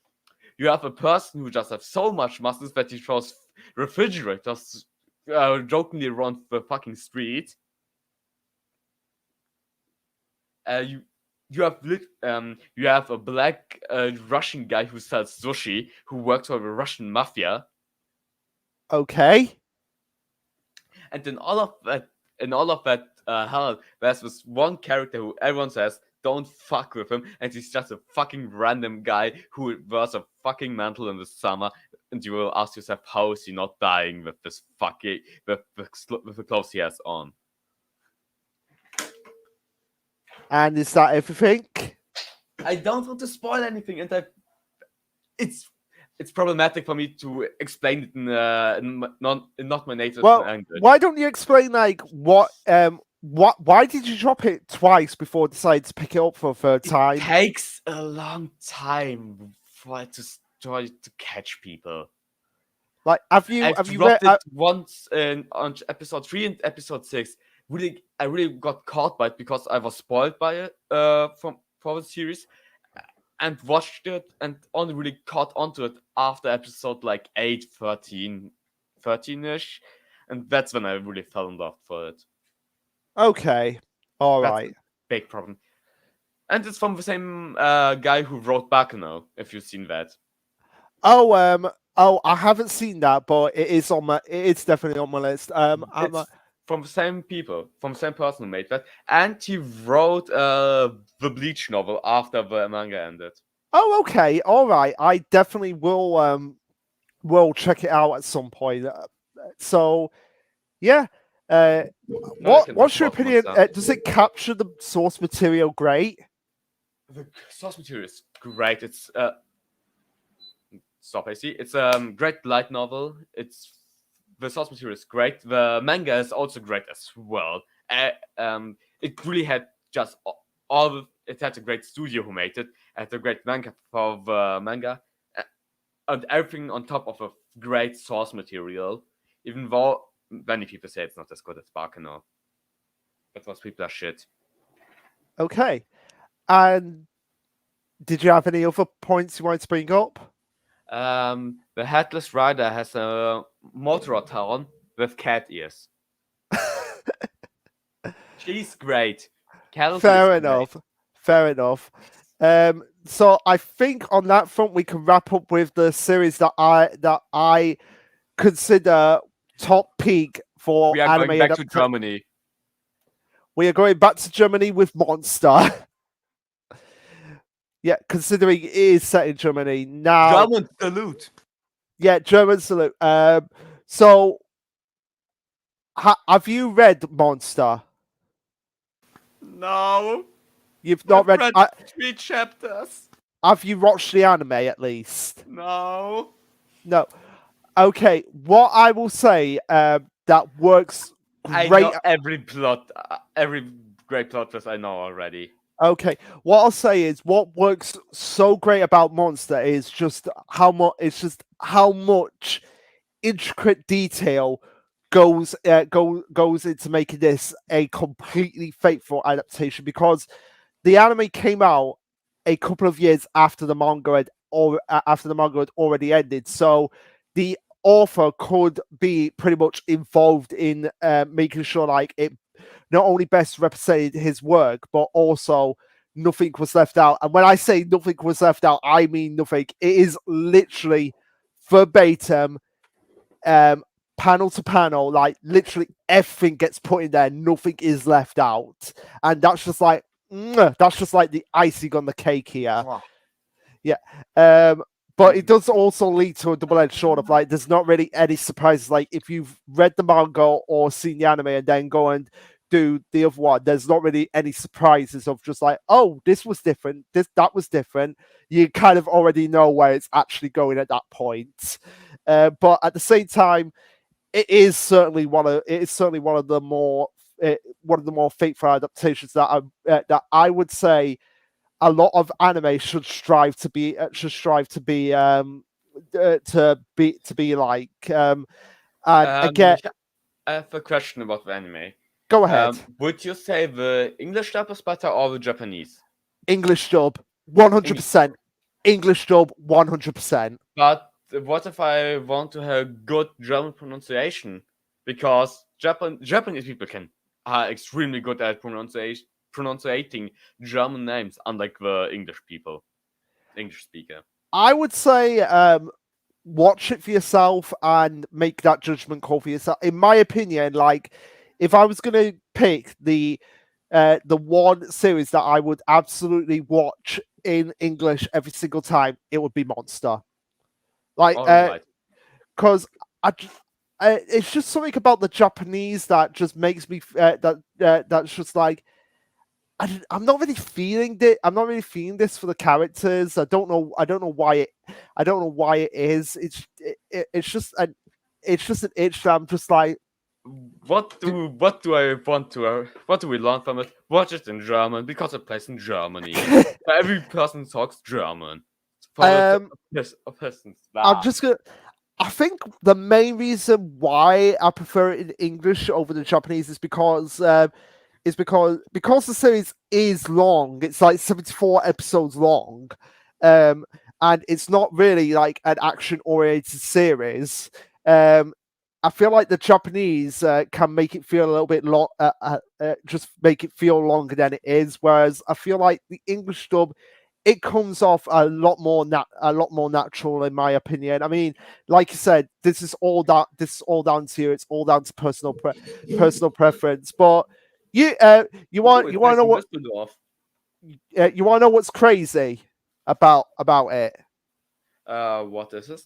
You have a person who just has so much muscles that he throws refrigerators jokingly around the fucking street. You have a black Russian guy who sells sushi, who works for the Russian mafia, Okay. and in all of that hell, there's this one character who everyone says don't fuck with him, and he's just a fucking random guy who wears a fucking mantle in the summer, and you will ask yourself, how is he not dying with this fucking with the clothes he has on? And is that everything? I don't want to spoil anything, and it's problematic for me to explain it in not my native Well, language. why don't you explain like what why did you drop it twice before deciding to pick it up for a third time? It takes a long time for it to try to catch people. Like, have you read? dropped it once on episode 3 and episode 6. I really got caught by it because I was spoiled by it for the series, and watched it and only really caught onto it after episode like 8, 13-ish, and that's when I really fell in love for it. Okay, all That's right. a big problem. And it's from the same guy who wrote Baccano, if you've seen that. Oh, I haven't seen that, but it is on my. It's definitely on my list. It's from the same people, from the same person who made that, and he wrote the Bleach novel after the manga ended. Oh, okay, all right. I definitely will check it out at some point. So, yeah. What's your opinion? Does it capture the source material great? The source material is great. It's stop. I see. It's great light novel. The source material is great. The manga is also great as well. It really had just all. It had a great studio who made it. Had a great manga for the manga, and everything on top of a great source material. Even though many people say it's not as good as Baccano, but most people are shit. Okay. And did you have any other points you wanted to bring up? The Headless Rider has a motor town with cat ears. She's great. Fair enough. Fair enough. So I think on that front we can wrap up with the series that I consider top peak for We are anime. going back to Germany. We are going back to Germany with Monster. Yeah, considering it is set in Germany now. German salute. Yeah, German salute. So have you read Monster? No. You've not read 3 chapters. Have you watched the anime at least? No. No. Okay, what I will say that works great. I know every plot, every great plot twist I know already. Okay, what I'll say is what works so great about Monster is just how much intricate detail goes into making this a completely faithful adaptation, because the anime came out a couple of years after the manga had already ended, so the author could be pretty much involved in making sure like it not only best represented his work, but also nothing was left out. And when I say nothing was left out, I mean nothing. It is literally verbatim, panel to panel, like literally everything gets put in there. Nothing is left out, and that's just like the icing on the cake here. Wow. Yeah. But it does also lead to a double-edged sword of like, there's not really any surprises. Like if you've read the manga or seen the anime and then go and do the other one, there's not really any surprises of just like, oh, this was different, that was different. You kind of already know where it's actually going at that point. But at the same time, it is certainly one of the more faithful adaptations that I would say a lot of anime should strive to be to be like. And again, I have a question about the anime. go ahead. Would you say the English dub is better or the Japanese? English dub, 100%. English dub, 100%. But what if I want to have good German pronunciation? Because Japanese people are extremely good at pronouncing German names, unlike the English speaker. I would say watch it for yourself and make that judgment call for yourself. In my opinion, like if I was going to pick the one series that I would absolutely watch in English every single time, it would be Monster. Like, because it's just something about the Japanese that just makes me that's just like I'm not really feeling it. I'm not really feeling this for the characters. I don't know why it. I don't know why it is. It's just an itch that I'm just like. What do we learn from it? Watch it in German because it plays in Germany. Every person talks German. I'm just gonna. I think the main reason why I prefer it in English over the Japanese is because the series is long. It's like 74 episodes long, and it's not really like an action-oriented series. I feel like the Japanese can make it feel a little bit just make it feel longer than it is. Whereas I feel like the English dub, it comes off a lot more natural, in my opinion. I mean, like you said, this is all down to you. It's all down to personal preference. But you want to know what you want to know what's crazy about it? What is this?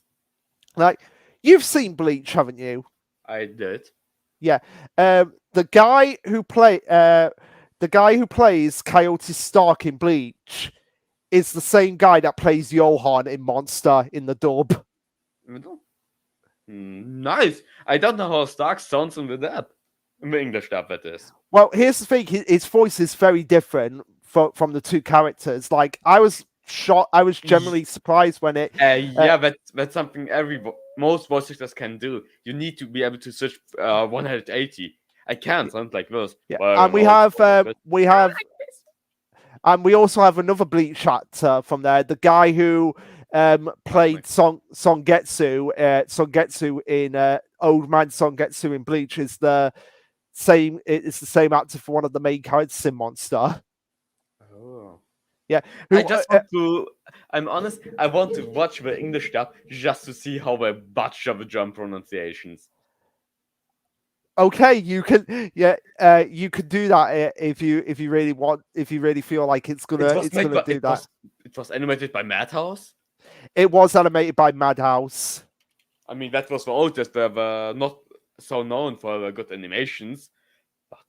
Like, you've seen Bleach, haven't you? I did. Yeah. The guy who plays Coyote Stark in Bleach is the same guy that plays Johan in Monster in the dub. Nice. I don't know how Stark sounds in the dub. In the English dub, that is. Well, here's the thing: his voice is very different from the two characters. Like, I was shocked. I was generally surprised when it. That's something most voice actors can do. You need to be able to switch 180. I can't sound like this. Yeah, and we also have another Bleach actor from there. The guy who played Songetsu in Old Man Songetsu in Bleach is the same. It's the same actor for one of the main characters in Monster. Oh. Yeah. I'm honest, I want to watch the English dub just to see how they butcher the German pronunciations. Okay, you can you could do that if you really want, if you really feel like it's gonna do that. It was animated by Madhouse? It was animated by Madhouse. I mean, that was the oldest, but not so known for the good animations. But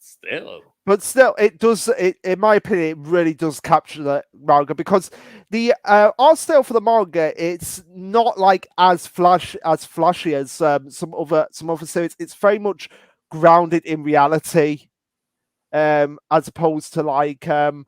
still, it does. In my opinion, it really does capture the manga, because the art style for the manga, it's not like as flashy as some other series. It's very much grounded in reality, as opposed to like some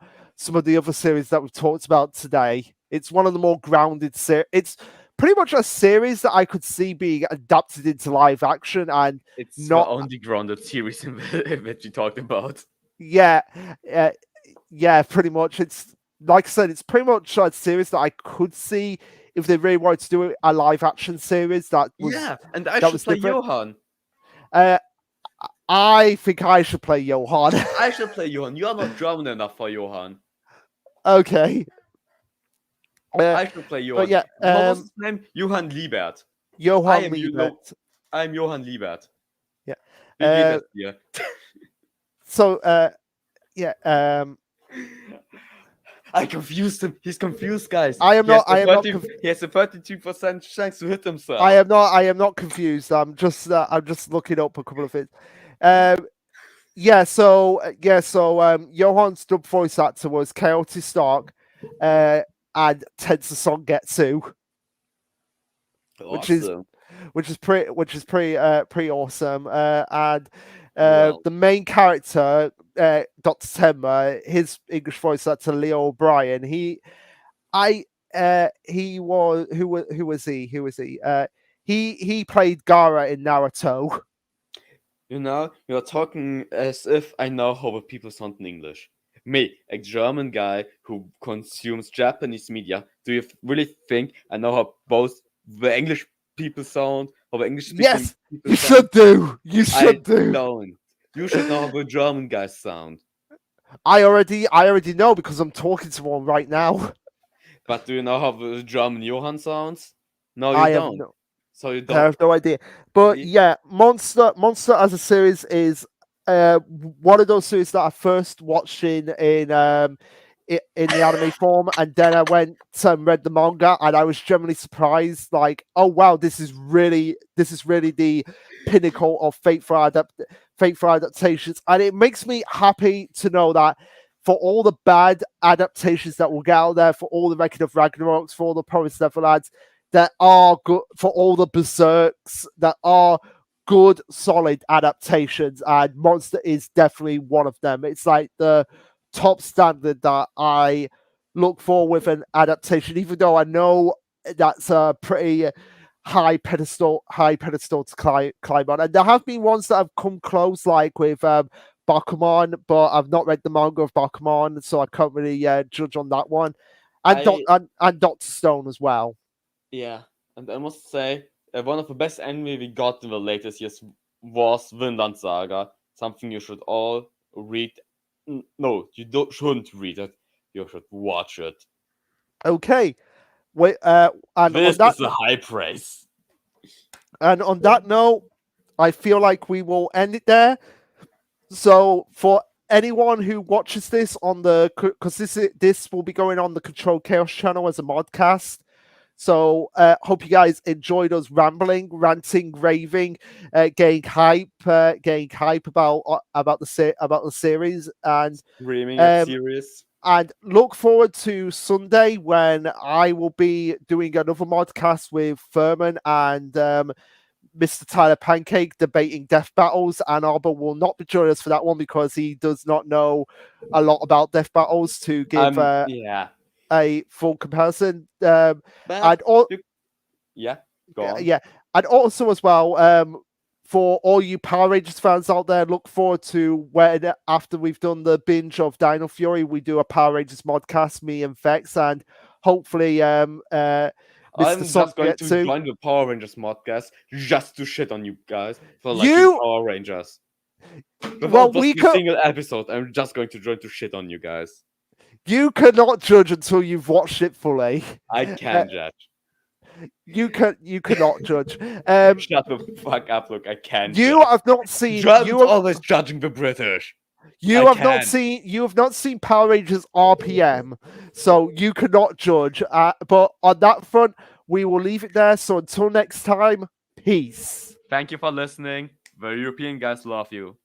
of the other series that we've talked about today. It's one of the more grounded series. It's pretty much a series that I could see being adapted into live action, and it's not the only grounded series that you talked about. Yeah, pretty much. It's like I said, it's pretty much a series that I could see if they really wanted to do a live action series. And I should play Johan. I think I should play Johan. I should play Johan. You are not German enough for Johan. Okay. I should play Johan. Yeah, what was his name? Johan Liebert. Johan Liebert. I'm Johan Liebert. Yeah. So, I confused him. He's confused, guys. I am not. He has a 32% chance to hit himself. I am not confused. I'm just looking up a couple of things. Johan's dub voice actor was Coyote Stark, and Tensa Songetsu, awesome. which is pretty awesome. And the main character, Dr. Tenma, his English voice actor Leo O'Brien, he was who was he? Who was he? He played Gaara in Naruto. You know, you're talking as if I know how the people sound in English. Me, a German guy who consumes Japanese media, do you really think I know how both the English people sound, how the English speaking Yes, people you sound? should do. You should do. Don't. You should know how the German guys sound. I already know because I'm talking to one right now. But do you know how the German Johann sounds? No, you I have don't. no, So you I don't. have no idea. But See? yeah, Monster as a series is one of those series that I first watched in the anime form, and then I went and read the manga, and I was generally surprised. Like, oh wow, this is really the pinnacle of Fateful Adaptations, and it makes me happy to know that for all the bad adaptations that will get out there, for all the Record of Ragnaroks, for all the Promised Neverlands, that are good, for all the Berserks that are good, solid adaptations, and Monster is definitely one of them. It's like the top standard that I look for with an adaptation, even though I know that's a pretty high pedestal to climb on. And there have been ones that have come close, like with Bakuman, but I've not read the manga of Bakuman, so I can't really judge on that one. And and Doctor Stone as well. Yeah, and I must say, one of the best anime we got in the latest years was Vinland Saga. Something you should all read. No, you shouldn't read it. You should watch it. Okay. Wait, and This on that is a high praise. and on that note, I feel like we will end it there. So for anyone who watches this on the, because this will be going on the Kontrolled Khaos channel as a modcast. So hope you guys enjoyed us rambling, ranting, raving, getting hype about the series, and Screaming at serious. and look forward to Sunday when I will be doing another modcast with Furman and Mr. Tyler Pancake debating death battles, and Arbor will not be joining us for that one because he does not know a lot about death battles to give Yeah. a full comparison. But And all, yeah, go on. yeah, and also as well, for all you Power Rangers fans out there, look forward to when after we've done the binge of Dino Fury, we do a Power Rangers modcast, me and Vex, and hopefully I'm Mr. Son just going gets to join the Power Rangers modcast just to shit on you guys for liking You- Power Rangers. Without Well, watching we a could. single episode, I'm just going to join to shit on you guys. You cannot judge until you've watched it fully. I can judge. You cannot judge. Shut the fuck up, look, I can You judge. have not seen. Germans You have, always judging the British. you I have not can. seen. You have not seen Power Rangers RPM, so you cannot judge. But on that front, we will leave it there. So until next time, peace. Thank you for listening. The European guys love you.